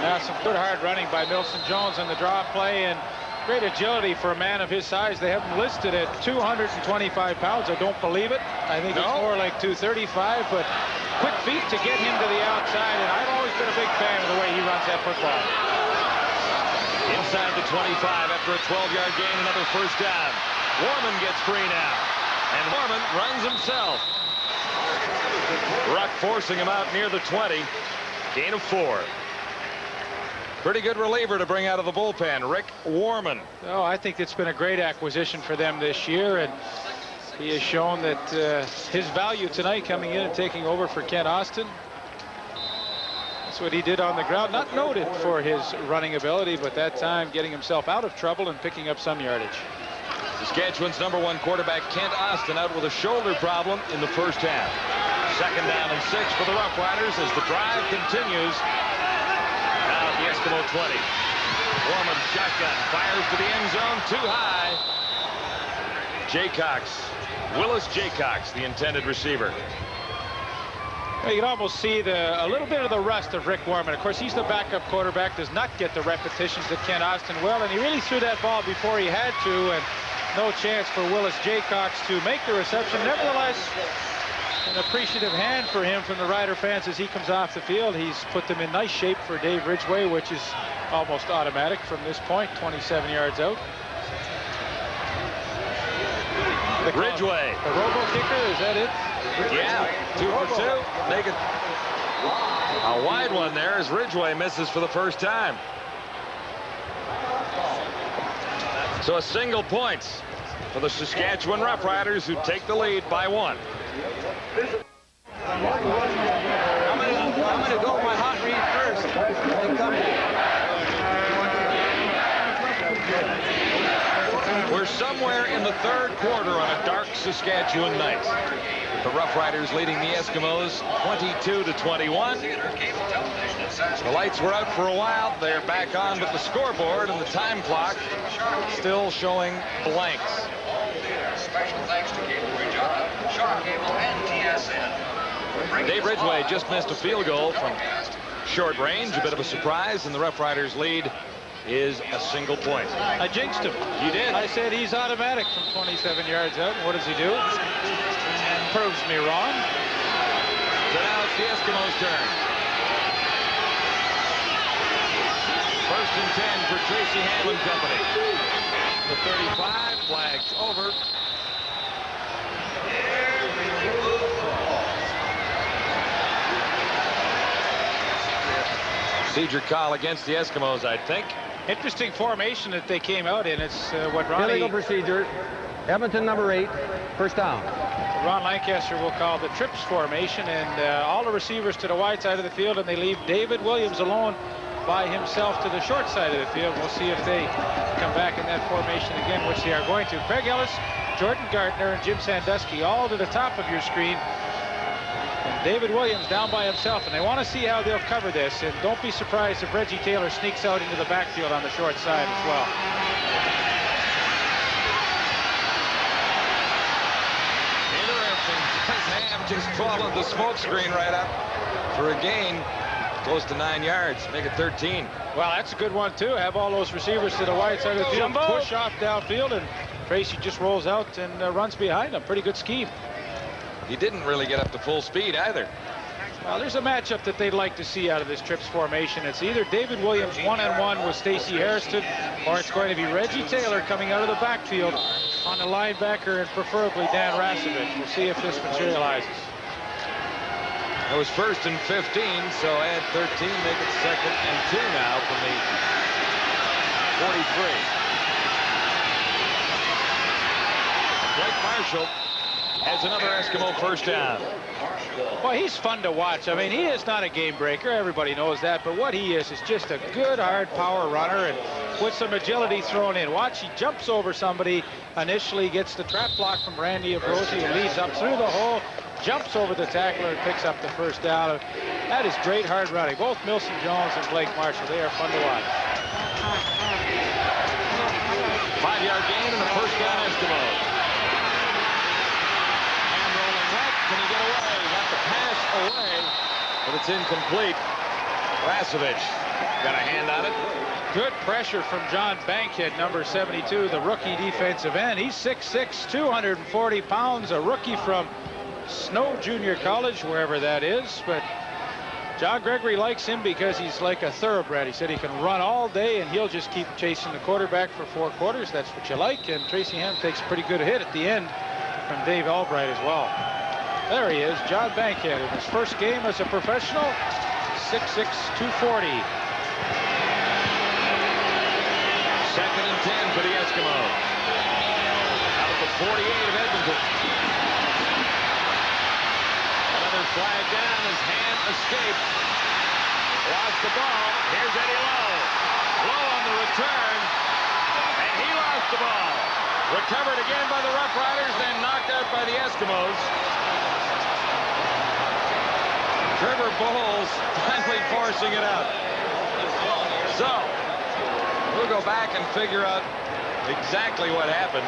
Now some good hard running by Nelson Jones on the draw play, and great agility for a man of his size. They have him listed at 225 pounds. I don't believe it. I think it's more like 235, but quick feet to get him to the outside, and I've always been a big fan of the way he runs that football. Inside the 25 after a 12-yard gain, another first down. Warman gets free now, and Warman runs himself. Ruck forcing him out near the 20. Gain of 4. Pretty good reliever to bring out of the bullpen, Rick Warman. Oh, I think it's been a great acquisition for them this year, and he has shown that his value tonight coming in and taking over for Kent Austin. That's what he did on the ground. Not noted for his running ability, but that time getting himself out of trouble and picking up some yardage. Saskatchewan's #1 quarterback Kent Austin out with a shoulder problem in the first half. Second down and 6 for the Rough Riders as the drive continues. Now at the Eskimo 20. Warman shotgun fires to the end zone, too high. Jaycox, Willis Jaycox, the intended receiver. Well, you can almost see a little bit of the rust of Rick Warman. Of course, he's the backup quarterback, does not get the repetitions that Kent Austin will, and he really threw that ball before he had to, and no chance for Willis Jaycox to make the reception. Nevertheless, an appreciative hand for him from the Rider fans as he comes off the field. He's put them in nice shape for Dave Ridgway, which is almost automatic from this point, 27 yards out. Ridgway. The robo kicker, is that it? Yeah, 2 for 2. Make it a wide one there as Ridgway misses for the first time. So a single point for the Saskatchewan Roughriders, who take the lead by 1. I'm gonna go my hot read first. We're somewhere in the third quarter on a dark Saskatchewan night. The Rough Riders leading the Eskimos 22-21. The lights were out for a while. They're back on, but the scoreboard and the time clock still showing blanks. Special thanks to Cable Regina, Shaw Cable, and TSN. Dave Ridgway just missed a field goal from short range. A bit of a surprise, and the Rough Riders lead is a single point. I jinxed him. You did. I said he's automatic from 27 yards out. And what does he do? Proves me wrong. So now it's the Eskimos' turn. First and 10 for Tracy Hamlin Company. The 35 flags over. Procedure call against the Eskimos, I think. Interesting formation that they came out in. It's what Ronnie... Illegal procedure. Edmonton #8, first down. Ron Lancaster will call the trips formation, and all the receivers to the wide side of the field, and they leave David Williams alone by himself to the short side of the field. We'll see if they come back in that formation again, which they are going to. Craig Ellis, Jordan Gardner, and Jim Sandusky all to the top of your screen. And David Williams down by himself, and they want to see how they'll cover this. And don't be surprised if Reggie Taylor sneaks out into the backfield on the short side as well. Interesting. Sam just followed the smoke screen right up for a gain close to 9 yards. Make it 13. Well, that's a good one, too. Have all those receivers to the wide side of the field, push off downfield, and Tracy just rolls out and runs behind him. Pretty good scheme. He didn't really get up to full speed either. Well, there's a matchup that they'd like to see out of this trips formation. It's either David Williams one-on-one with Stacey Hairston, or it's going to be Reggie Taylor coming out of the backfield on the linebacker, and preferably Dan Rasevich. We'll see if this materializes. It was first and 15, so add 13, make it second and 2 now from the 43. Blake Marshall has another Eskimo first down. Well, he's fun to watch. I mean, he is not a game breaker. Everybody knows that. But what he is just a good, hard power runner and with some agility thrown in. Watch, he jumps over somebody initially, gets the trap block from Randy Ambrosi, and leads up through the hole, jumps over the tackler, and picks up the first down. That is great, hard running. Both Milson Jones and Blake Marshall, they are fun to watch. 5-yard gain and a first down, Eskimos. And rolling left, can he get away? Got the pass away, but it's incomplete. Rasevich got a hand on it. Good pressure from John Bankhead, number 72, the rookie defensive end. He's 6'6", 240 pounds, a rookie from Snow Junior College, wherever that is. But John Gregory likes him because he's like a thoroughbred. He said he can run all day, and he'll just keep chasing the quarterback for 4 quarters. That's what you like. And Tracy Ham takes a pretty good hit at the end from Dave Albright as well. There he is, John Bankhead, in his first game as a professional, 6'6", 240. Second and 10 for the Eskimos. Out of the 48 of Edmonton. Another flag down. His hand escaped. Lost the ball. Here's Eddie Lowe. Lowe on the return. And he lost the ball. Recovered again by the Roughriders, then knocked out by the Eskimos. Trevor Bowles finally forcing it out. So, we'll go back and figure out exactly what happened.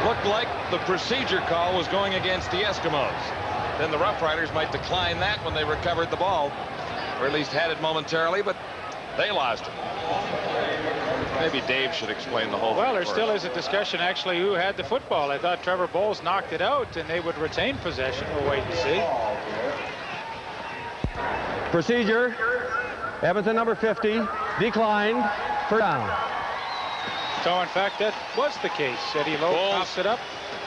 Looked like the procedure call was going against the Eskimos. Then the Roughriders might decline that when they recovered the ball, or at least had it momentarily, but they lost it. Maybe Dave should explain the whole thing. Well, there still is a discussion, actually, who had the football. I thought Trevor Bowles knocked it out, and they would retain possession. We'll wait and see. Procedure. Edmonton number 50, declined, for down. So, in fact, that was the case. Eddie Lowe pops it up.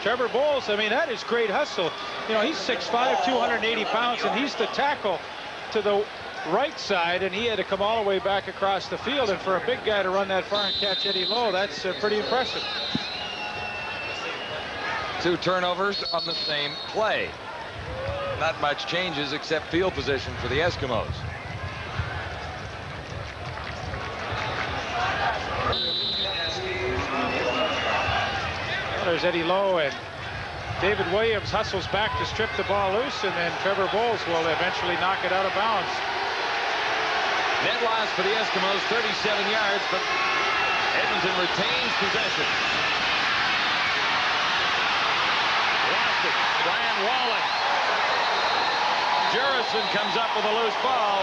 Trevor Bowles, I mean, that is great hustle. You know, he's 6'5", 280 pounds, and he's the tackle to the right side, and he had to come all the way back across the field. And for a big guy to run that far and catch Eddie Lowe, that's pretty impressive. 2 turnovers on the same play. Not much changes except field position for the Eskimos. There's Eddie Lowe, and David Williams hustles back to strip the ball loose, and then Trevor Bowles will eventually knock it out of bounds. Net loss for the Eskimos, 37 yards, but Edmonton retains possession. Lost it. Brian Walling. Jurison comes up with a loose ball,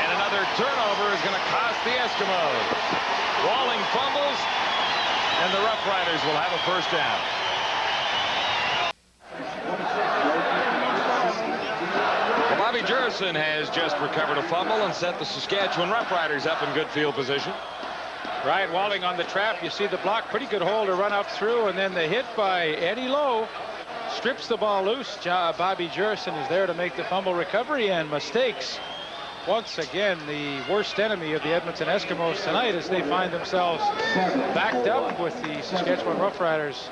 and another turnover is going to cost the Eskimos. Walling fumbles, and the Roughriders will have a first down. Well, Bobby Jurison has just recovered a fumble and set the Saskatchewan Roughriders up in good field position. Ryan Walling on the trap. You see the block, pretty good hole to run up through, and then the hit by Eddie Lowe strips the ball loose. Bobby Jurison is there to make the fumble recovery, and mistakes. Once again, the worst enemy of the Edmonton Eskimos tonight as they find themselves backed up with the Saskatchewan Roughriders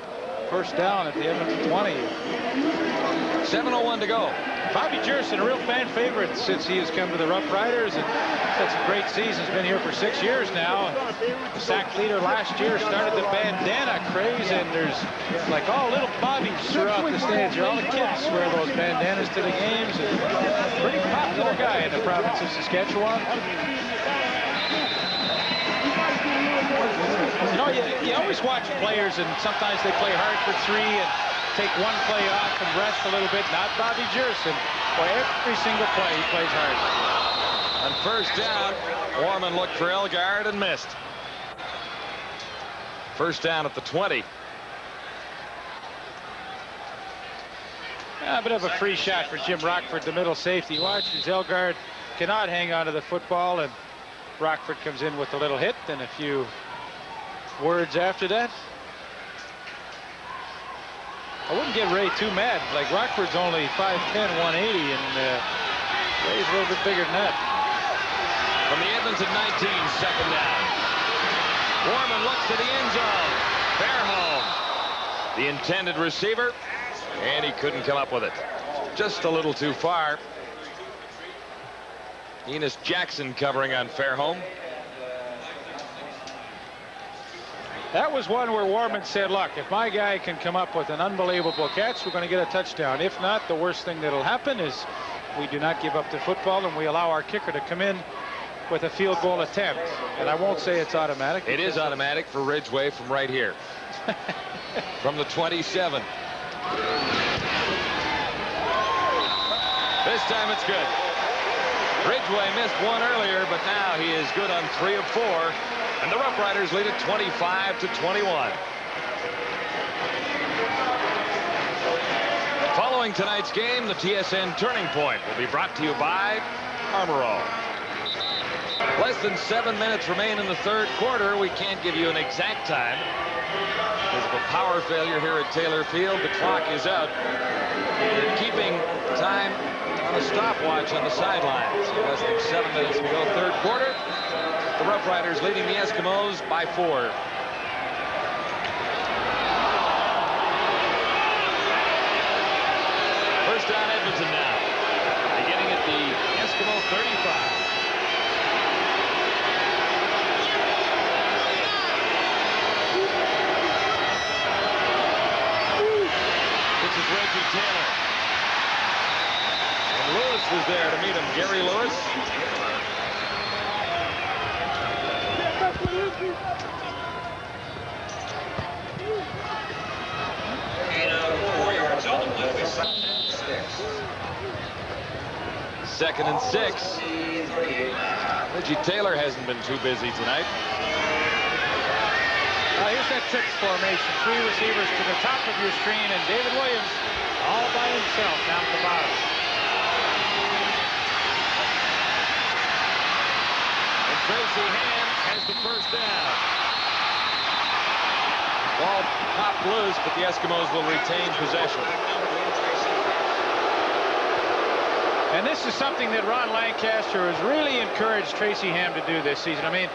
first down at the Edmonton 20. 7:01 to go. Bobby Jurison, a real fan favorite since he has come to the Roughriders, and had some great seasons. Been here for 6 years now. The sack leader last year started the bandana craze, and there's like all little Bobbies throughout the stands here. All the kids wear those bandanas to the games. And pretty popular guy in the province of Saskatchewan. You know, you always watch players, and sometimes they play hard for 3 and take one play off and rest a little bit. Not Bobby Jurison. Boy, every single play he plays hard. On first down, Warman looked for Elgard and missed. First down at the 20. A bit of a free shot for Jim Rockford, the middle safety. Watch as Elgard cannot hang on to the football, and Rockford comes in with a little hit and a few words after that. I wouldn't get Ray too mad. Like, Rockford's only 5'10", 180, and Ray's a little bit bigger than that. From the Edmonton 19, second down. Warman looks to the end zone. Fairholm, the intended receiver, And he couldn't come up with it. Just a little too far. Enos Jackson covering on Fairholm. That was one where Warman said, look, if my guy can come up with an unbelievable catch, we're going to get a touchdown. If not, the worst thing that'll happen is we do not give up the football and we allow our kicker to come in with a field goal attempt. And I won't say it's automatic. It is automatic for Ridgway from right here. From the 27. This time it's good. Ridgway missed one earlier, but now he is good on 3 of 4. And the Roughriders lead it 25-21. Following tonight's game, the TSN Turning Point will be brought to you by Armor All. Less than 7 minutes remain in the third quarter. We can't give you an exact time. Because of a power failure here at Taylor Field, the clock is out. They're keeping time on a stopwatch on the sidelines. Less than 7 minutes to go, third quarter. The Roughriders leading the Eskimos by 4. First down, Edmonton now. Beginning at the Eskimo 35. This is Reggie Taylor. And Lewis was there to meet him. Gary Lewis. Second and 6. Reggie Taylor hasn't been too busy tonight. Here's that trips formation. 3 receivers to the top of your screen, and David Williams all by himself down at the bottom. And Tracy Ham has the first down. Ball popped loose, but the Eskimos will retain possession. And this is something that Ron Lancaster has really encouraged Tracy Ham to do this season. I mean,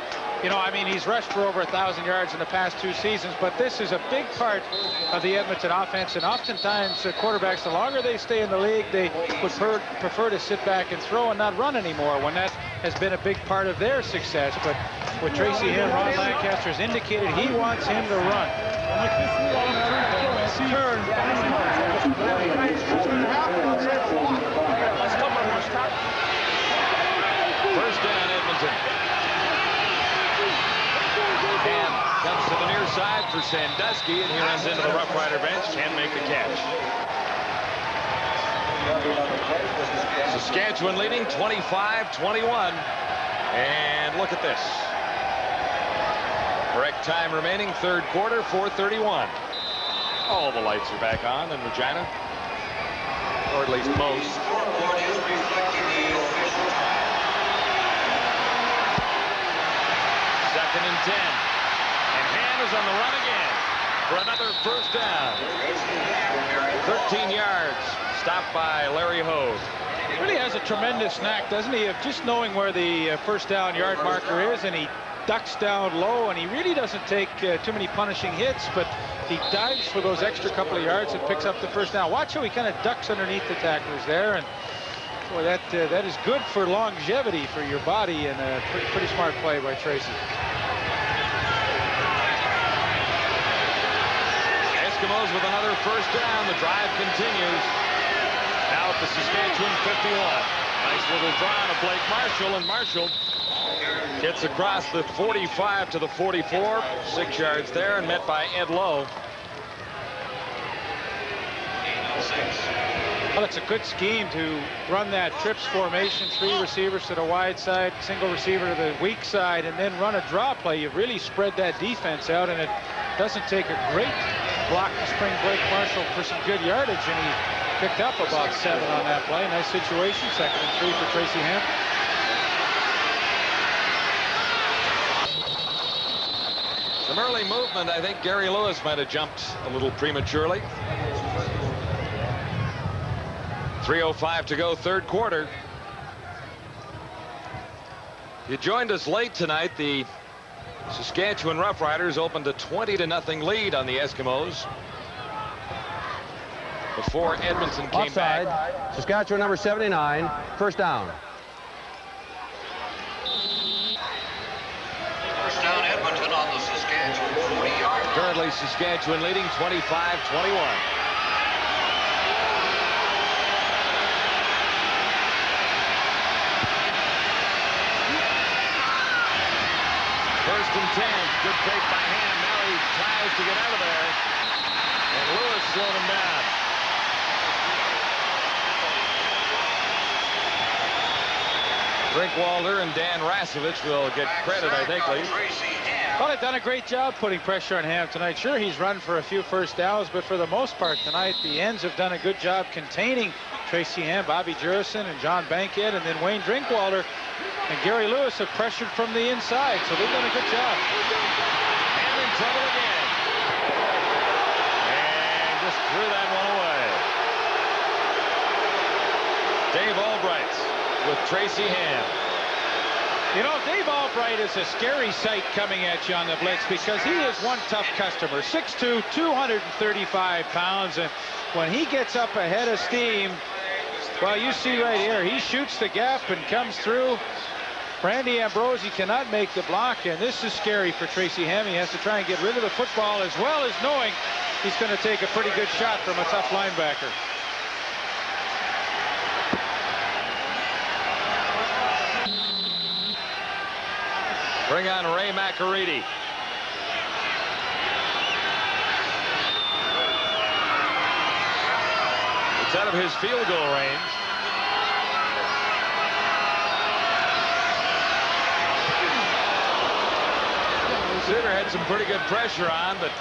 he's rushed for over 1,000 yards in the past 2 seasons, but this is a big part of the Edmonton offense. And oftentimes, quarterbacks, the longer they stay in the league, they would prefer to sit back and throw and not run anymore, when that has been a big part of their success. But with Tracy Ham, Ron Lancaster has indicated he wants him to run. First down, Edmonton. Ham comes to the near side for Sandusky, and he runs into the Roughrider bench. Can't make the catch. Saskatchewan leading 25-21. And look at this. Correct time remaining, third quarter, 4:31. All the lights are back on in Regina, or at least most. Second and 10. And Ham is on the run again for another first down. 13 yards. Stopped by Larry Hove. He really has a tremendous knack, doesn't he, of just knowing where the first down yard marker is, and he ducks down low, and he really doesn't take too many punishing hits, but he dives for those extra couple of yards and picks up the first down. Watch how he kind of ducks underneath the tacklers there, and boy, that is good for longevity for your body, and a pretty smart play by Tracy. Eskimos with another first down. The drive continues. Now at the Saskatchewan 51. Nice little draw to Blake Marshall, and Marshall gets across the 45 to the 44. 6 yards there, and met by Ed Lowe. Well, it's a good scheme to run that trips formation, 3 receivers to the wide side, single receiver to the weak side, and then run a draw play. You've really spread that defense out, and it doesn't take a great block to spring Blake Marshall for some good yardage, and he picked up about 7 on that play. Nice situation. 2nd and 3 for Tracy Ham. Some early movement. I think Gary Lewis might have jumped a little prematurely. 3:05 to go, third quarter. You joined us late tonight. The Saskatchewan Roughriders opened a 20-0 lead on the Eskimos. before Edmonton came Offside. back. Saskatchewan number 79, first down. First down, Edmonton on the Saskatchewan 40-yard line. Currently Saskatchewan leading 25-21. First and 10. Good take by Ham. Now he tries to get out of there. And Lewis slowed him down. Drinkwalder and Dan Rasevich will get credit, I think, Lee. Well, they've done a great job putting pressure on Ham tonight. Sure, he's run for a few first downs, but for the most part tonight, the ends have done a good job containing Tracy Ham, Bobby Jurison, and John Bankhead, and then Wayne Drinkwalder and Gary Lewis have pressured from the inside, so they've done a good job. Ham in trouble again. And just threw that one away. Dave Albright with Tracy Ham. You know, Dave Albright is a scary sight coming at you on the blitz because he is one tough customer. 6'2", 235 pounds, and when he gets up ahead of steam, well, you see right here, he shoots the gap and comes through. Randy Ambrosi cannot make the block, and this is scary for Tracy Ham. He has to try and get rid of the football as well as knowing he's going to take a pretty good shot from a tough linebacker. Bring on Ray McAreedy. It's out of his field goal range. Suter had some pretty good pressure on, but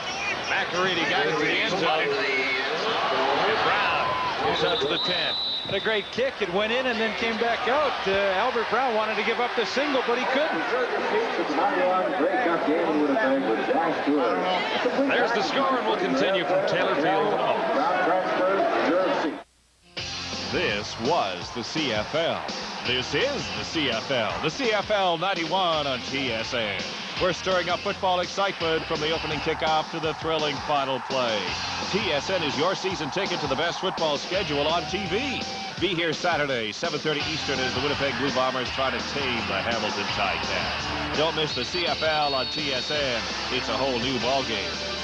McAreedy got into the end zone. And Brown goes out to the 10. Had a great kick. It went in and then came back out. Albert Brown wanted to give up the single, but he couldn't. There's the score, and we'll continue from Taylor Field in a moment. This was the CFL. This is the CFL. The CFL 91 on TSN. We're stirring up football excitement from the opening kickoff to the thrilling final play. TSN is your season ticket to the best football schedule on TV. Be here Saturday, 7:30 Eastern, as the Winnipeg Blue Bombers try to tame the Hamilton Ticats. Don't miss the CFL on TSN. It's a whole new ballgame.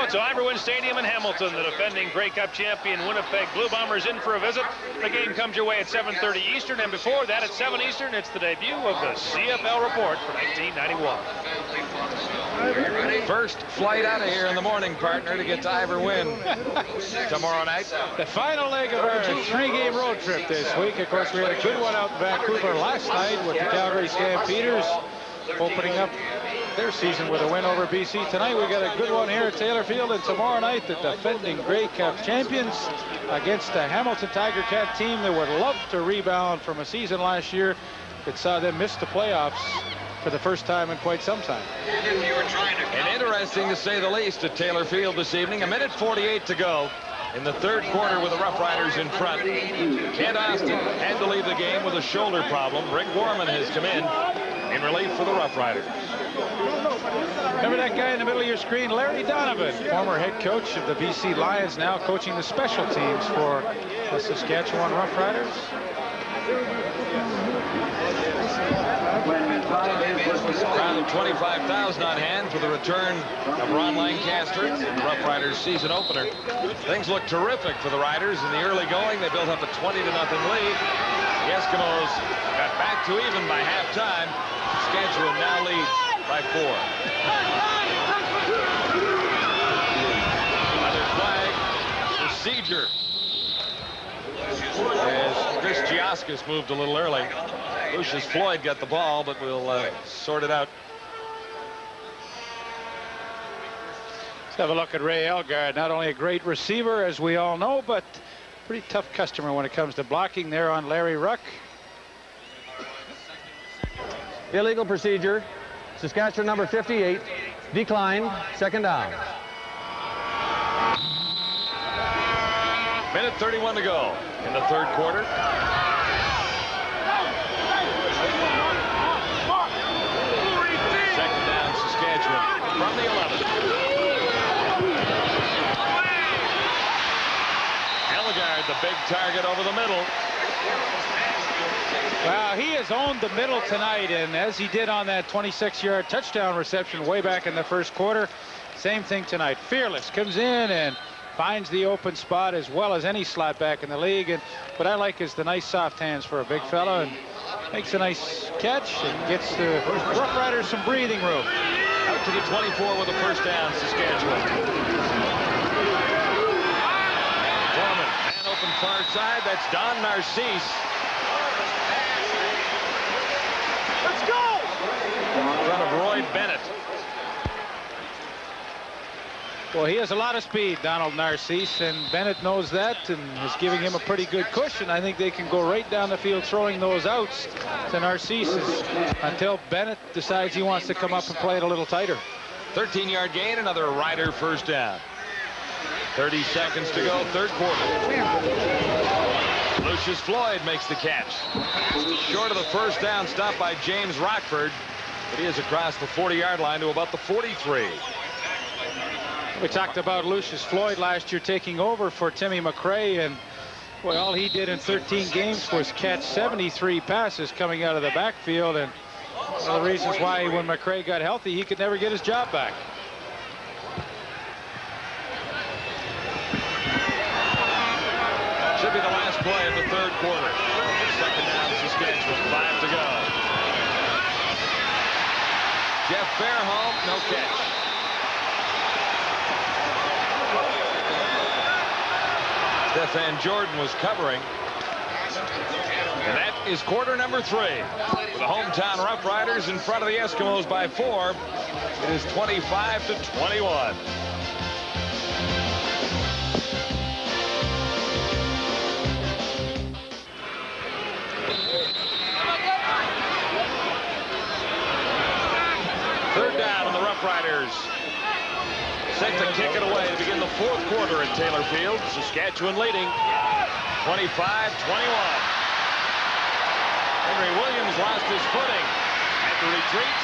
To Iverwin Stadium in Hamilton, the defending Grey Cup champion Winnipeg Blue Bombers in for a visit. The game comes your way at 7:30 Eastern, and before that at 7 Eastern, it's the debut of the CFL report for 1991. First flight out of here in the morning, partner, to get to Iverwin tomorrow night. The final leg of our three-game road trip this week. Of course, we had a good one out in Vancouver last night with the Calgary Stampeders opening up their season with a win over BC. Tonight we got a good one here at Taylor Field, and tomorrow night the defending Grey Cup champions against the Hamilton Tiger Cat team that would love to rebound from a season last year that saw them miss the playoffs for the first time in quite some time. And interesting to say the least at Taylor Field this evening. 1:48 to go in the third quarter with the Roughriders in front. Kent Austin had to leave the game with a shoulder problem. Rick Warman has come in relief for the Roughriders. Remember that guy in the middle of your screen, Larry Donovan, former head coach of the BC Lions, now coaching the special teams for the Saskatchewan Roughriders. Around 25,000 on hand for the return of Ron Lancaster, the Roughriders season opener. Things look terrific for the Riders in the early going. They built up a 20-0 lead. The Eskimos got back to even by halftime. Saskatchewan now leads by 4. Another flag. Procedure. As Chris Giaskis moved a little early. Lucius Floyd got the ball, but we'll sort it out. Let's have a look at Ray Elgard. Not only a great receiver, as we all know, but pretty tough customer when it comes to blocking there on Larry Ruck. Illegal procedure. Saskatchewan number 58. Declined. Second down. 1:31 to go in the third quarter. target over the middle. Well, he has owned the middle tonight, and as he did on that 26-yard touchdown reception way back in the first quarter, same thing tonight. Fearless comes in and finds the open spot as well as any slot back in the league. And what I like is the nice soft hands for a big fella, and makes a nice catch and gets the Rough Riders some breathing room. Out to the 24 with a first down, Saskatchewan. Foreman, man open far side. That's Don Narcisse. Let's go! In front of Roy Bennett. Well, he has a lot of speed, Donald Narcisse, and Bennett knows that and is giving him a pretty good cushion. I think they can go right down the field throwing those outs to Narcisse until Bennett decides he wants to come up and play it a little tighter. 13-yard gain, another Rider first down. 30 seconds to go, third quarter. Lucius Floyd makes the catch. Short of the first down, stopped by James Rockford, but he is across the 40-yard line to about the 43. We talked about Lucius Floyd last year taking over for Timmy McRae, and boy, all he did in 13 games was catch 73 passes coming out of the backfield, and one of the reasons why when McRae got healthy, he could never get his job back. Should be the last play of the third quarter. Second down, Saskatchewan, 5 to go. Jeff Fairholm, no catch. Stephan Jordan was covering. And that is quarter number 3. With the hometown Rough Riders in front of the Eskimos by 4. It is 25 to 21. Third down on the Rough Riders. Set to kick it away to begin the fourth quarter at Taylor Field. Saskatchewan leading 25-21. Henry Williams lost his footing at the retreat.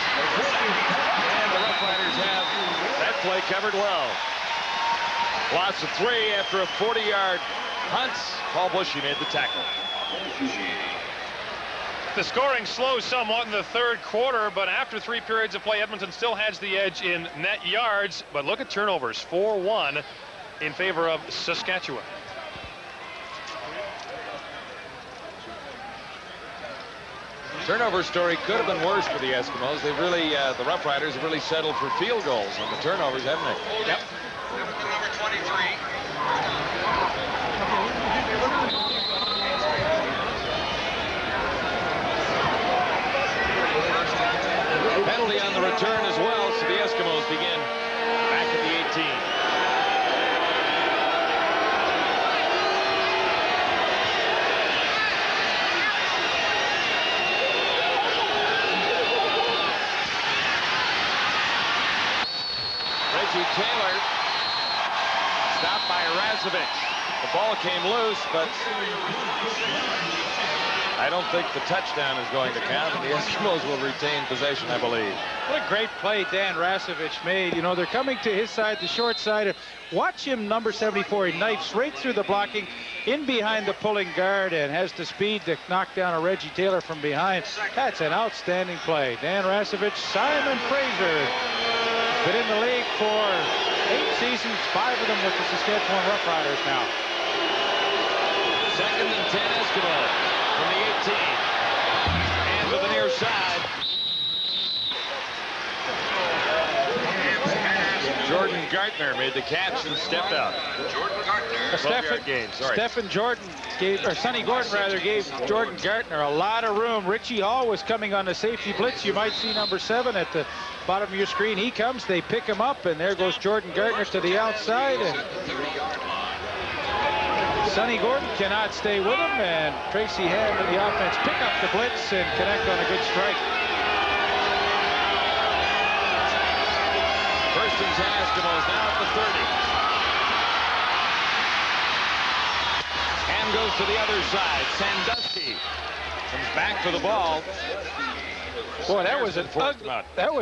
And the Rough Riders have that play covered well. Loss of 3 after a 40-yard punt. Paul Bushy made the tackle. The scoring slows somewhat in the third quarter, but after 3 periods of play, Edmonton still has the edge in net yards. But look at turnovers, 4-1 in favor of Saskatchewan. Turnover story could have been worse for the Eskimos. They've really, the Rough Riders have really settled for field goals on the turnovers, haven't they? Yep. Number 23. Penalty on the return as well, so the Eskimos begin back at the 18. Reggie Taylor stopped by Razovich. The ball came loose, but I don't think the touchdown is going to count, and the Eskimos will retain possession, I believe. What a great play Dan Razovich made. You know, they're coming to his side, the short side. Watch him, number 74. He knifes right through the blocking, in behind the pulling guard, and has the speed to knock down a Reggie Taylor from behind. That's an outstanding play. Dan Razovich, Simon Fraser, been in the league for 8 seasons, 5 of them with the Saskatchewan Rough Riders now. 2nd and 10 Eskimos from the 18. And to the near side. Jordan Gartner made the catch and stepped out. Jordan Gartner. Stephen Jordan gave, or Sonny Gordon rather, gave Jordan Gartner a lot of room. Richie Hall was coming on the safety blitz. You might see number 7 at the bottom of your screen. He comes, they pick him up, and there goes Jordan Gartner to the outside. And Sonny Gordon cannot stay with him, and Tracy Hand and the offense pick up the blitz and connect on a good strike. First and 10 Eskimos now at the 30. Hand goes to the other side. Sandusky comes back for the ball. Boy, that was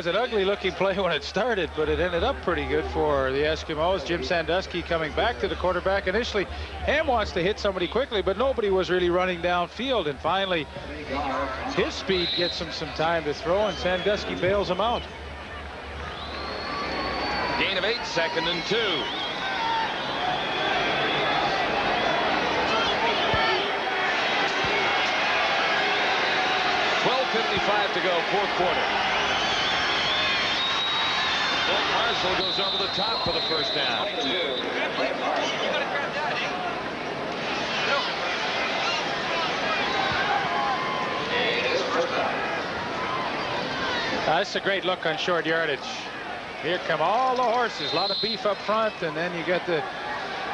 an ugly-looking play when it started, but it ended up pretty good for the Eskimos. Jim Sandusky coming back to the quarterback. Initially, Ham wants to hit somebody quickly, but nobody was really running downfield. And finally, his speed gets him some time to throw, and Sandusky bails him out. Gain of 8, 2nd and 2. 12:55 to go, 4th quarter. Blake Marshall goes over the top for the first down. That's a great look on short yardage. Here come all the horses, a lot of beef up front, and then you get the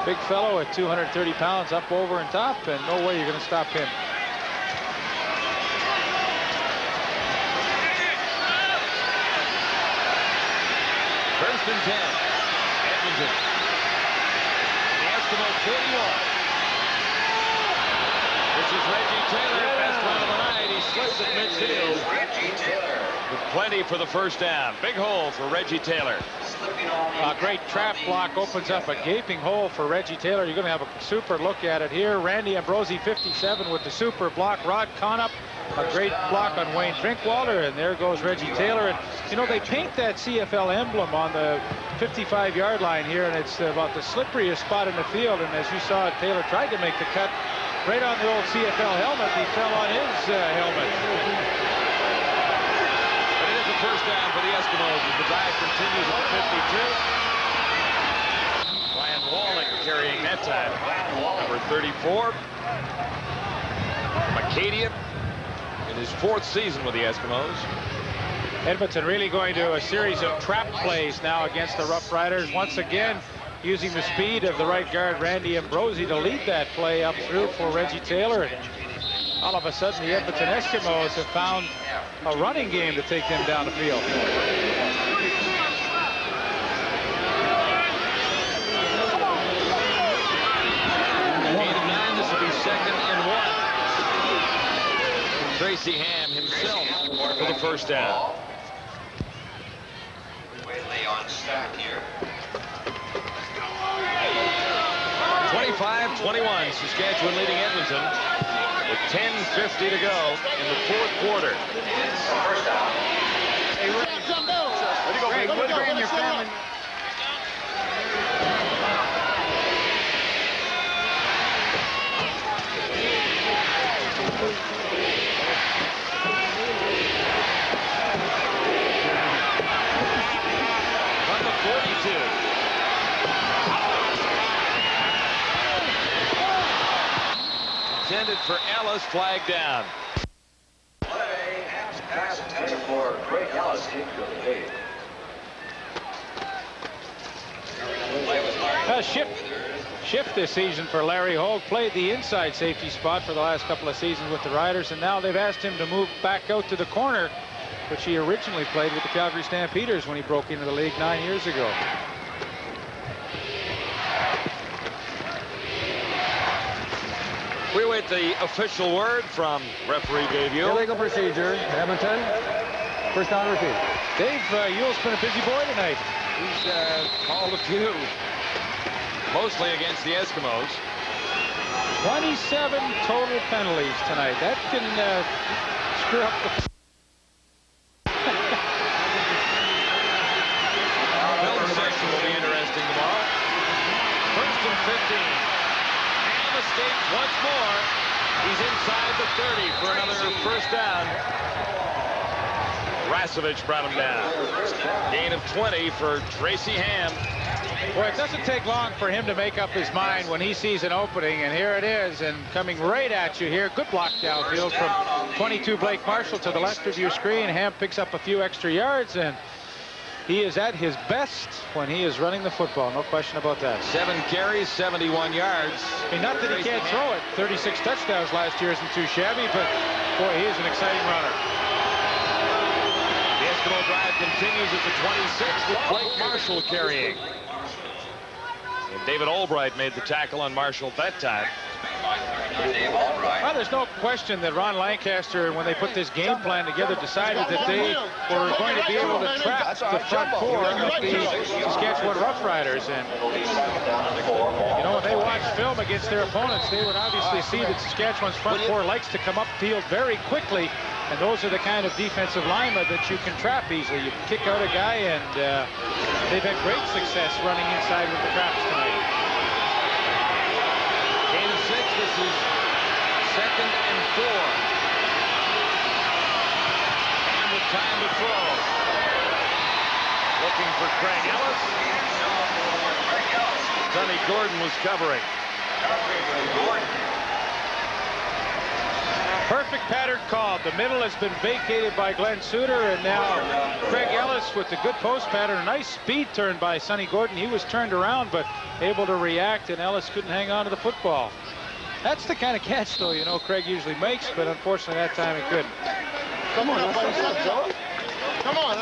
big fellow at 230 pounds up over and top, and no way you're going to stop him. First and 10. Edmonton. The Eskimos 41. This is Reggie Taylor, best run of the night. He slips at midfield. Reggie Taylor. With plenty for the first down. Big hole for Reggie Taylor. A great trap block opens up a gaping hole for Reggie Taylor. You're going to have a super look at it here. Randy Ambrosi, 57, with the super block. Rod Conop, a great block on Wayne Drinkwalder, and there goes Reggie Taylor. And you know, they paint that CFL emblem on the 55-yard line here, and it's about the slipperiest spot in the field. And as you saw, Taylor tried to make the cut right on the old CFL helmet. He fell on his helmet. But it is a first down for the Eskimos as the drive continues at the 52. Ryan Walling carrying that time. Number 34. Macadian in his 4th season with the Eskimos. Edmonton really going to a series of trap plays now against the Roughriders. Once again, using the speed of the right guard, Randy Ambrosi, to lead that play up through for Reggie Taylor. And all of a sudden, the Edmonton Eskimos have found a running game to take them down the field. Gain of 9, this will be 2nd and 1. Tracy Ham himself for the first down. On stack here. 25-21, Saskatchewan leading Edmonton with 10:50 to go in the 4th quarter. First down. Hey, Ray, way to go in your family. From the 42. Intended for Ellis, flag down. Play, pass intended for Greg Ellis, kick to the 8. Shift this season for Larry Hogue. Played the inside safety spot for the last couple of seasons with the Riders, and now they've asked him to move back out to the corner, which he originally played with the Calgary Stampeders when he broke into the league 9 years ago. We await the official word from referee Dave Yule. Illegal procedure, Edmonton. First down, repeat. Dave Yule's been a busy boy tonight. He's called a few, mostly against the Eskimos. 27 total penalties tonight. That can screw up the... Film section will be interesting tomorrow. 1st and 15. Escapes once more. He's inside the 30 for another first down. Rasevich brought him down. Gain of 20 for Tracy Ham. Boy, it doesn't take long for him to make up his mind when he sees an opening, and here it is, and coming right at you here. Good block downfield from 22 Blake Marshall to the left of your screen. Ham picks up a few extra yards, and he is at his best when he is running the football, no question about that. 7 carries, 71 yards. I mean, not that he can't throw it. 36 touchdowns last year isn't too shabby, but boy, he is an exciting runner. The Eskimo drive continues at the 26 with Blake Marshall carrying. And David Albright made the tackle on Marshall at that time. Well, there's no question that Ron Lancaster, when they put this game plan together, decided that they were going to be able to trap the front four of the Saskatchewan Roughriders. And, you know, when they watch film against their opponents, they would obviously see that Saskatchewan's front four likes to come upfield very quickly. And those are the kind of defensive linemen that you can trap easily. You kick out a guy, and they've had great success running inside with the traps tonight. Gain of 6. This is 2nd and 4. And with time to throw. Looking for Craig Ellis. Sonny Gordon was covering. Perfect pattern called. The middle has been vacated by Glenn Suter, and now Craig Ellis with the good post pattern. A nice speed turn by Sonny Gordon. He was turned around, but able to react, and Ellis couldn't hang on to the football. That's the kind of catch, though, you know, Craig usually makes, but unfortunately that time he couldn't. Come on, Joe. Come on,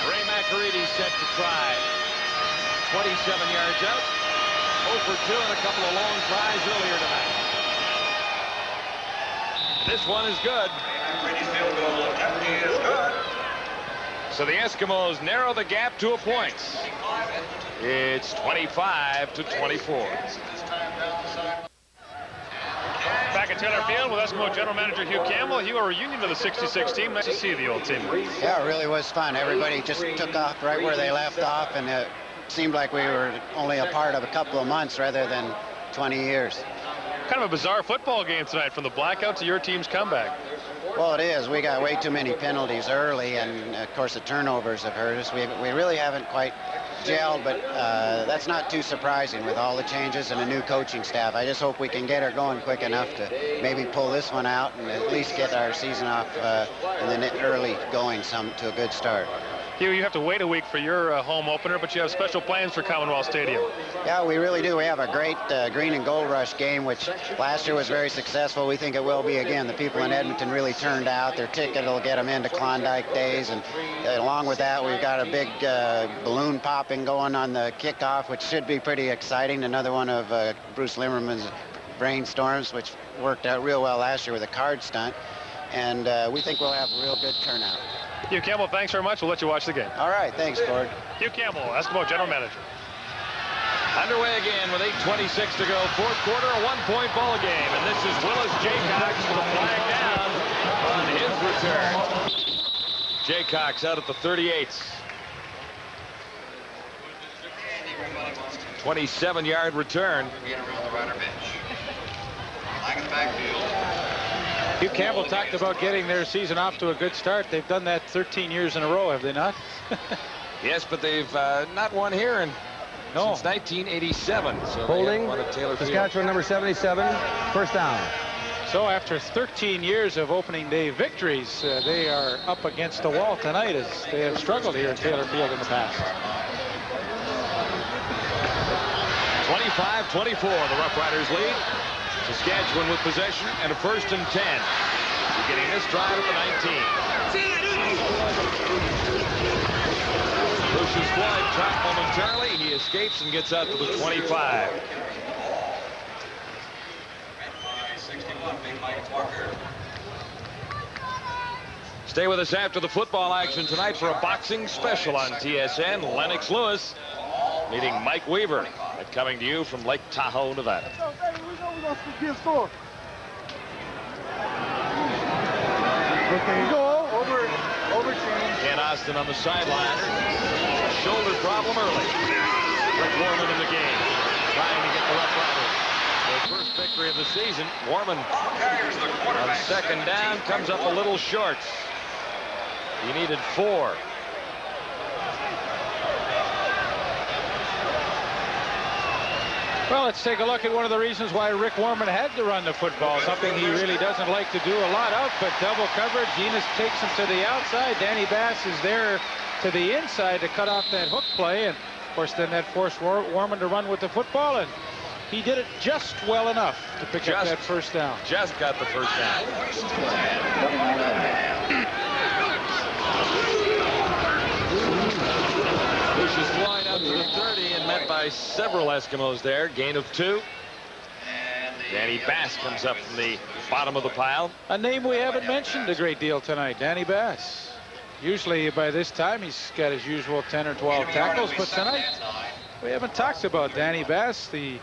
Ray McAreedy set to try. 27 yards out. 0 for 2 and a couple of long tries earlier tonight. This one is good. So the Eskimos narrow the gap to a point. It's 25-24. Back at Taylor Field with Eskimo General Manager Hugh Campbell. Hugh, a reunion of the 66 team. Nice to see the old team. Yeah, it really was fun. Everybody just took off right where they left off, and it seemed like we were only a part of a couple of months rather than 20 years. Kind of a bizarre football game tonight, from the blackout to your team's comeback. Well, it is. We got way too many penalties early, and of course the turnovers have hurt us. We really haven't quite gelled, but that's not too surprising with all the changes and a new coaching staff. I just hope we can get her going quick enough to maybe pull this one out and at least get our season off in the early going to a good start. Hugh, you have to wait a week for your home opener, but you have special plans for Commonwealth Stadium. Yeah, we really do. We have a great green and gold rush game, which last year was very successful. We think it will be again. The people in Edmonton really turned out. Their ticket will get them into Klondike days, and along with that, we've got a big balloon popping going on the kickoff, which should be pretty exciting. Another one of Bruce Limmerman's brainstorms, which worked out real well last year with a card stunt, and we think we'll have a real good turnout. Hugh Campbell, thanks very much. We'll let you watch the game. All right, thanks, Cord. Hugh Campbell, Eskimo General Manager. Underway again with 8:26 to go. Fourth quarter, a one-point ball game. And this is Willis Jaycox with a flag down on his return. Jaycox out at the 38. 27-yard return. Hugh Campbell talked about getting their season off to a good start. They've done that 13 years in a row, have they not? Yes, but they've not won here since 1987. So holding, Taylor Saskatchewan number 77, first down. So after 13 years of opening day victories, they are up against the wall tonight as they have struggled here at Taylor Field in the past. 25-24, the Roughriders lead. Saskatchewan with possession and a 1st and 10. Beginning this drive at the 19. Lucius Floyd trapped momentarily. He escapes and gets out to the 25. Stay with us after the football action tonight for a boxing special on TSN. Lennox Lewis meeting Mike Weaver. And coming to you from Lake Tahoe, Nevada. Okay, go over change. Ken Austin on the sideline. Shoulder problem early. Rick Warman in the game, trying to get the Roughriders their first victory of the season. Warman on 2nd down comes up a little short. He needed 4. Well, let's take a look at one of the reasons why Rick Warman had to run the football, something he really doesn't like to do a lot of, but double coverage. Enos takes him to the outside. Danny Bass is there to the inside to cut off that hook play, and of course then that forced Warman to run with the football, and he did it just well enough to pick up that first down. Just got the first down. Lucius Floyd up to the 30, and met by several Eskimos there. Gain of 2. Danny Bass comes up from the bottom of the pile. A name we haven't mentioned a great deal tonight, Danny Bass. Usually by this time he's got his usual 10 or 12 tackles, but tonight we haven't talked about Danny Bass, the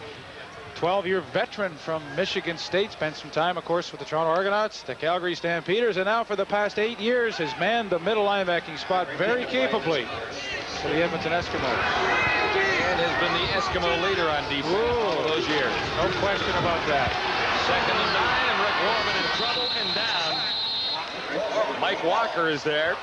12-year veteran from Michigan State. Spent some time, of course, with the Toronto Argonauts, the Calgary Stampeders, and now for the past 8 years has manned the middle linebacking spot very capably for the Edmonton Eskimos. And has been the Eskimo leader on defense all those years. No question about that. 2nd and 9, and Rick Warman in trouble and down. Mike Walker is there.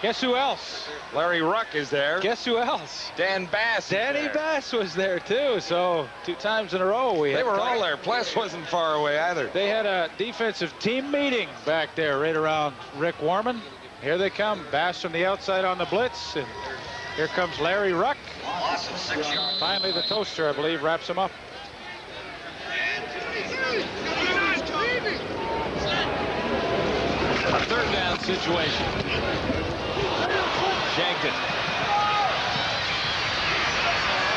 Guess who else? Larry Ruck is there. Guess who else? Dan Bass. Danny Bass was there too. So 2 times in a row they were all there. Pless wasn't far away either. They had a defensive team meeting back there right around Rick Warman. Here they come. Bass from the outside on the blitz, and here comes Larry Ruck. Finally, the toaster, I believe, wraps him up. A 3rd down situation. Shanked it.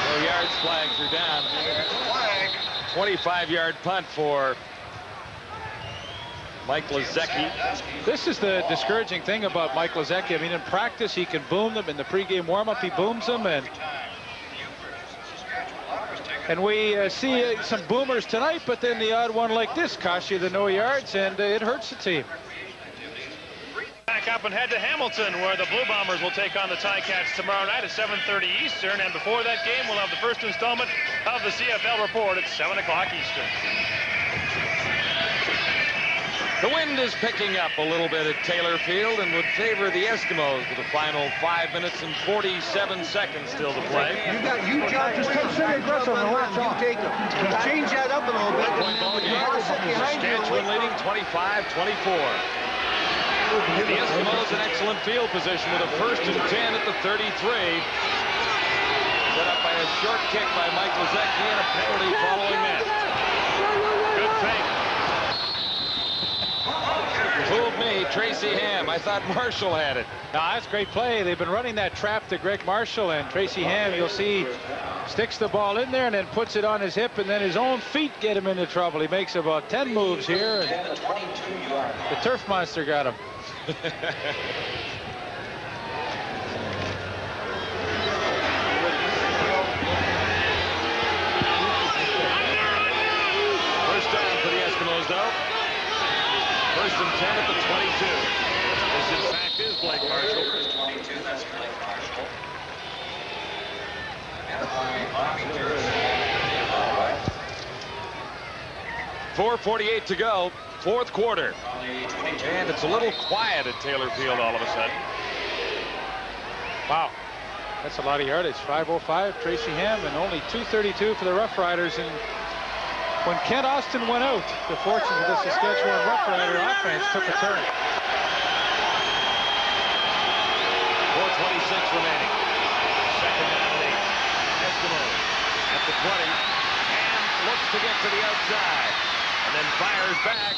No yards, flags are down. 25-yard punt for Mike Lezecki. This is the discouraging thing about Mike Lezecki. I mean, in practice, he can boom them. In the pregame warm-up, he booms them. And we see some boomers tonight, but then the odd one like this costs you the no yards, and it hurts the team. Back up and head to Hamilton, where the Blue Bombers will take on the Ticats tomorrow night at 7:30 Eastern. And before that game, we'll have the first installment of the CFL report at 7 o'clock Eastern. The wind is picking up a little bit at Taylor Field and would favor the Eskimos with a final 5 minutes and 47 seconds still to play. You just take center aggressive and watch off. You take them. Change that up a little bit. Point ball game. Saskatchewan leading 25-24. The Eskimos in excellent field position with a 1st and 10 at the 33. Set up by a short kick by Mike Lezecki and a penalty following that. Good fake. Fooled me, Tracy Ham. I thought Marshall had it. No, that's a great play. They've been running that trap to Greg Marshall, and Tracy Ham, you'll see, sticks the ball in there and then puts it on his hip, and then his own feet get him into trouble. He makes about 10 moves here, and the turf monster got him. First down for the Eskimos, though. 1st and 10 at the 22. This, in fact, is Blake Marshall. 22, that's Blake Marshall. 4:48 to go, 4th quarter. And it's a little quiet at Taylor Field all of a sudden. Wow. That's a lot of yardage. 5:05, Tracy Ham, and only 2:32 for the Roughriders. And when Kent Austin went out, the fortunes of the Saskatchewan Roughrider offense took a turn. 4:26 remaining. 2nd down and 8. Eskimos at the 20. And looks to get to the outside. And then fires back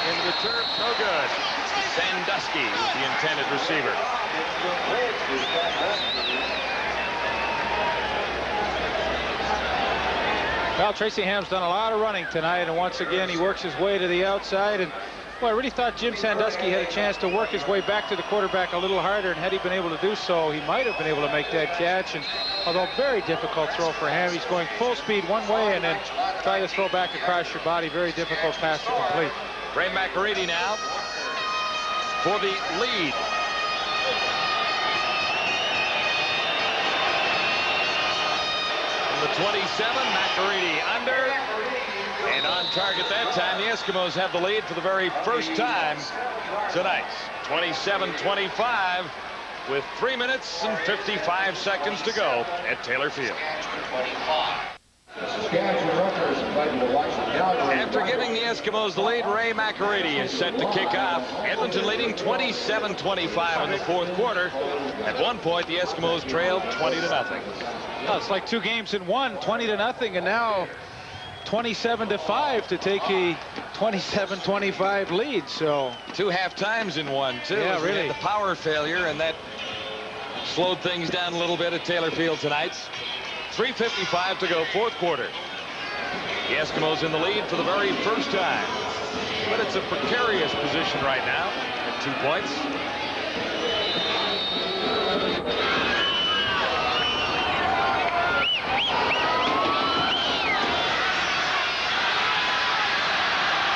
into the turf. No good. Sandusky is the intended receiver. Well, Tracy Ham's done a lot of running tonight, and once again he works his way to the outside. And well, I really thought Jim Sandusky had a chance to work his way back to the quarterback a little harder, and had he been able to do so, he might have been able to make that catch. And although very difficult throw for Ham, he's going full speed one way and then try to throw back across your body. Very difficult pass to complete. Ray McAreedy now for the lead. From the 27, McAreedy under. And on target that time, the Eskimos have the lead for the very first time tonight. 27-25 with 3 minutes and 55 seconds to go at Taylor Field. After giving the Eskimos the lead, Ray McAreedy is set to kick off. Edmonton leading 27-25 in the 4th quarter. At one point, the Eskimos trailed 20-0. Oh, it's like 2 games in one, 20-0, and now 27-5 to take a 27-25 lead. So 2 half times in one, too. Yeah, really. The power failure, and that slowed things down a little bit at Taylor Field tonight. 3:55 to go, fourth quarter. The Eskimos in the lead for the very first time. But it's a precarious position right now at 2 points.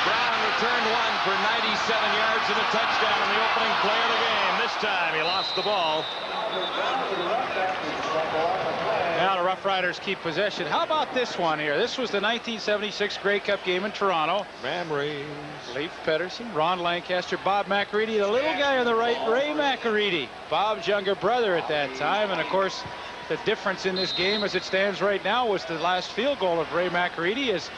Brown returned one for 97 yards and a touchdown on the opening play of the game. This time he lost the ball. Now the Roughriders keep possession. How about this one here? This was the 1976 Grey Cup game in Toronto. Memories. Leif Pedersen, Ron Lancaster, Bob McAreedy, the little guy on the right, Ray McAreedy, Bob's younger brother at that time. And of course, the difference in this game as it stands right now was the last field goal of Ray McAreedy, as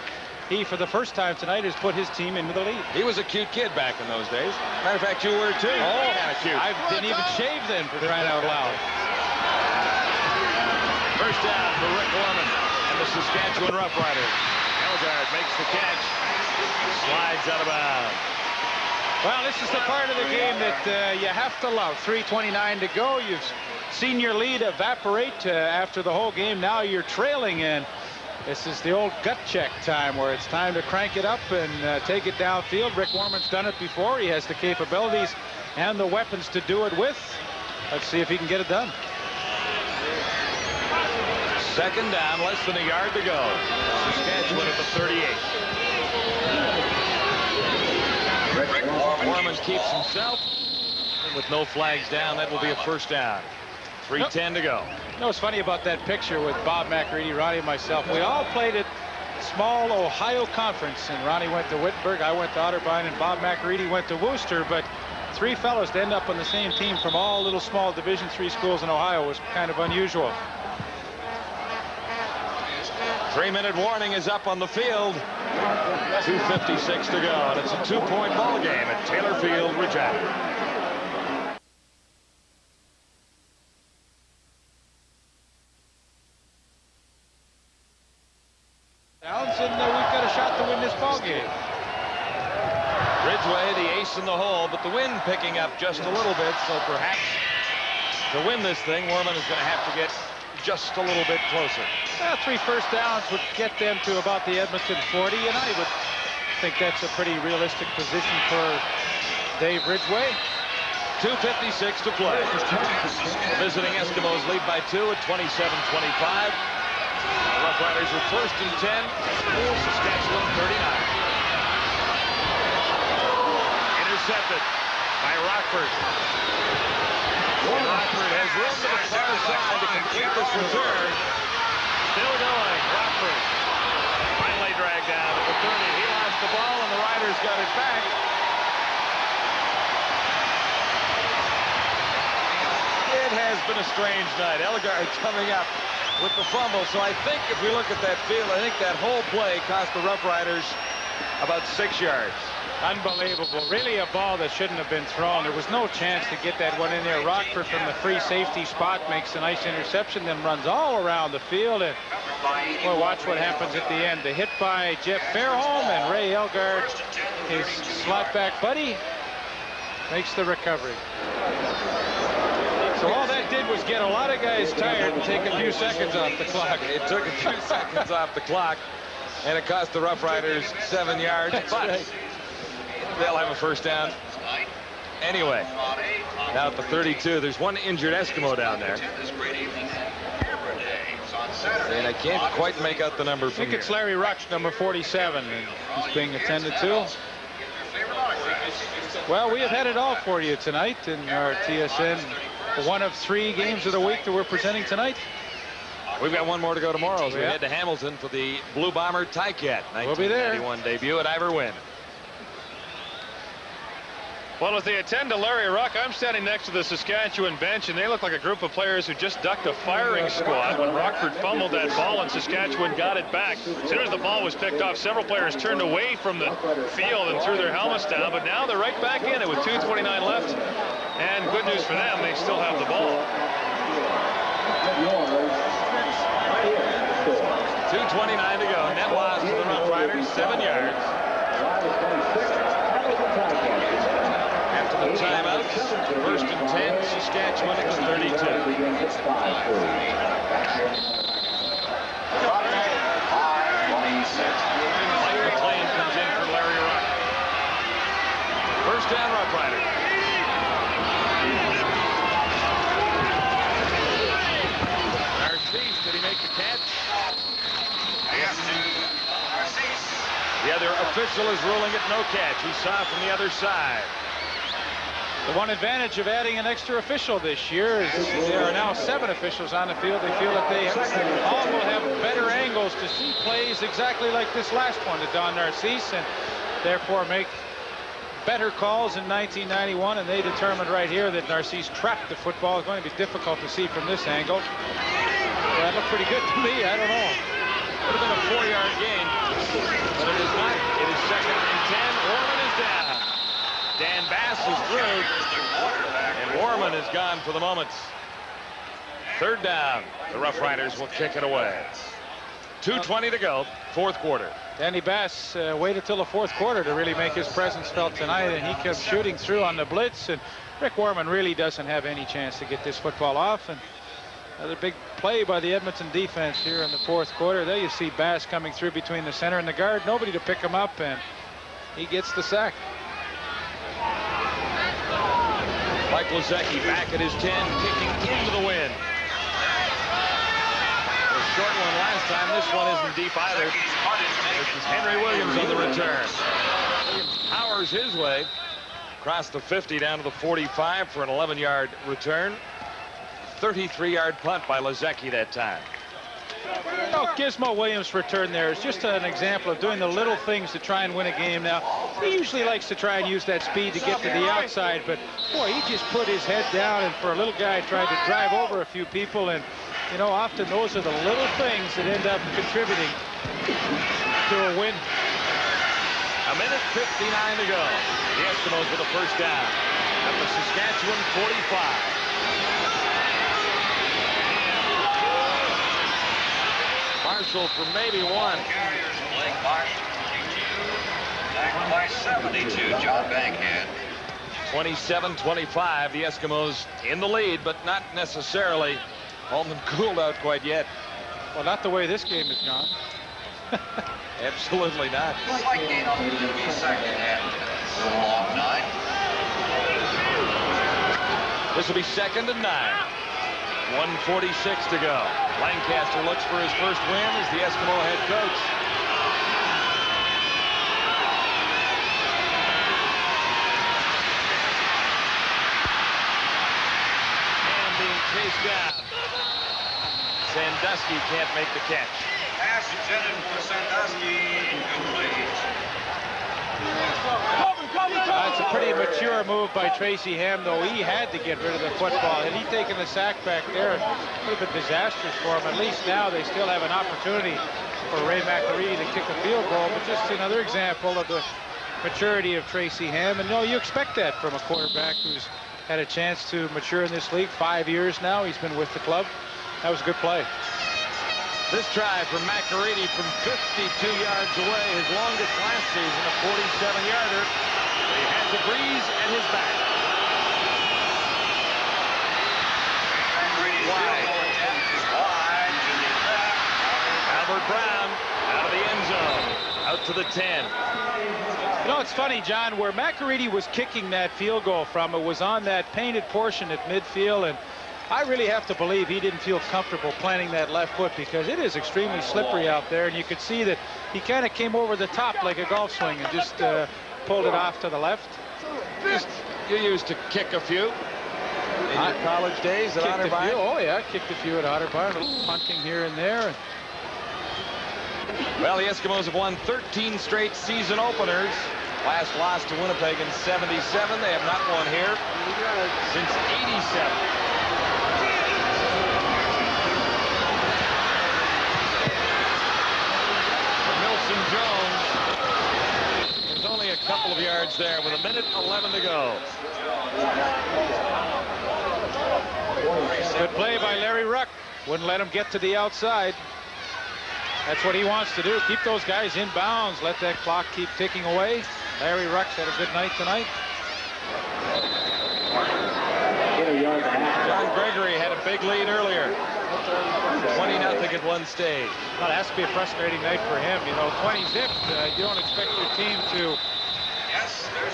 he, for the first time tonight, has put his team into the lead. He was a cute kid back in those days. Matter of fact, you were too. Oh, kind of cute. I didn't even shave then, for crying out loud. First down for Rick Gorman and the Saskatchewan Roughriders. Elgard makes the catch. Slides out of bounds. Well, this is the part of the game that you have to love. 3:29 to go. You've seen your lead evaporate after the whole game. Now you're trailing in. This is the old gut check time where it's time to crank it up and take it downfield. Rick Gorman's done it before. He has the capabilities and the weapons to do it with. Let's see if he can get it done. Second down, less than a yard to go. Saskatchewan at the 38. Gorman keeps himself. And with no flags down, that will be a first down. 3:10 to go. You know what's funny about that picture with Bob McAreedy, Ronnie, and myself? We all played at small Ohio conference, and Ronnie went to Wittenberg, I went to Otterbein, and Bob McAreedy went to Worcester. But three fellows to end up on the same team from all little small Division III schools in Ohio was kind of unusual. 3-minute warning is up on the field. 2:56 to go, and it's a 2-point ball game at Taylor Field, Regina. And we've got a shot to win this ball game. Ridgway, the ace in the hole, but the wind picking up just a little bit, so perhaps to win this thing, Worman is going to have to get just a little bit closer. Well, 3 first downs would get them to about the Edmonton 40, and I would think that's a pretty realistic position for Dave Ridgway. 2:56 to play. Visiting Eskimos lead by 2 at 27-25. The Roughriders are first and 10. Saskatchewan 39. Intercepted by Rockford. Rockford has room to the far side to complete this return. Still going. Rockford finally dragged down at the 30. He lost the ball and the Riders got it back. It has been a strange night. Elgard coming up with the fumble. So I think if we look at that field, I think that whole play cost the Roughriders about 6 yards. Unbelievable. Really a ball that shouldn't have been thrown. There was no chance to get that one in there. Rockford from the free safety spot makes a nice interception, then runs all around the field. And well, watch what happens at the end. The hit by Jeff Fairholm, and Ray Elgard, his slot back buddy, makes the recovery. So all that did was get a lot of guys tired and take a few seconds off the clock. It took a few seconds off the clock, and it cost the Roughriders 7 yards. That's but right. They'll have a first down. Anyway, now at the 32, there's one injured Eskimo down there. And I can't quite make out the number I from think here. it's Larry Ruch, number 47, and he's being attended to. Well, we have had it all for you tonight in our TSN. One of 3 games of the week that we're presenting tonight. We've got one more to go tomorrow as we Yeah. head to Hamilton for the Blue Bomber Ticat We'll be there. 1991 debut at Ivor Wynn. Well, as they attend to Larry Ruck, I'm standing next to the Saskatchewan bench, and they look like a group of players who just ducked a firing squad when Rockford fumbled that ball and Saskatchewan got it back. As soon as the ball was picked off, several players turned away from the field and threw their helmets down, but now they're right back in it with 2:29 left. And good news for them, they still have the ball. 2:29 to go. Net loss to the Roughriders, 7 yards. After the timeouts, first and 10, Saskatchewan at the 32. first down, Roughriders. Narcisse, did he make the catch? Yes. The other official is ruling it no catch. He saw from the other side. The one advantage of adding an extra official this year is there are now 7 officials on the field. They feel that they all will have better angles to see plays exactly like this last one to Don Narcisse, and therefore make better calls in 1991. And they determined right here that Narcisse trapped the football. It's going to be difficult to see from this angle. Well, that looked pretty good to me. I don't know. Would have been a 4-yard gain, but it is not. It is 2nd and 10. Warman is down. Dan Bass is through, and Warman is gone for the moment. 3rd down. The Rough Riders will kick it away. 2:20 to go, 4th quarter. Danny Bass waited till the 4th quarter to really make his presence felt tonight, and he kept shooting through on the blitz, and Rick Warman really doesn't have any chance to get this football off. And another big play by the Edmonton defense here in the 4th quarter. There you see Bass coming through between the center and the guard. Nobody to pick him up, and he gets the sack. Mike Lozecki back at his 10, kicking into the wind. A short one last time. This one isn't deep either. This is Henry Williams on the return. Williams powers his way across the 50 down to the 45 for an 11-yard return. 33-yard punt by Lozecki that time. Oh, Gizmo Williams' return there is just an example of doing the little things to try and win a game. Now, he usually likes to try and use that speed to get to the outside, but boy, he just put his head down, and for a little guy, tried to drive over a few people. And you know, often those are the little things that end up contributing to a win. A minute 59 to go. The Eskimos with a first down at the Saskatchewan 45. Marshall for maybe one. Carriers, Blake Marshall, 22. Back by 72, John Bankhead. 27-25. The Eskimos in the lead, but not necessarily home and cooled out quite yet. Well, not the way this game has gone. Absolutely not. Slight gain on the 2nd and a little off 9. This will be 2nd and 9. 1:46 to go. Lancaster looks for his first win as the Eskimo head coach. And being chased down. Sandusky can't make the catch. Pass intended for Sandusky, incomplete. It's a pretty mature move by Tracy Ham, though. He had to get rid of the football. Had he taken the sack back there, it would have been disastrous for him. At least now they still have an opportunity for Ray McAreedy to kick a field goal. But just another example of the maturity of Tracy Ham. And no, you expect that from a quarterback who's had a chance to mature in this league. 5 years now he's been with the club. That was a good play. This try from McAreedy from 52 yards away, his longest last season, a 47-yarder. He has a breeze at his back. Wide. Albert Brown out of the end zone, out to the 10. You know, it's funny, John, where McAreedy was kicking that field goal from, it was on that painted portion at midfield, and I really have to believe he didn't feel comfortable planting that left foot because it is extremely slippery out there, and you could see that he kind of came over the top like a golf swing and just pulled it off to the left. You used to kick a few in your college days at Otterbein? Oh, yeah, kicked a few at Otterbein, a little punting here and there. Well, the Eskimos have won 13 straight season openers. Last loss to Winnipeg in 77. They have not won here since 87. Jones. There's only a couple of yards there with 1:11 to go. Good play by Larry Ruck. Wouldn't let him get to the outside. That's what he wants to do. Keep those guys in bounds. Let that clock keep ticking away. Larry Ruck's had a good night tonight. John Gregory had a big lead earlier. 20-0 at one stage. Well, it has to be a frustrating night for him. You know, 20 zip. You don't expect your team to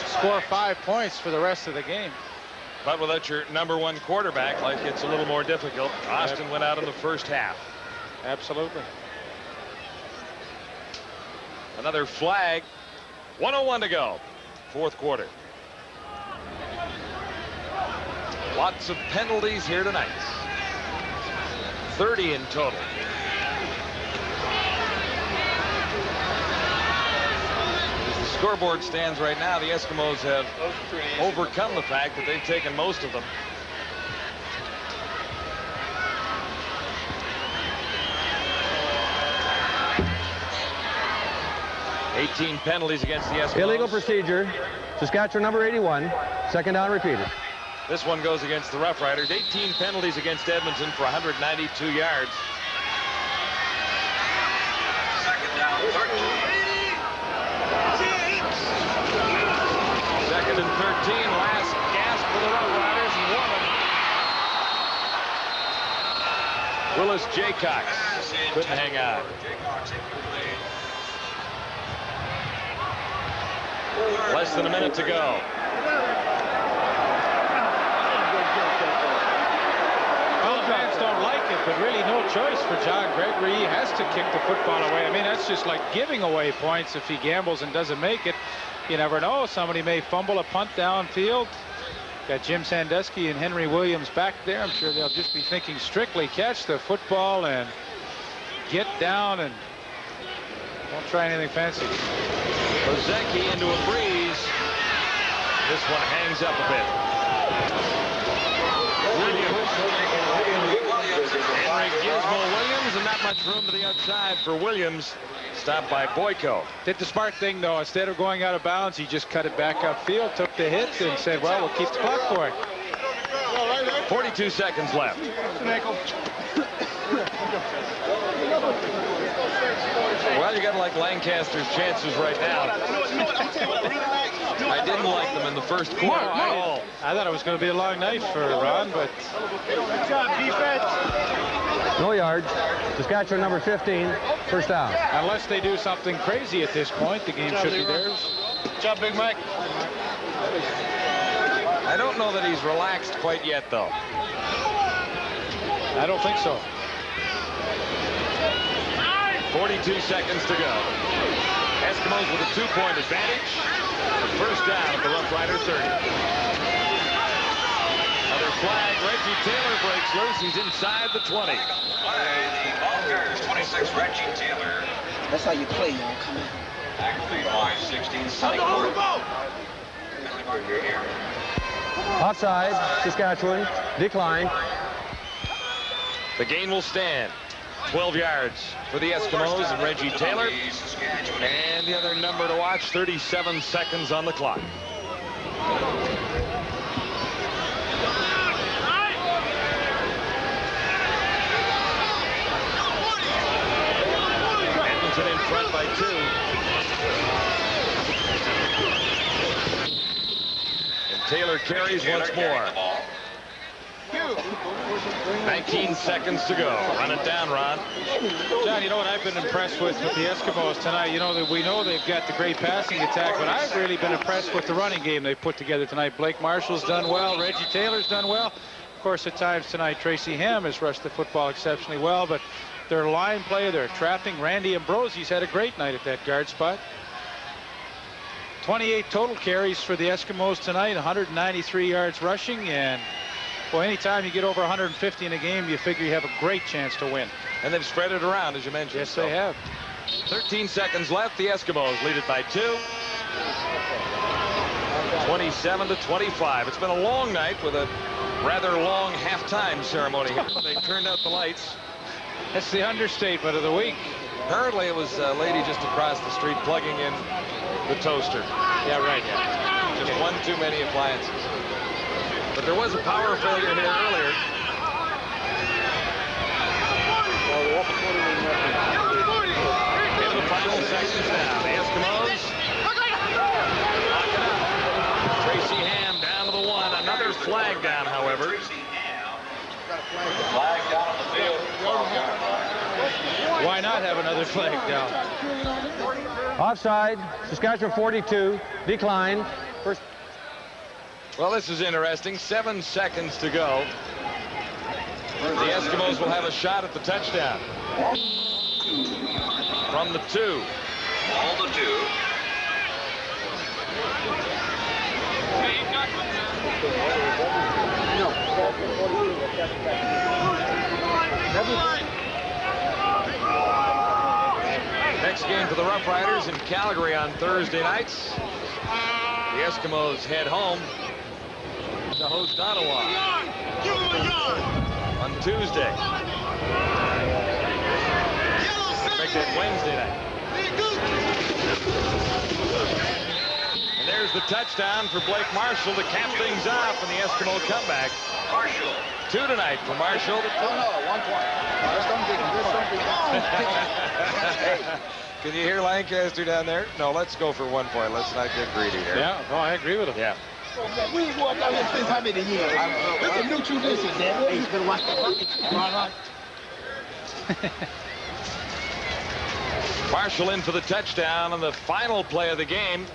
score 5 points for the rest of the game. But without your #1 quarterback, life gets a little more difficult. Austin went out in the first half. Absolutely. Another flag. 1:01 to go. Fourth quarter. Lots of penalties here tonight. 30 in total. As the scoreboard stands right now, the Eskimos have overcome the fact that they've taken most of them. $18 penalties against the Eskimos. Illegal procedure. Saskatchewan number 81. Second down repeated. This one goes against the Roughriders. 18 penalties against Edmonton for 192 yards. Second down, 13. Second and 13. Last gasp for the Roughriders. And Willis Jaycox couldn't hang on. Less than a minute to go. Well, fans don't like it, but really no choice for John Gregory. He has to kick the football away. I mean, that's just like giving away points if he gambles and doesn't make it. You never know. Somebody may fumble a punt downfield. Got Jim Sandusky and Henry Williams back there. I'm sure they'll just be thinking strictly catch the football and get down and don't try anything fancy. Ozeki into a breeze. This one hangs up a bit. Henry Gizmo Williams, and not much room to the outside for Williams. Stopped by Boyko. Did the smart thing, though. Instead of going out of bounds, he just cut it back upfield, took the hit, and said, well, we'll keep the clock for it. 42 seconds left. Well, you got to like Lancaster's chances right now. I didn't like them in the first quarter. I thought it was going to be a long night for Ron, but Good job, defense. No yards. Saskatchewan number 15. First down. Unless they do something crazy at this point, the game should be theirs. Good job, Big Mike. I don't know that he's relaxed quite yet, though. I don't think so. 42 seconds to go. Eskimos with a 2-point advantage. First down at the Roughrider 30. Another flag. Reggie Taylor breaks loose. He's inside the 20. The Bulgars, 26, Reggie Taylor. That's how you play, y'all. Come on. Actually, by 16, Sonny Gordon. Here. Offside. Saskatchewan. Decline. The gain will stand. 12 yards for the Eskimos and Reggie Taylor. And the other number to watch, 37 seconds on the clock. Edmonton in front by 2. And Taylor carries once more. 19 seconds to go. Run it down, Ron. John, you know what I've been impressed with the Eskimos tonight? You know that we know they've got the great passing attack, but I've really been impressed with the running game they put together tonight. Blake Marshall's done well. Reggie Taylor's done well. Of course, at times tonight, Tracy Ham has rushed the football exceptionally well, but their line play, their trapping, Randy Ambrosie's had a great night at that guard spot. 28 total carries for the Eskimos tonight, 193 yards rushing, and well, anytime you get over 150 in a game, you figure you have a great chance to win. And they've spread it around, as you mentioned. Yes, they have. 13 seconds left. The Eskimos lead it by 2. 27-25. It's been a long night with a rather long halftime ceremony here. They turned out the lights. That's the understatement of the week. Apparently, it was a lady just across the street plugging in the toaster. Yeah, right. Yeah. Just one too many appliances. But there was a power failure here earlier. Into the final seconds now. The Eskimos lock it up. Tracy Ham down to the 1. Another flag down, however. Flag down on the field. Why not have another flag down? Offside. Saskatchewan 42. Decline. Well, this is interesting. 7 seconds to go. The Eskimos will have a shot at the touchdown. From the 2. All the 2. Next game for the Roughriders in Calgary on Thursday nights. The Eskimos head home to host Ottawa on Tuesday. Make that Wednesday night. And there's the touchdown for Blake Marshall to cap things off in the Eskimo comeback. Marshall. 2 tonight for Marshall. Oh, no, 1 point. Can you hear Lancaster down there? No, let's go for 1 point. Let's not get greedy here. Yeah, no, I agree with him. Yeah. We ain't walked out here since how many years? It's a new tradition, man. He's been watching the bucket. Marshall in for the touchdown on the final play of the game,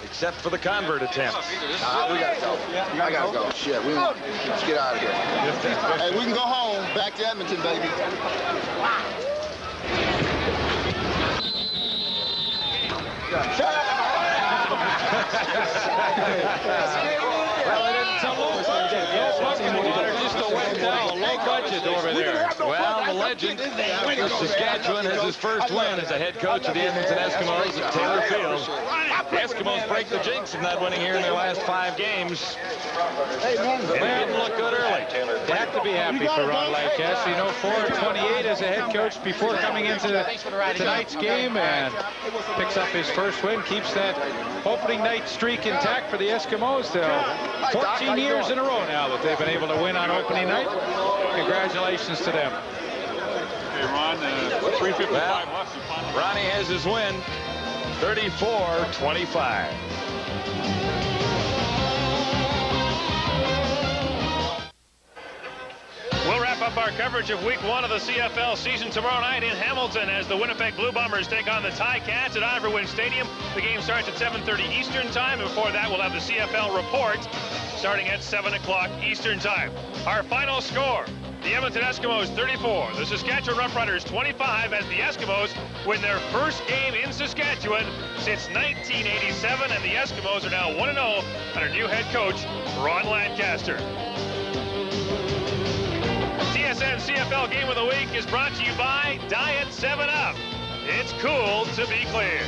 except for the convert attempt. We gotta go. I gotta go. Shit, let's get out of here. Hey, we can go home. Back to Edmonton, baby. Well, they didn't tell us. Just a wet down, low budget over there. Well, the legend of Saskatchewan has his first win as a head coach of the Edmonton Eskimos at Taylor Field. The Eskimos break the jinx of not winning here in their last 5 games. They didn't look good early. They have to be happy for Ron Lancaster. You know, 4-28 as a head coach before coming into tonight's game, and picks up his first win, keeps that opening night streak intact for the Eskimos. 14 years in a row now that they've been able to win on opening night. Congratulations to them. Hey, Ron, 355 left. Ronnie has his win, 34-25. We'll wrap up our coverage of Week 1 of the CFL season tomorrow night in Hamilton as the Winnipeg Blue Bombers take on the Ticats at Iverwin Stadium. The game starts at 7:30 Eastern Time. Before that, we'll have the CFL report starting at 7 o'clock Eastern Time. Our final score, the Edmonton Eskimos 34, the Saskatchewan Roughriders 25, as the Eskimos win their first game in Saskatchewan since 1987, and the Eskimos are now 1-0 under new head coach Ron Lancaster. TSN CFL Game of the Week is brought to you by Diet 7-Up. It's cool to be clear.